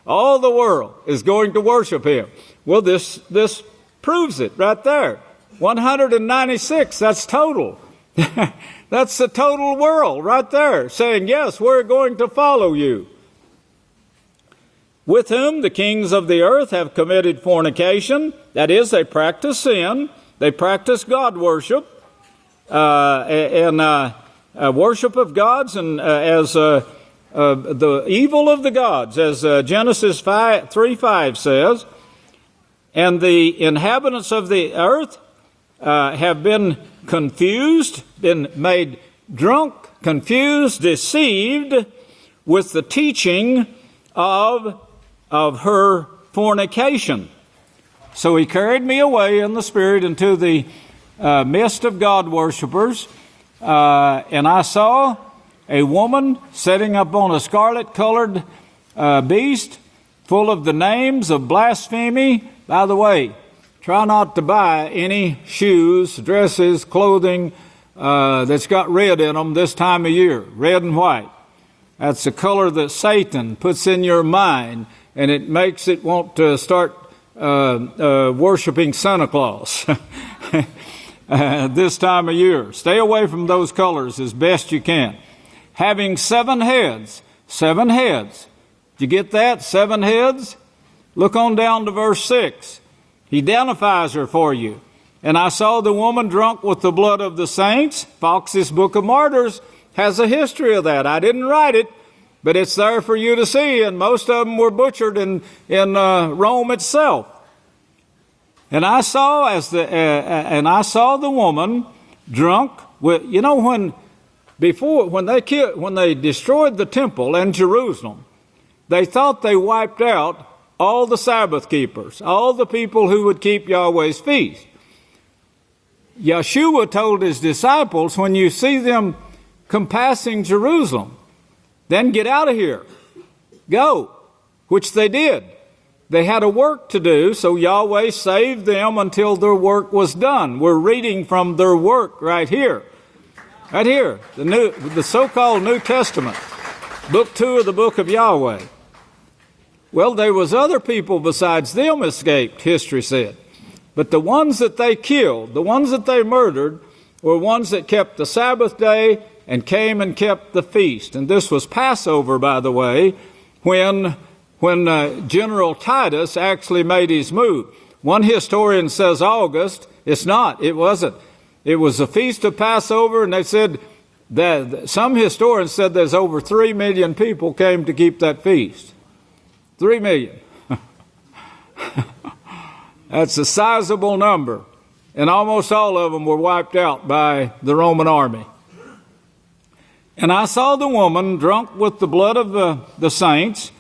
all the world is going to worship him. Well, this proves it right there. 196, that's total. That's the total world right there, saying, yes, we're going to follow you. With whom the kings of the earth have committed fornication. That is, they practice sin. They practice God worship and worship of gods, and as the evil of the gods, as Genesis 3:5 says. And the inhabitants of the earth have been confused, been made drunk, confused, deceived with the teaching of her fornication. So he carried me away in the Spirit into the midst of God worshipers, and I saw a woman sitting up on a scarlet-colored beast, full of the names of blasphemy. By the way, try not to buy any shoes, dresses, clothing that's got red in them this time of year, red and white. That's the color that Satan puts in your mind, and it makes it want to start worshiping Santa Claus this time of year. Stay away from those colors as best you can. Having 7 heads, Did you get that? 7 heads? Look on down to verse 6. He identifies her for you. And I saw the woman drunk with the blood of the saints. Fox's Book of Martyrs has a history of that. I didn't write it, but it's there for you to see, and most of them were butchered in Rome itself. And I saw the woman drunk with, you know, when they destroyed the temple in Jerusalem, they thought they wiped out all the Sabbath keepers, all the people who would keep Yahweh's feast. Yeshua told his disciples, when you see them compassing Jerusalem, then get out of here. Go. Which they did. They had a work to do, so Yahweh saved them until their work was done. We're reading from their work right here. Right here. The so-called New Testament. Book 2 of the book of Yahweh. Well, there was other people besides them escaped, history said. But the ones that they killed, the ones that they murdered, were ones that kept the Sabbath day and came and kept the feast. And this was Passover, by the way, when General Titus actually made his move. One historian says August. It's not. It wasn't. It was the Feast of Passover, and they said that some historians said there's over 3 million people came to keep that feast. 3 million. That's a sizable number. And almost all of them were wiped out by the Roman army. And I saw the woman drunk with the blood of the saints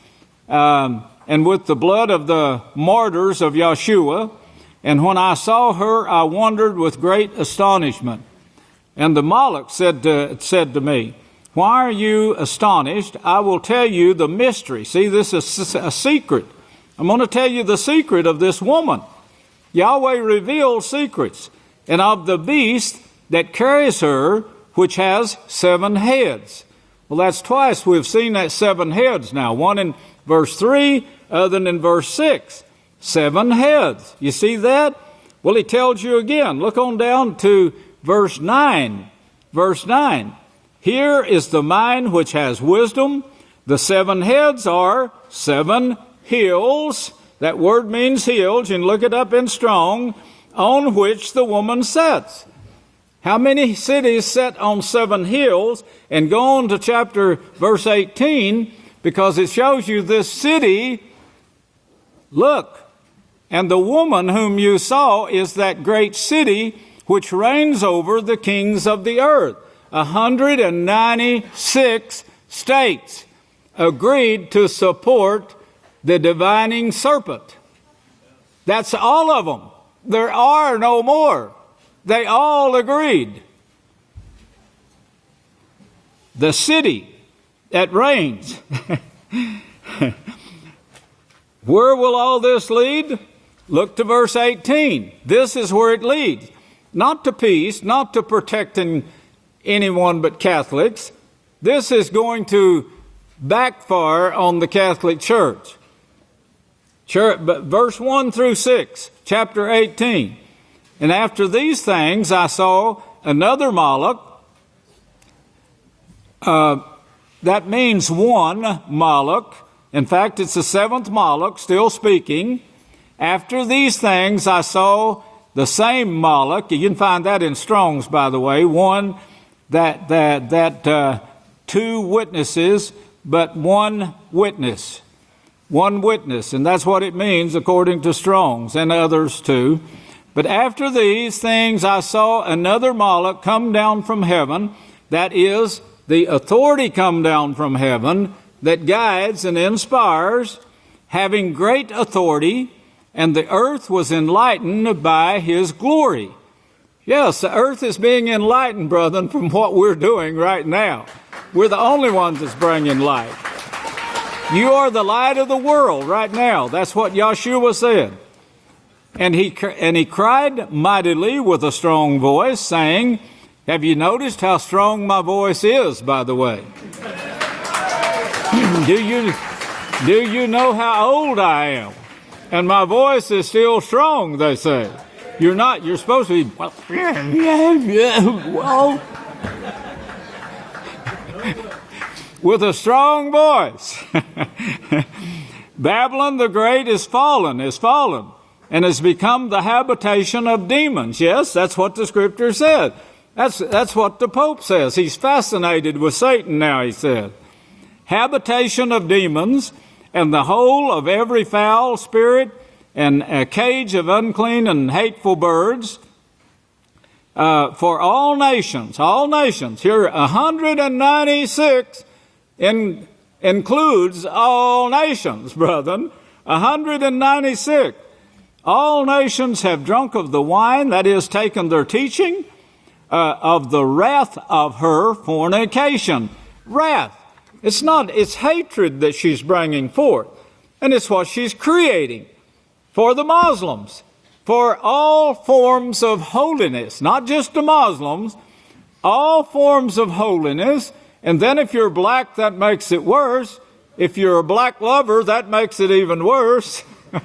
and with the blood of the martyrs of Yeshua. And when I saw her, I wondered with great astonishment. And the Malach said to me, why are you astonished? I will tell you the mystery. See, this is a secret. I'm going to tell you the secret of this woman. Yahweh reveals secrets. And of the beast that carries her, which has 7 heads. Well, that's twice we've seen that 7 heads now. One in verse 3, other than in verse 6. 7 heads. You see that? Well, he tells you again. Look on down to verse 9. Verse 9. Here is the mind which has wisdom. The 7 heads are 7 hills. That word means hills. You can look it up in Strong. On which the woman sits. How many cities sit on 7 hills? And go on to verse 18, because it shows you this city. Look, and the woman whom you saw is that great city which reigns over the kings of the earth. 196 states agreed to support the divining serpent. That's all of them. There are no more. They all agreed. The city that reigns. Where will all this lead? Look to verse 18. This is where it leads. Not to peace, not to protecting anyone but Catholics. This is going to backfire on the Catholic Church. Verse 1 through 6, chapter 18. And after these things I saw another Malach. That means one Malach. In fact, it's the 7th Malach, still speaking. After these things I saw the same Malach. You can find that in Strong's, by the way. One that 2 witnesses, but 1 witness. 1 witness, and that's what it means according to Strong's and others too. But after these things I saw another Malach come down from heaven, that is, the authority come down from heaven that guides and inspires, having great authority, and the earth was enlightened by his glory. Yes, the earth is being enlightened, brethren, from what we're doing right now. We're the only ones that's bringing light. You are the light of the world right now. That's what Yeshua said. And he cried mightily with a strong voice, saying, have you noticed how strong my voice is, by the way? Do you know how old I am? And my voice is still strong, they say. You're not. You're supposed to be, well. with a strong voice. Babylon the Great is fallen, and has become the habitation of demons. Yes, that's what the Scripture said. That's what the Pope says. He's fascinated with Satan now, he said. Habitation of demons, and the whole of every foul spirit, and a cage of unclean and hateful birds, for all nations. Here, 196 includes all nations, brethren. 196. All nations have drunk of the wine, that is, taken their teaching, of the wrath of her fornication. Wrath. It's hatred that she's bringing forth. And it's what she's creating for the Muslims. For all forms of holiness, not just the Muslims, all forms of holiness. And then if you're black, that makes it worse. If you're a black lover, that makes it even worse.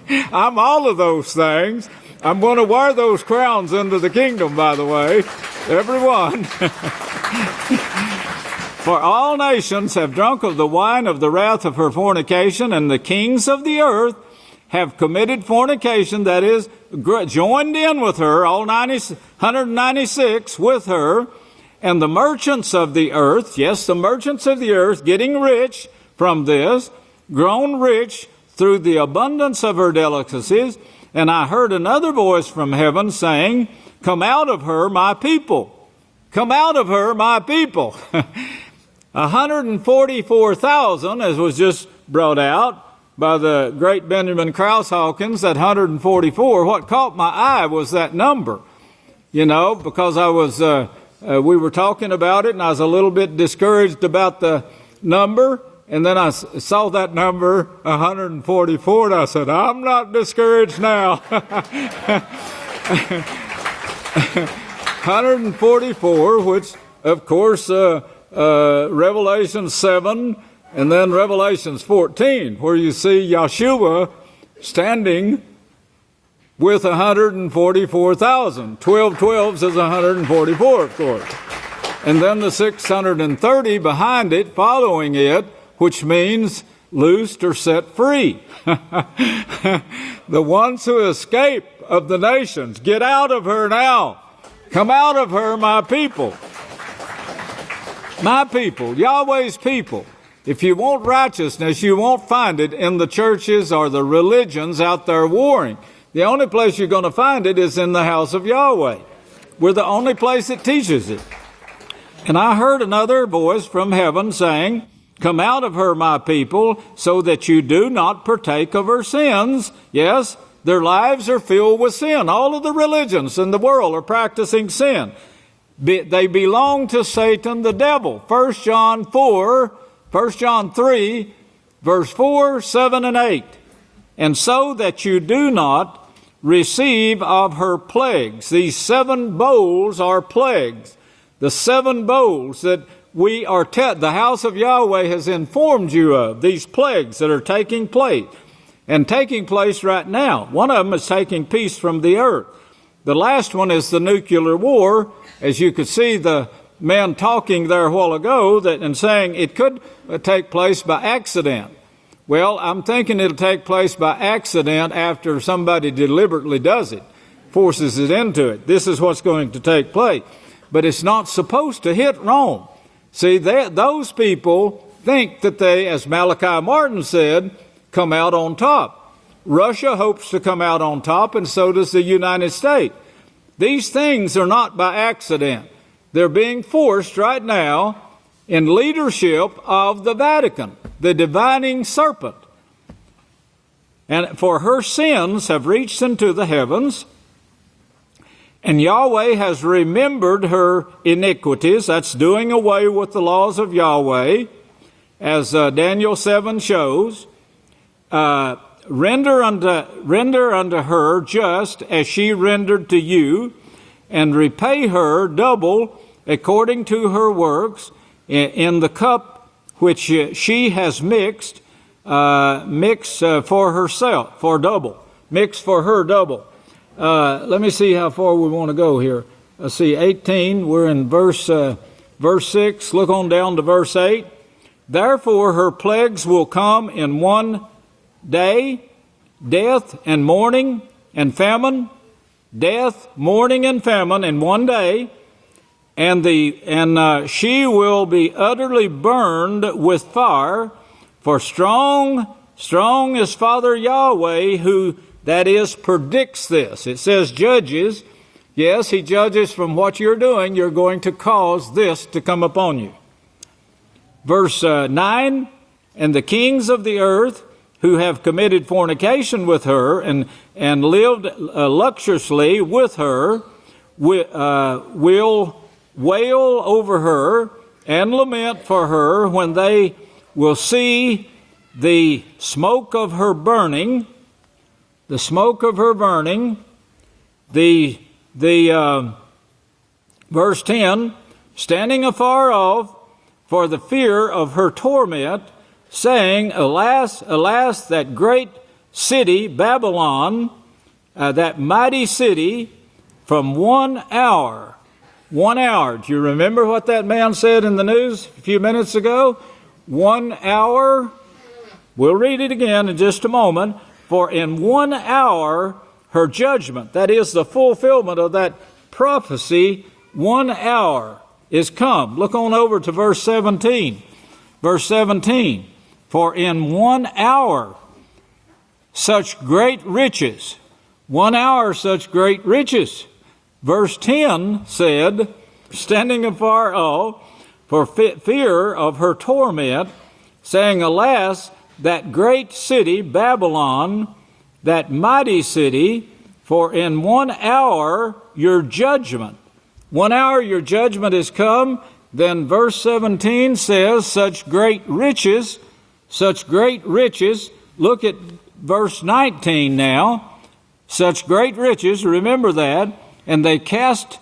I'm all of those things. I'm going to wear those crowns into the kingdom, by the way. Everyone. For all nations have drunk of the wine of the wrath of her fornication, and the kings of the earth have committed fornication, that is, joined in with her, all 196 with her, and the merchants of the earth, yes, the merchants of the earth, getting rich from this, grown rich through the abundance of her delicacies. And I heard another voice from heaven saying, "Come out of her, my people. Come out of her, my people." 144,000, as was just brought out by the great Benjamin Krause Hawkins, that 144. What caught my eye was that number, because I was, we were talking about it, and I was a little bit discouraged about the number. And then I saw that number, 144, and I said, I'm not discouraged now. 144, which, of course, Revelation 7, and then Revelation 14, where you see Yeshua standing with 144,000. 12 12s is 144, of course. And then the 630 behind it, following it, which means loosed or set free. The ones who escape of the nations, get out of her now. Come out of her, my people. My people, Yahweh's people. If you want righteousness, you won't find it in the churches or the religions out there warring. The only place you're going to find it is in the house of Yahweh. We're the only place that teaches it. And I heard another voice from heaven saying, "Come out of her, my people, so that you do not partake of her sins." Yes, their lives are filled with sin. All of the religions in the world are practicing sin. They belong to Satan, the devil. 1 John 3, verse 4, 7, and 8. "And so that you do not receive of her plagues." These 7 bowls are plagues. The 7 bowls that we are, the house of Yahweh has informed you of, these plagues that are taking place, and taking place right now. One of them is taking peace from the earth. The last one is the nuclear war, as you could see the man talking there a while ago, and saying it could take place by accident. Well, I'm thinking it'll take place by accident after somebody deliberately does it, forces it into it. This is what's going to take place. But it's not supposed to hit Rome. See, those people think that they, as Malachi Martin said, come out on top. Russia hopes to come out on top, and so does the United States. These things are not by accident. They're being forced right now in leadership of the Vatican, the divining serpent. And for her sins have reached into the heavens, and Yahweh has remembered her iniquities. That's doing away with the laws of Yahweh, as Daniel 7 shows. Render unto her just as she rendered to you, and repay her double according to her works in the cup which she has mixed for herself, for double. Mix for her double. Let me see how far we want to go here. Let's see, 18. We're in verse 6. Look on down to verse 8. Therefore her plagues will come in one day, death and mourning and famine, death, mourning, and famine in one day, and she will be utterly burned with fire, for strong is Father Yahweh, who, that is, predicts this. It says judges. Yes, he judges from what you're doing. You're going to cause this to come upon you. Verse 9, and the kings of the earth who have committed fornication with her and lived luxuriously with her will wail over her and lament for her when they will see the smoke of her burning, verse 10, standing afar off for the fear of her torment, saying, Alas, alas, that great city, Babylon, that mighty city, from 1 hour. 1 hour. Do you remember what that man said in the news a few minutes ago? 1 hour. We'll read it again in just a moment. For in 1 hour, her judgment, that is the fulfillment of that prophecy, 1 hour is come. Look on over to verse 17. Verse 17. For in 1 hour, such great riches. 1 hour, such great riches. Verse 10 said, standing afar off, for fear of her torment, saying, Alas, that great city, Babylon, that mighty city, for in 1 hour your judgment. 1 hour your judgment is come. Then verse 17 says, such great riches. Look at verse 19 now. Such great riches, remember that. And they cast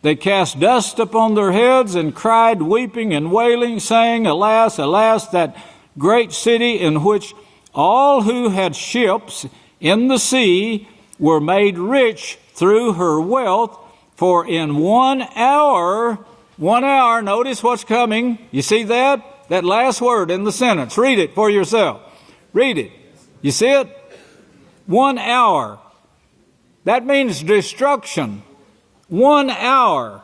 dust upon their heads and cried, weeping and wailing, saying, Alas, alas, that great city in which all who had ships in the sea were made rich through her wealth. For in 1 hour, notice what's coming. You see that? That last word in the sentence. Read it for yourself. Read it. You see it? 1 hour. That means destruction. 1 hour,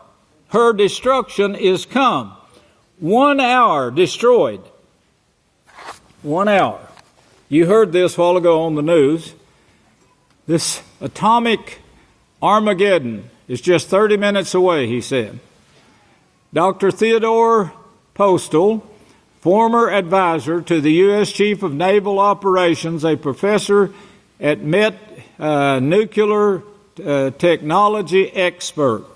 her destruction is come. 1 hour destroyed. 1 hour. You heard this a while ago on the news. This atomic Armageddon is just 30 minutes away, he said. Dr. Theodore Postel, former advisor to the U.S. Chief of Naval Operations, a professor at Met nuclear technology expert.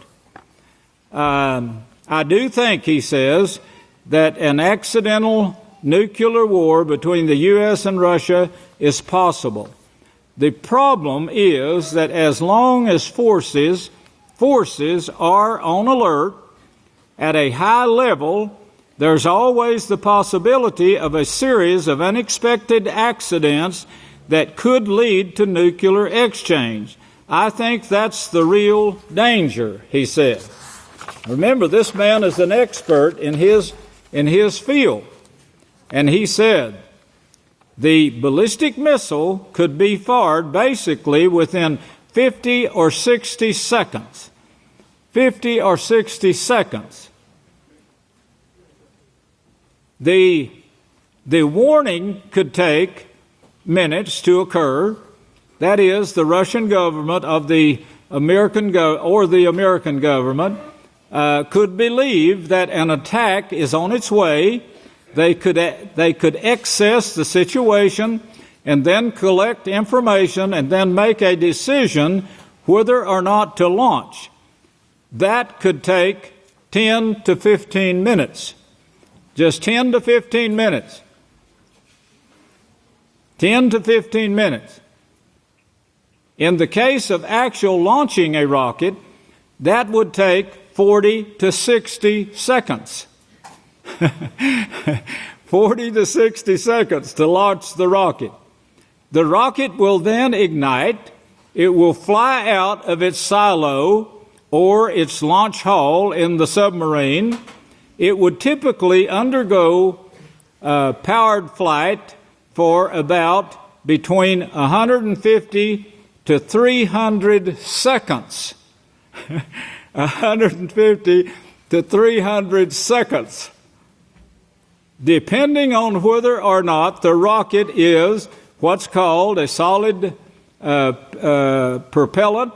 I do think, he says, that an accidental nuclear war between the U.S. and Russia is possible. The problem is that as long as forces are on alert at a high level, there's always the possibility of a series of unexpected accidents that could lead to nuclear exchange. I think that's the real danger, he said. Remember, this man is an expert in his field. And he said, the ballistic missile could be fired basically within 50 or 60 seconds. 50 or 60 seconds. The warning could take minutes to occur. That is, the Russian government of the American government could believe that an attack is on its way. They could access the situation and then collect information and then make a decision whether or not to launch. That could take 10 to 15 minutes. Just 10 to 15 minutes. 10 to 15 minutes. In the case of actual launching a rocket, that would take 40 to 60 seconds. 40 to 60 seconds to launch the rocket. The rocket will then ignite. It will fly out of its silo or its launch hull in the submarine. It would typically undergo powered flight for about between 150 to 300 seconds. 150 to 300 seconds. Depending on whether or not the rocket is what's called a solid propellant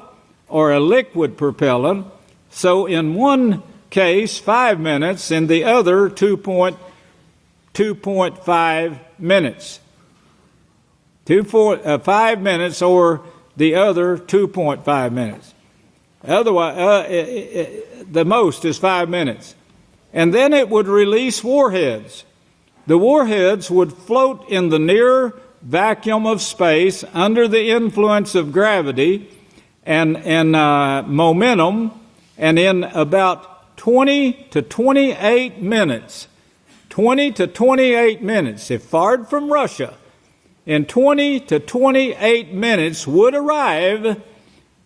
or a liquid propellant. So in one case, 5 minutes, in the other, 2.5 minutes. 5 minutes, or the other, 2.5 minutes. Otherwise, the most is 5 minutes. And then it would release warheads. The warheads would float in the near vacuum of space under the influence of gravity and momentum, and in about 20 to 28 minutes, if fired from Russia, in 20 to 28 minutes would arrive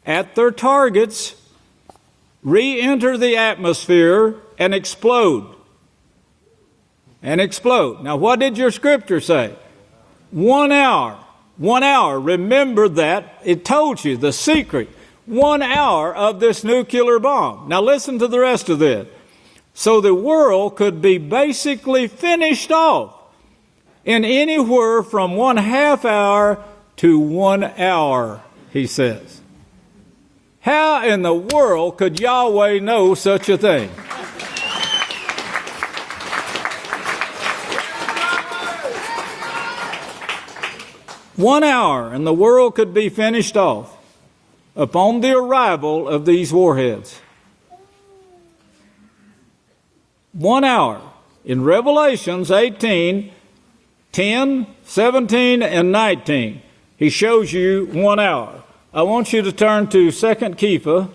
at their targets, re-enter the atmosphere, and explode. Now, what did your scripture say? 1 hour. 1 hour. Remember that. It told you the secret. 1 hour of this nuclear bomb. Now, listen to the rest of this. So the world could be basically finished off in anywhere from 1/2 hour to 1 hour, he says. How in the world could Yahweh know such a thing? One hour, and the world could be finished off upon the arrival of these warheads. 1 hour. In Revelations 18, 10, 17, and 19, he shows you 1 hour. I want you to turn to 2 Kepha.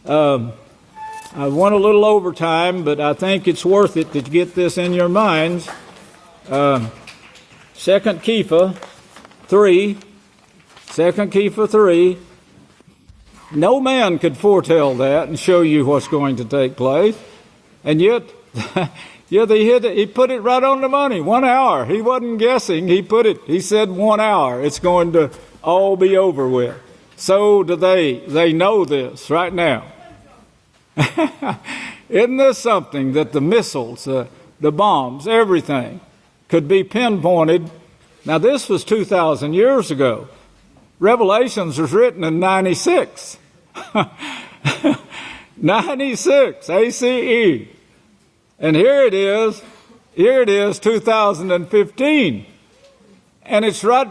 I went a little over time, but I think it's worth it to get this in your minds. 2 Kepha 3. 2 Kepha 3. No man could foretell that and show you what's going to take place. And yet, he put it right on the money. 1 hour. He wasn't guessing. He said 1 hour. It's going to all be over with. So do they. They know this right now. Isn't this something that the missiles, the bombs, everything could be pinpointed? Now, this was 2,000 years ago. Revelations was written in 96. 96, ACE. And here it is, 2015. And it's right,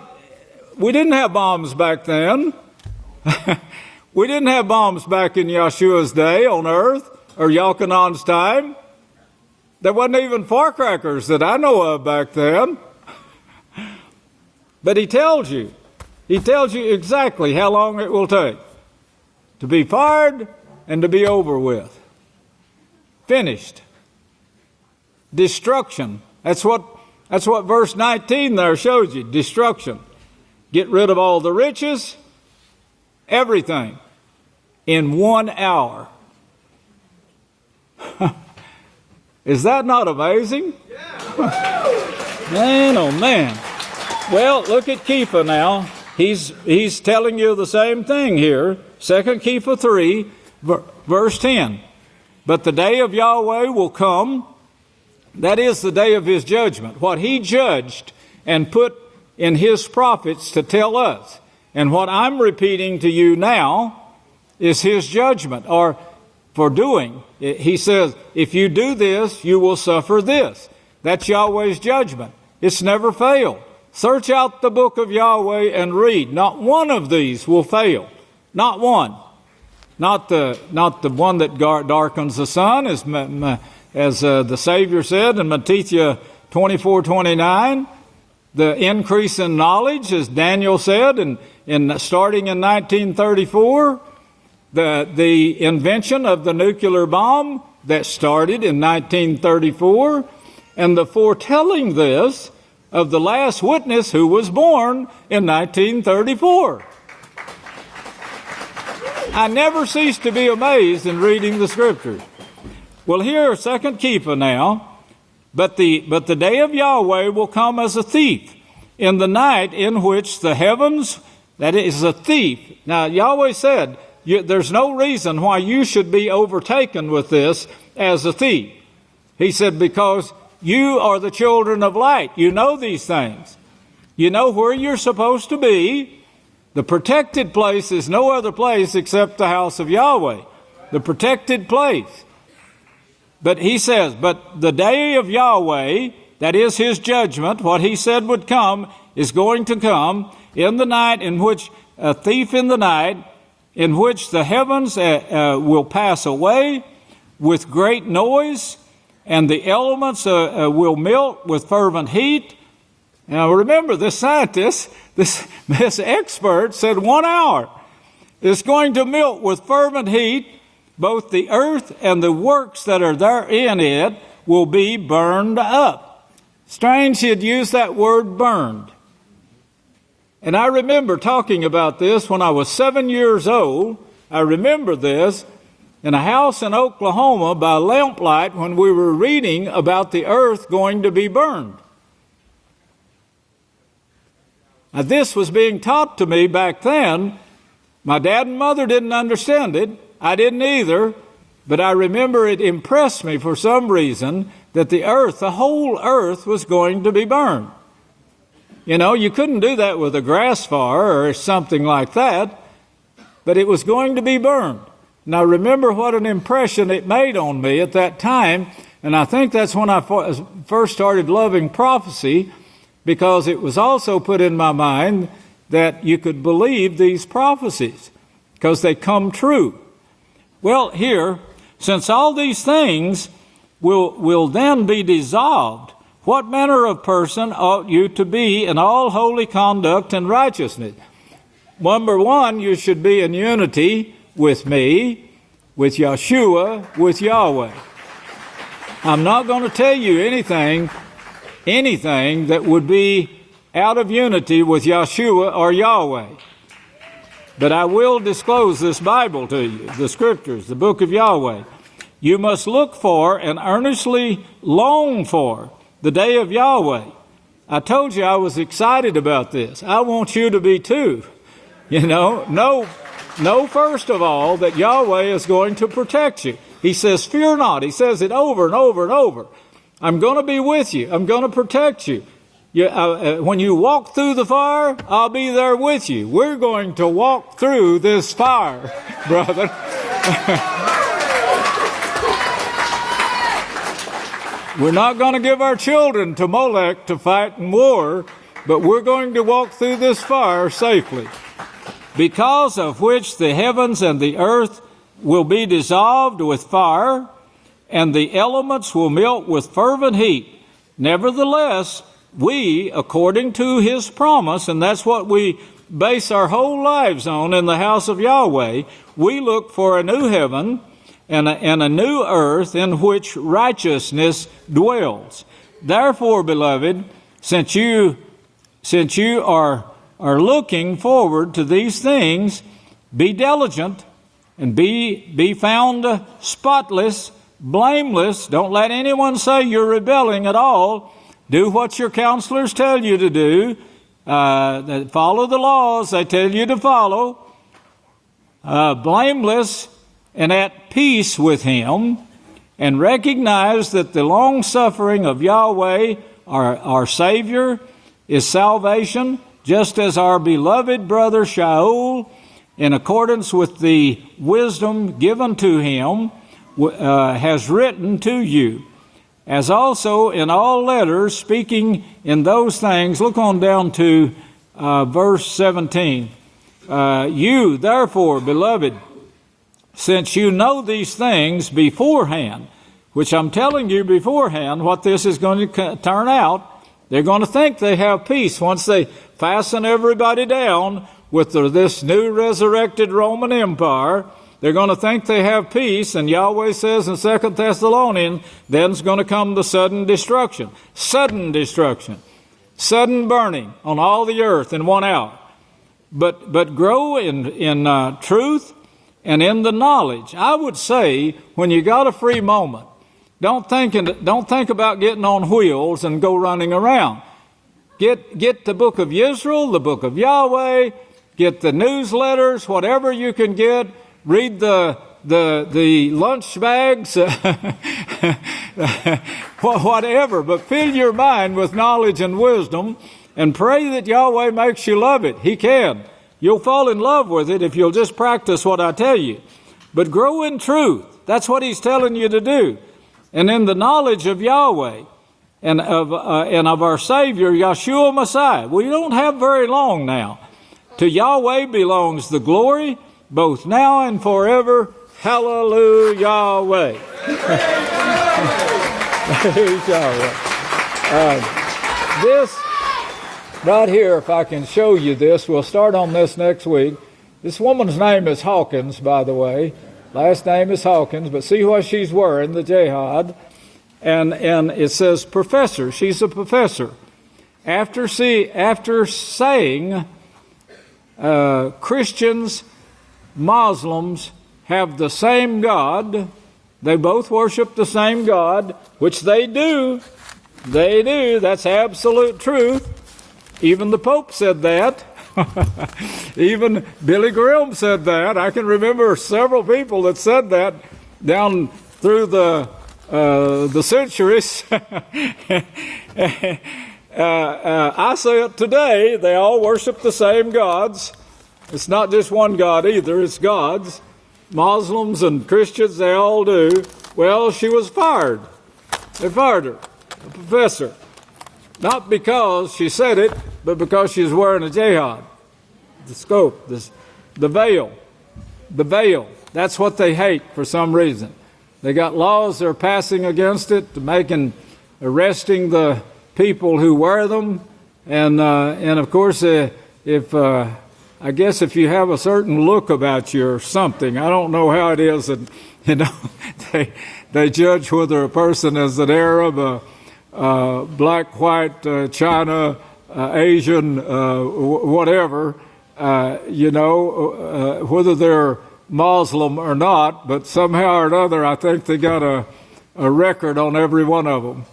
we didn't have bombs back then. We didn't have bombs back in Yeshua's day on earth, or Yochanan's time. There wasn't even firecrackers that I know of back then. But he tells you exactly how long it will take to be fired and to be over with. Finished. Destruction. That's what verse 19 there shows you. Destruction. Get rid of all the riches, everything, in 1 hour. Is that not amazing? Man, oh man. Well, look at Kepha now. He's telling you the same thing here. 2 Kepha 3, verse 10. But the day of Yahweh will come. That is the day of his judgment. What he judged and put in his prophets to tell us. And what I'm repeating to you now is his judgment, or for doing. He says, if you do this, you will suffer this. That's Yahweh's judgment. It's never failed. Search out the book of Yahweh and read. Not one of these will fail. Not one. Not the one that darkens the sun, as the Savior said in Matthew 24:29. The increase in knowledge, as Daniel said, in starting in 1934. The invention of the nuclear bomb that started in 1934, and the foretelling this of the last witness who was born in 1934. I never cease to be amazed in reading the scriptures. Well, here, 2 Kepha now, But the day of Yahweh will come as a thief in the night in which the heavens, that is a thief. Now, Yahweh said, there's no reason why you should be overtaken with this as a thief. He said, because you are the children of light. You know these things. You know where you're supposed to be. The protected place is no other place except the house of Yahweh. The protected place. But he says, but the day of Yahweh, that is his judgment, what he said would come, is going to come in the night in which, a thief in the night, in which the heavens will pass away with great noise, and the elements will melt with fervent heat. Now remember, this scientist, this expert said 1 hour. It's going to melt with fervent heat. Both the earth and the works that are there in it will be burned up. Strange he had used that word burned. And I remember talking about this when I was 7 years old. I remember this in a house in Oklahoma by lamplight when we were reading about the earth going to be burned. Now, this was being taught to me back then. My dad and mother didn't understand it. I didn't either, but I remember it impressed me for some reason that the earth, the whole earth, was going to be burned. You know, you couldn't do that with a grass fire or something like that, but it was going to be burned. Now, remember what an impression it made on me at that time, and I think that's when I first started loving prophecy, because it was also put in my mind that you could believe these prophecies, because they come true. Well, here, since all these things will then be dissolved, what manner of person ought you to be in all holy conduct and righteousness? Number one, you should be in unity with me, with Yeshua, with Yahweh. I'm not going to tell you anything that would be out of unity with Yeshua or Yahweh. But I will disclose this Bible to you, the Scriptures, the book of Yahweh. You must look for and earnestly long for the day of Yahweh. I told you I was excited about this. I want you to be too. You know, first of all, that Yahweh is going to protect you. He says, fear not. He says it over and over and over. I'm going to be with you. I'm going to protect you. When you walk through the fire, I'll be there with you. We're going to walk through this fire, brother. We're not going to give our children to Molech to fight in war, but we're going to walk through this fire safely. Because of which the heavens and the earth will be dissolved with fire, and the elements will melt with fervent heat. Nevertheless, we, according to his promise, and that's what we base our whole lives on in the house of Yahweh, we look for a new heaven and a new earth in which righteousness dwells. Therefore, beloved, since you are looking forward to these things, be diligent and be found spotless, blameless. Don't let anyone say you're rebelling at all. Do what your counselors tell you to do. Follow the laws they tell you to follow. Blameless and at peace with him, and recognize that the long suffering of Yahweh, our Savior, is salvation, just as our beloved brother Shaul, in accordance with the wisdom given to him, has written to you. As also in all letters, speaking in those things, look on down to verse 17. You, therefore, beloved, since you know these things beforehand, which I'm telling you beforehand what this is going to turn out, they're going to think they have peace once they fasten everybody down with this new resurrected Roman Empire. They're going to think they have peace, and Yahweh says in 2 Thessalonians, then's going to come the sudden destruction, sudden burning on all the earth in 1 hour. But grow in truth and in the knowledge. I would say, when you got a free moment, Don't think about getting on wheels and go running around. Get the book of Yisrael, the book of Yahweh, get the newsletters, whatever you can get. Read the lunch bags, whatever. But fill your mind with knowledge and wisdom and pray that Yahweh makes you love it. He can. You'll fall in love with it if you'll just practice what I tell you. But grow in truth. That's what He's telling you to do. And in the knowledge of Yahweh and of our Savior, Yeshua Messiah. We don't have very long now. To Yahweh belongs the glory, both now and forever. Hallelujah, Yahweh. This right here, if I can show you this, we'll start on this next week. This woman's name is Hawkins, by the way. Last name is Hawkins, but see what she's wearing, the jihad. And it says professor. She's a professor. After saying Christians, Muslims have the same God, they both worship the same God, which they do. They do. That's absolute truth. Even the Pope said that. Even Billy Graham said that. I can remember several people that said that down through the centuries. I say it today. They all worship the same gods. It's not just one God either. It's gods. Muslims and Christians, they all do. Well, she was fired. They fired her, a professor. Not because she said it, but because she was wearing a jihad. The scope, the veil. The veil. That's what they hate for some reason. They got laws they're passing against it, arresting the people who wear them. And of course, I guess if you have a certain look about you or something, I don't know how it is that, they judge whether a person is an Arab, black, white, China, Asian, whatever, whether they're Muslim or not, but somehow or another, I think they got a record on every one of them.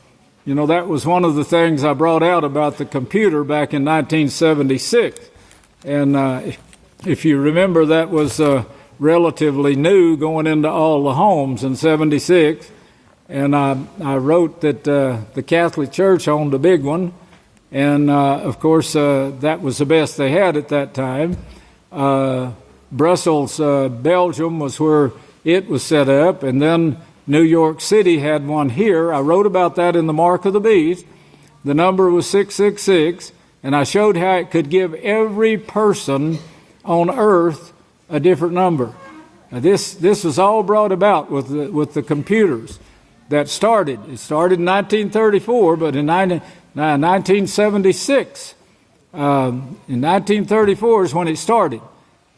That was one of the things I brought out about the computer back in 1976. And if you remember, that was relatively new going into all the homes in 76. And I wrote that the Catholic Church owned a big one. And, of course, that was the best they had at that time. Brussels, Belgium was where it was set up. And then New York City had one here. I wrote about that in The Mark of the Beast. The number was 666. And I showed how it could give every person on earth a different number. Now this was all brought about with the computers that started. It started in 1934, but in 1976, in 1934 is when it started.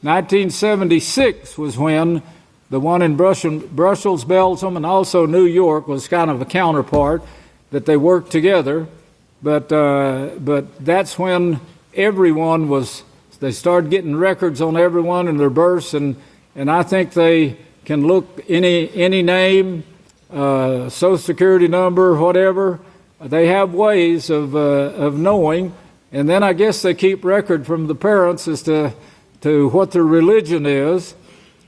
1976 was when the one in Brussels, Belgium, and also New York was kind of a counterpart that they worked together. But that's when everyone they started getting records on everyone and their births, and I think they can look any name, Social Security number, whatever. They have ways of knowing, and then I guess they keep record from the parents as to what their religion is.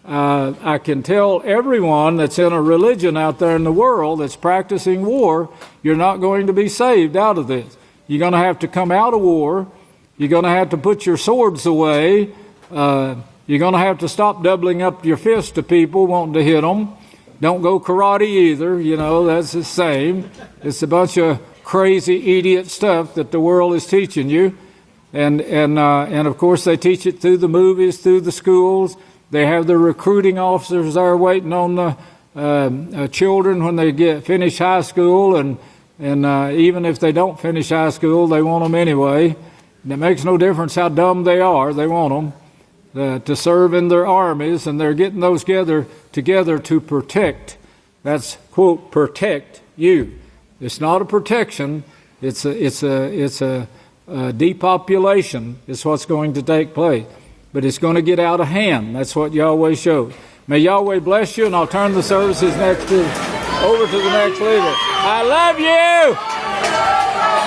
I can tell everyone that's in a religion out there in the world that's practicing war, you're not going to be saved out of this. You're going to have to come out of war. You're going to have to put your swords away. You're going to have to stop doubling up your fists to people wanting to hit them. Don't go karate either. That's the same. It's a bunch of crazy idiot stuff that the world is teaching you. And of course they teach it through the movies, through the schools. They have the recruiting officers there waiting on the children when they finish high school, and even if they don't finish high school, they want them anyway. And it makes no difference how dumb they are. They want them to serve in their armies, and they're getting those together to protect. That's, quote, protect you. It's not a protection. It's a depopulation is what's going to take place. But it's going to get out of hand. That's what Yahweh showed. May Yahweh bless you, and I'll turn the services next to Over to the next leader. I love you!